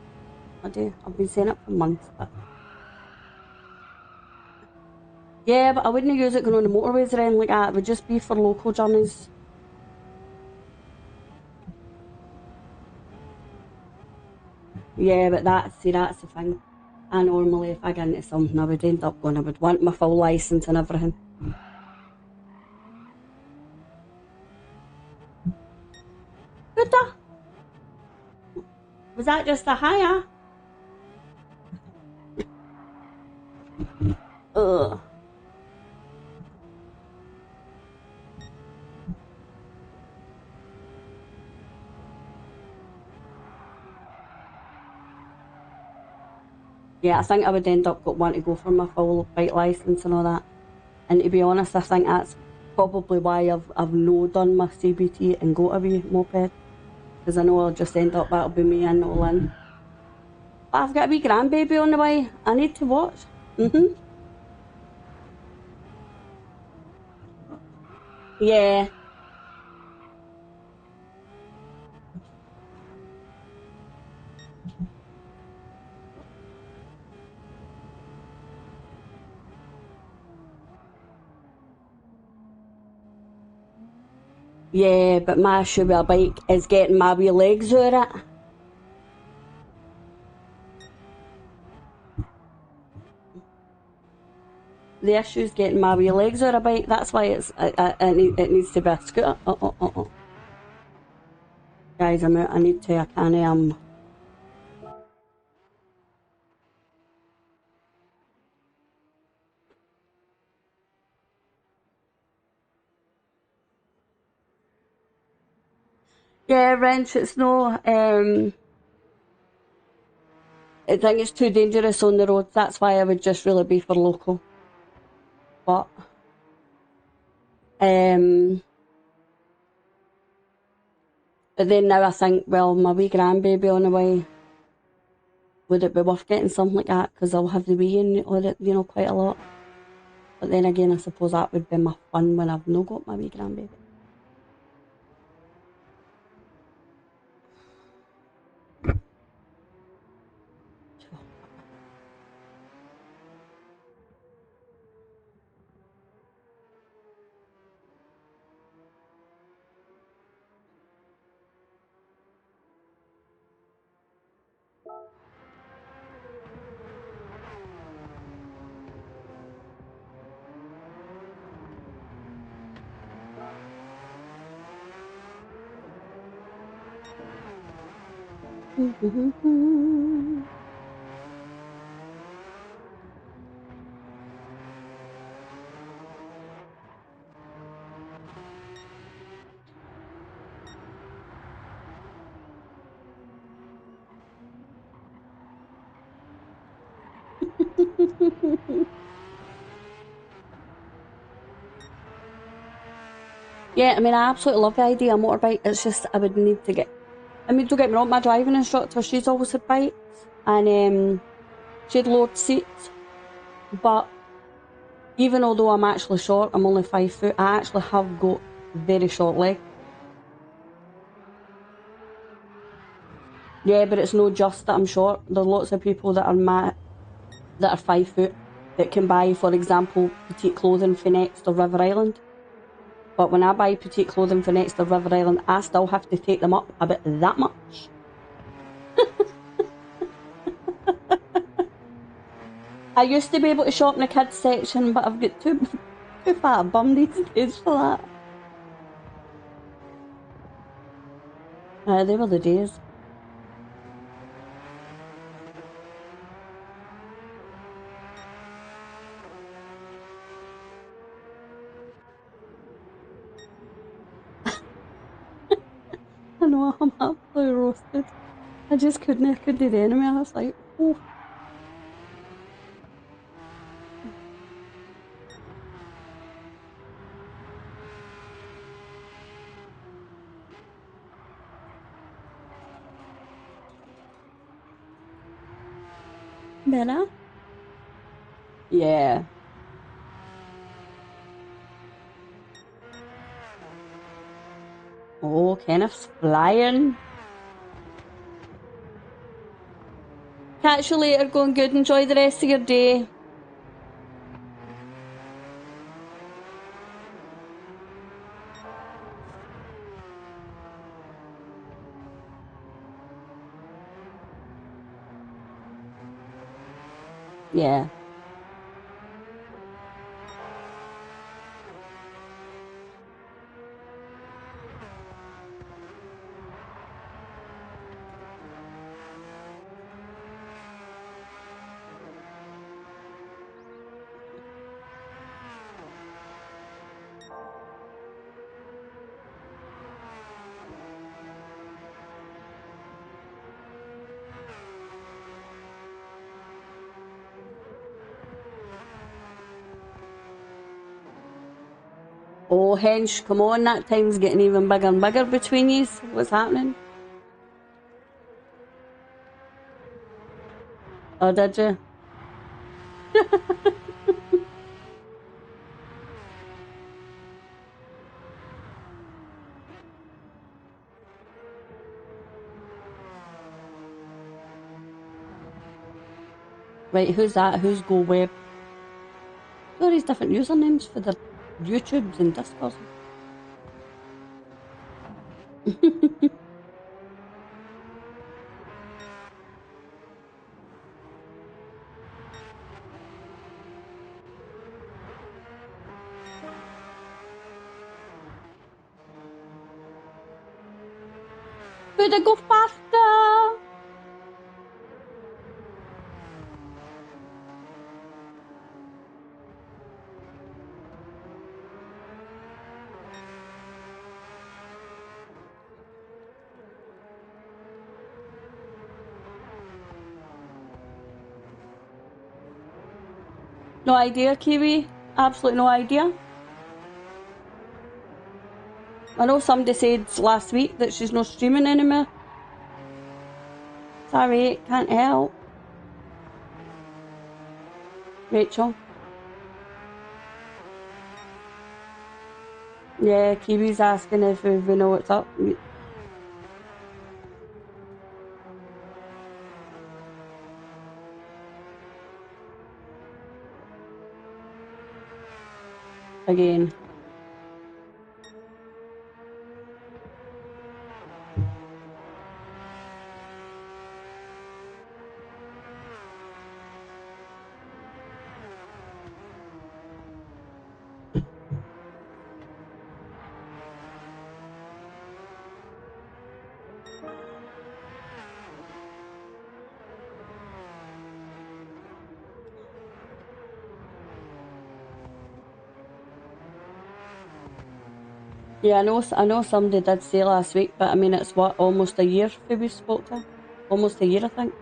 I do. I've been saying it for months, but... Yeah, but I wouldn't use it going on the motorways or anything like that. It would just be for local journeys. Yeah, but that's the thing. I normally, if I get into something, I would end up going, I would want my full licence and everything. Good da. Was that just a hire? Ugh. Yeah, I think I would end up wanting to go for my full bike licence and all that. And to be honest, I think that's probably why I've no done my CBT and got a wee moped. Because I know I'll just end up, that'll be me in all in. But I've got a wee grandbaby on the way. I need to watch. Yeah. Yeah, but my issue with a bike is getting my wee legs over it. The issue is getting my wee legs over a bike. That's why it needs to be a scooter. Oh. Guys, I'm out. I need to. I can't. Yeah, wrench. It's no. I think it's too dangerous on the road. That's why I would just really be for local. But then now I think, well, my wee grandbaby on the way, would it be worth getting something like that? Because I'll have the wee in on it, you know, quite a lot. But then again, I suppose that would be my fun when I've not got my wee grandbaby. Yeah, I mean, I absolutely love the idea of a motorbike. It's just I would need to get. I mean, don't get me wrong, my driving instructor, she's always had bikes, and she had lowered seats. But even although I'm actually short, I'm only 5 foot. I actually have got very short legs. Yeah, but it's no just that I'm short. There's lots of people that are 5 foot that can buy, for example, petite clothing for next to River Island. But when I buy petite clothing for next to River Island, I still have to take them up about that much. I used to be able to shop in the kids section, but I've got too fat a bum these days for that. They were the days. I know, I'm absolutely roasted. I just couldn't do the enemy. I was like, oh. Better? Yeah. Oh, Kenneth's flying. Catch you later, going good. Enjoy the rest of your day. Yeah. Oh, hench, come on, that time's getting even bigger and bigger between you. What's happening? Oh, did you? Right, who's that? Who's Go Web? All these different usernames for their YouTubes and Discords. Could I go faster? No idea, Kiwi. Absolutely no idea. I know somebody said last week that she's not streaming anymore. Sorry, can't help. Rachel. Yeah, Kiwi's asking if we know what's up. Again. Yeah, I know somebody did say last week, but I mean, it's what, almost a year since we spoke to her? Almost a year, I think.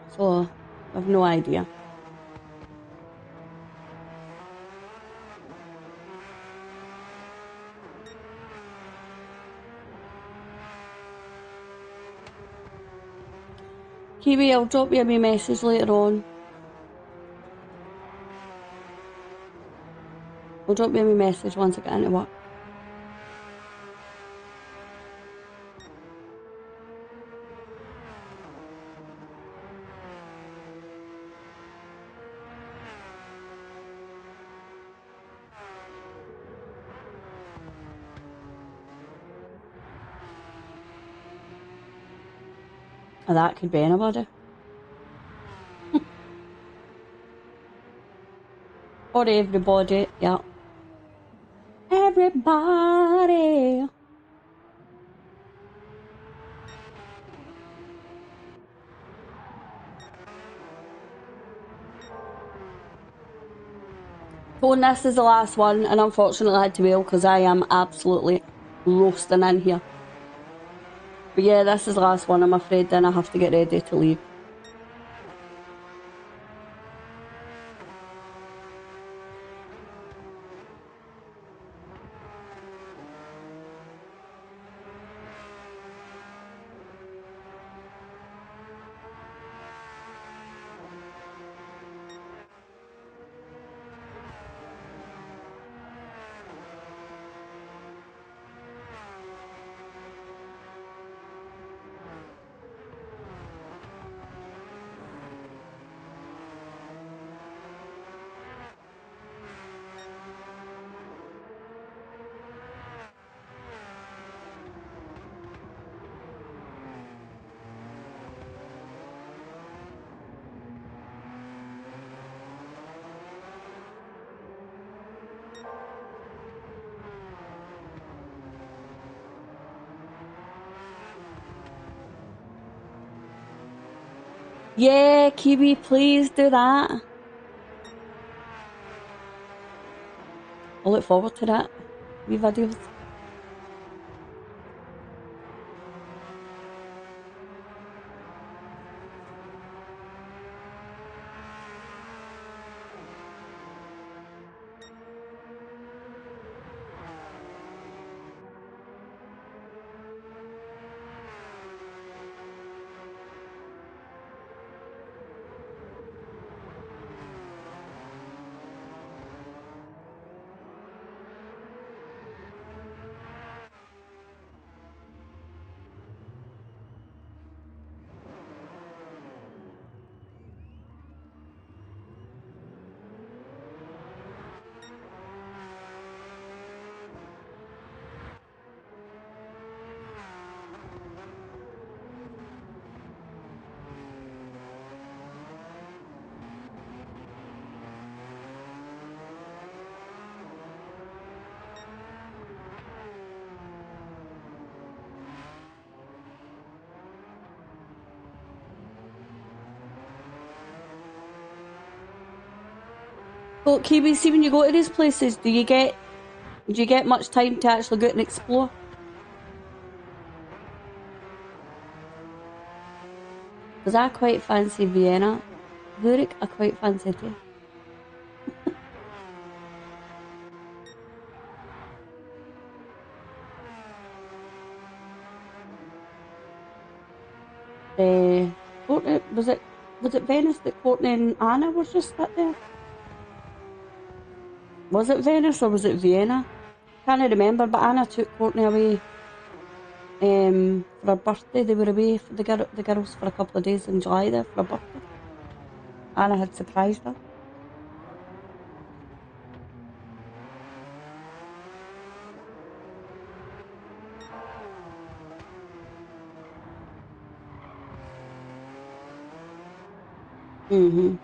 So, I've no idea. Kiwi, I'll drop you a wee message later on. I'll drop you a wee message once I get into work. Oh, that could be anybody. Or everybody, yeah. Everybody. Phone, this is the last one, and unfortunately I had to bail because I am absolutely roasting in here. But yeah, this is the last one, I'm afraid, then I have to get ready to leave. Yeah, Kiwi, please do that. I look forward to that. Wee videos. So, Kiwi, see when you go to these places, do you get much time to actually go out and explore? Because I quite fancy Vienna. Zurich, I quite fancy too. Courtney, was it Venice that Courtney and Anna were just at there? Was it Venice or was it Vienna? Can't remember, but Anna took Courtney away for her birthday. They were away for the girls for a couple of days in July there for her birthday. Anna had surprised her. Mm-hmm.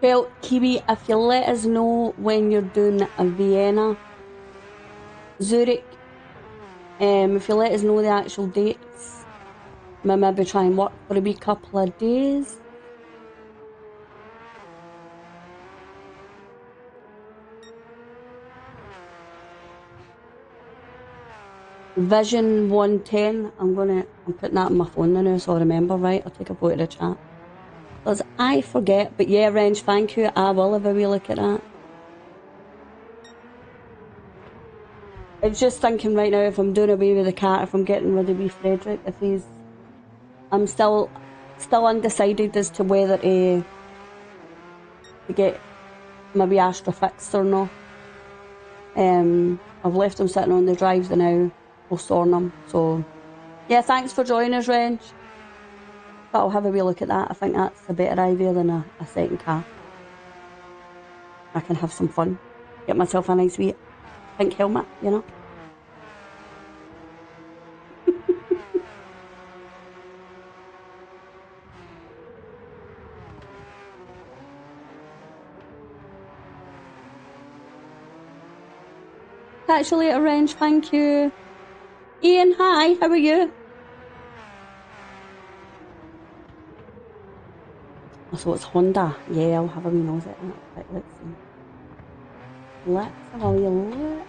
Well, Kiwi, if you let us know when you're doing a Vienna, Zurich, if you let us know the actual dates, we'll maybe try and work for a wee couple of days. Vision 110, I'm putting that on my phone now so I remember, right? I'll take a photo of the chat. Because I forget, but yeah, Wrench, thank you. I will have a wee look at that. I was just thinking right now, if I'm doing away with the cat, if I'm getting rid of wee Frederick, if he's... I'm still undecided as to whether to get my wee Astra fixed or not. I've left him sitting on the drive now. We'll storm him. So, yeah, thanks for joining us, Wrench. But I'll have a wee look at that. I think that's a better idea than a second car. I can have some fun. Get myself a nice wee pink helmet, you know. Catch you later, Wrench. Thank you. Ian, hi. How are you? So it's Honda. Yeah, I'll have a wee nose at it. Right, let's see. Let's have a wee look.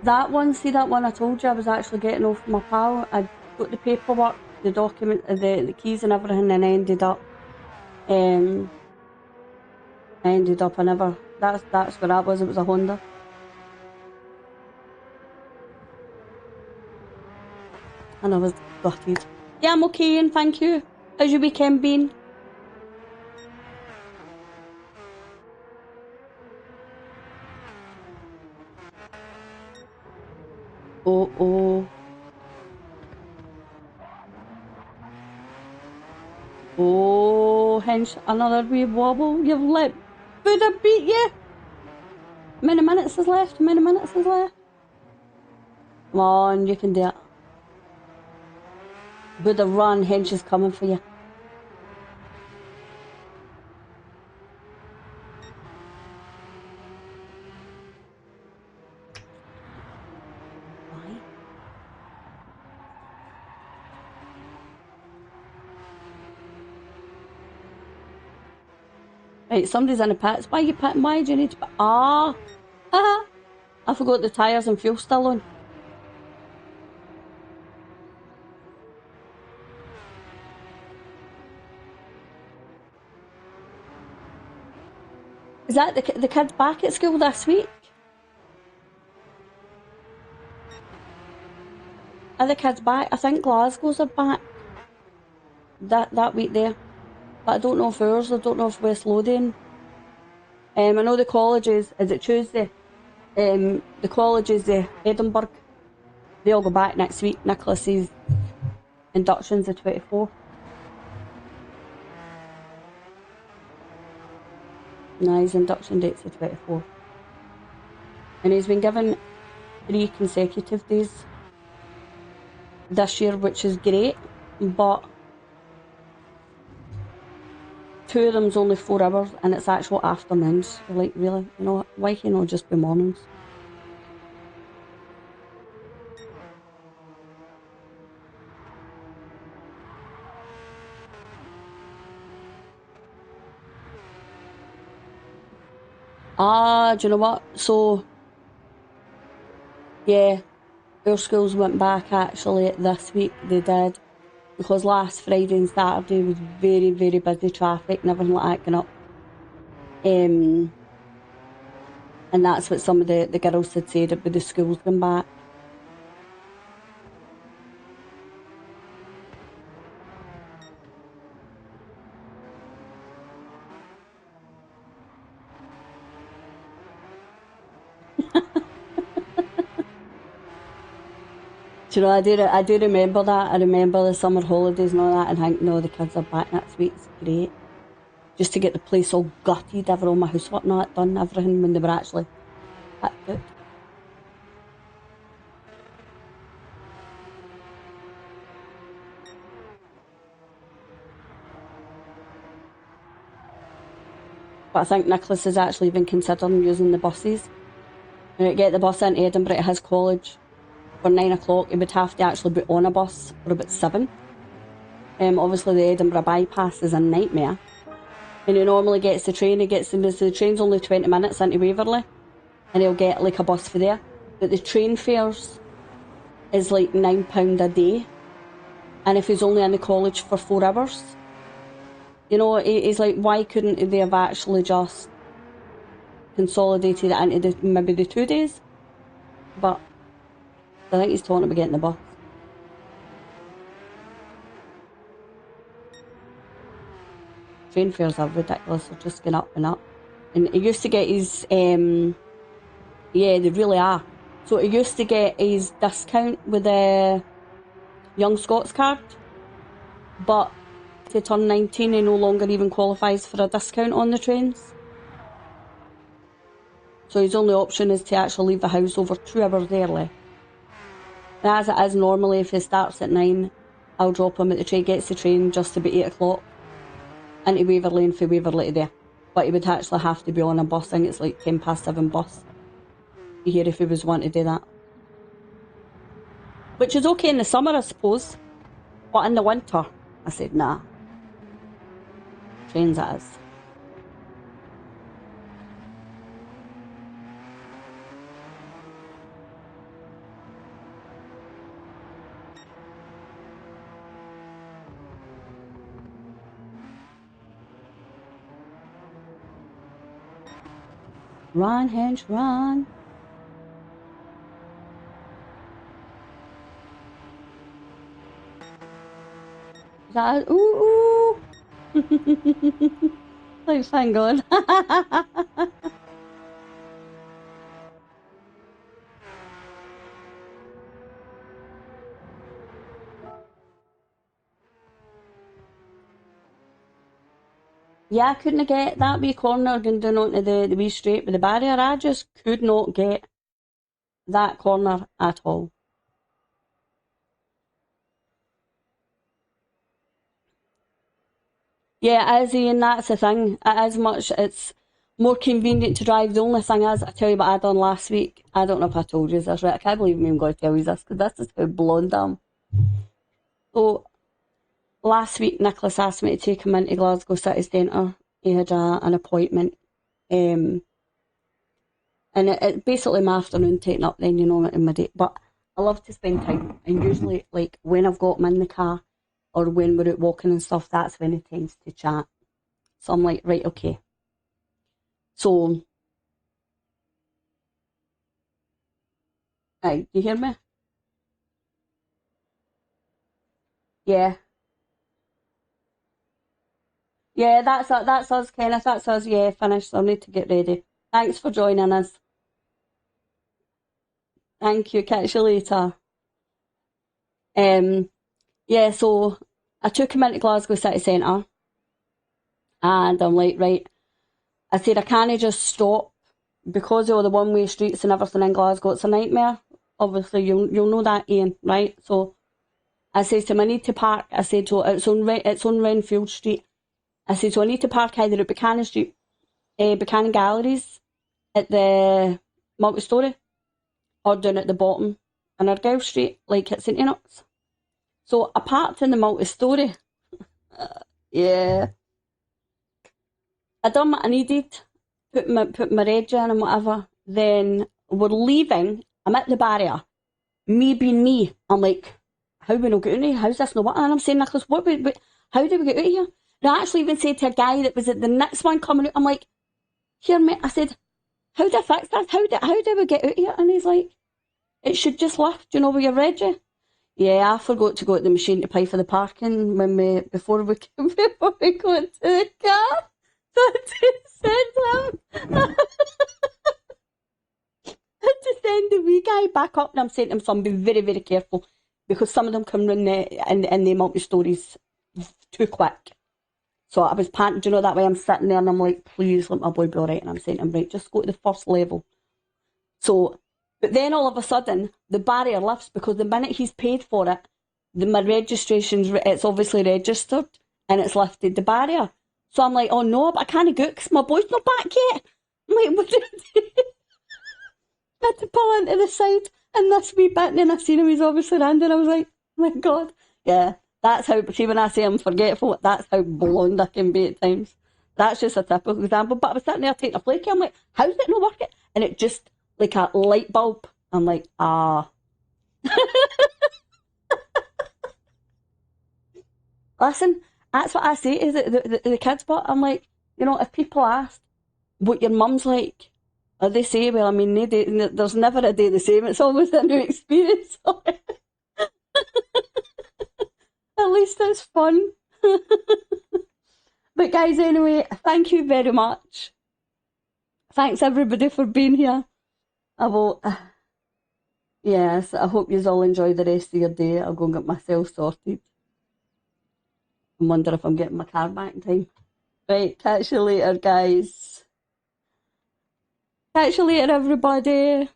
That one, see that one I told you I was actually getting off my pal. I got the paperwork, the document, the keys and everything, and ended up, I never. That's where that was. It was a Honda. And I was gutted. Yeah, I'm okay, and thank you. How's your weekend been? Oh. Oh, hence another wee wobble. You've let Buddha beat you. Many minutes is left. Come on, you can do it. Buddha, run. Hench is coming for you. Right, somebody's in the pits. Why are you pitting? Why do you need to pit? I forgot the tyres and fuel still on. Is that the kids back at school this week? Are the kids back? I think Glasgow's are back that week there. But I don't know if ours, I don't know if West Lothian I know the colleges, is it Tuesday? The colleges, Edinburgh, they all go back next week. Nicholas's induction's the 24th. No, his induction date's the 24th. And he's been given 3 consecutive days this year, which is great, but 2 of them's only 4 hours and it's actual afternoons. You're like, really? You know, why can it not just be mornings? Ah, do you know what? So, yeah, our schools went back actually this week, they did, because last Friday and Saturday was very, very busy traffic and everything like that going up. And that's what some of the girls had said about the schools going back. Do you know, I do remember that. I remember the summer holidays and all that, and think, no, the kids are back next week. It's great. Just to get the place all gutted, have all my housework and all that done, everything when they were actually picked out. But I think Nicholas has actually been considering using the buses. When you get the bus into Edinburgh at his college for 9 o'clock, he would have to actually be on a bus for about 7. Obviously the Edinburgh bypass is a nightmare. And he normally gets the train, the train's only 20 minutes into Waverley, and he'll get like a bus for there. But the train fares is like £9 a day. And if he's only in the college for 4 hours, you know, he's like, why couldn't they have actually just consolidated it into maybe the 2 days? But I think he's talking about getting the bus. Train fares are ridiculous, they're just going up and up. And he used to get his, yeah, they really are. So he used to get his discount with the Young Scots card, but to turn 19 he no longer even qualifies for a discount on the trains. So his only option is to actually leave the house over 2 hours early. And as it is normally, if he starts at 9, I'll drop him at the train, gets the train just about 8 o'clock into Waverley and from Waverley to there. But he would actually have to be on a bus. I think it's like 7:10 bus here if he was wanting to do that. Which is okay in the summer, I suppose. But in the winter, I said, nah. Trains it is. Run, Hench, run. Is that a, ooh, ooh. Like, thank God. Yeah, I couldn't get that wee corner going down onto the wee straight with the barrier. I just could not get that corner at all. Yeah, it is, Ian, that's the thing. It's more convenient to drive. The only thing is, I tell you what I done last week. I don't know if I told you this, right? I can't believe I'm even going to tell you this, because this is how blonde I am. So, last week, Nicholas asked me to take him into Glasgow City Centre. He had an appointment. And it basically my afternoon taken up then, you know, in my day. But I love to spend time. And usually, like, when I've got him in the car, or when we're out walking and stuff, that's when he tends to chat. So I'm like, right, okay. So, do you hear me? Yeah. Yeah, that's us, Kenneth. That's us. Yeah, finished. I need to get ready. Thanks for joining us. Thank you. Catch you later. Yeah, so I took him into Glasgow City Centre, and I'm like, right. I said I can't just stop because of all the one-way streets and everything in Glasgow. It's a nightmare. Obviously, you'll know that, Ian, right? So I said to him, I need to park. I said, so it's on Renfield Street. I said, so I need to park either at Buchanan Street, Buchanan Galleries at the multi-storey, or down at the bottom in Argyle Street, like at St Enoch's. So I parked in the multi-storey. Yeah. I done what I needed, put my reg in and whatever. Then we're leaving. I'm at the barrier. Me being me, I'm like, how we not get out of here? How's this not working? And I'm saying, Nicholas, how do we get out of here? And I actually even said to a guy that was at the next one coming out, I'm like, here, mate. I said, how do I fix this? How do we get out of here? And he's like, it should just lift, you know, with your reg. Yeah, I forgot to go to the machine to pay for the parking before we go into the car. So I had to send him. I had to send the wee guy back up, and I'm saying to him, son, be very, very careful, because some of them come in the multi-stories too quick. So I was panting, you know, that way I'm sitting there and I'm like, please let my boy be alright. And I'm saying to him, right, just go to the first level. So, but then all of a sudden, the barrier lifts, because the minute he's paid for it, my registration's, it's obviously registered, and it's lifted the barrier. So I'm like, oh no, but I can't go because my boy's not back yet. I'm like, what do I do? I had to pull into the side and this wee bit, and then I seen him, he's obviously landing. I was like, oh my God. Yeah, that's how, see, when I say I'm forgetful, that's how blonde I can be at times. That's just a typical example. But I was sitting there taking a flaky, I'm like, how's it not working? And it just, like a light bulb. I'm like, ah. Listen, that's what I say to the kids, but I'm like, you know, if people ask what your mum's like, or they say, well, I mean, there's never a day the same. It's always a new experience. At least it's fun. But guys, anyway, thank you very much. Thanks everybody for being here. I will, yes, I hope you all enjoy the rest of your day. I'll go and get myself sorted. I wonder if I'm getting my car back in time. Right, catch you later, guys. Catch you later, everybody.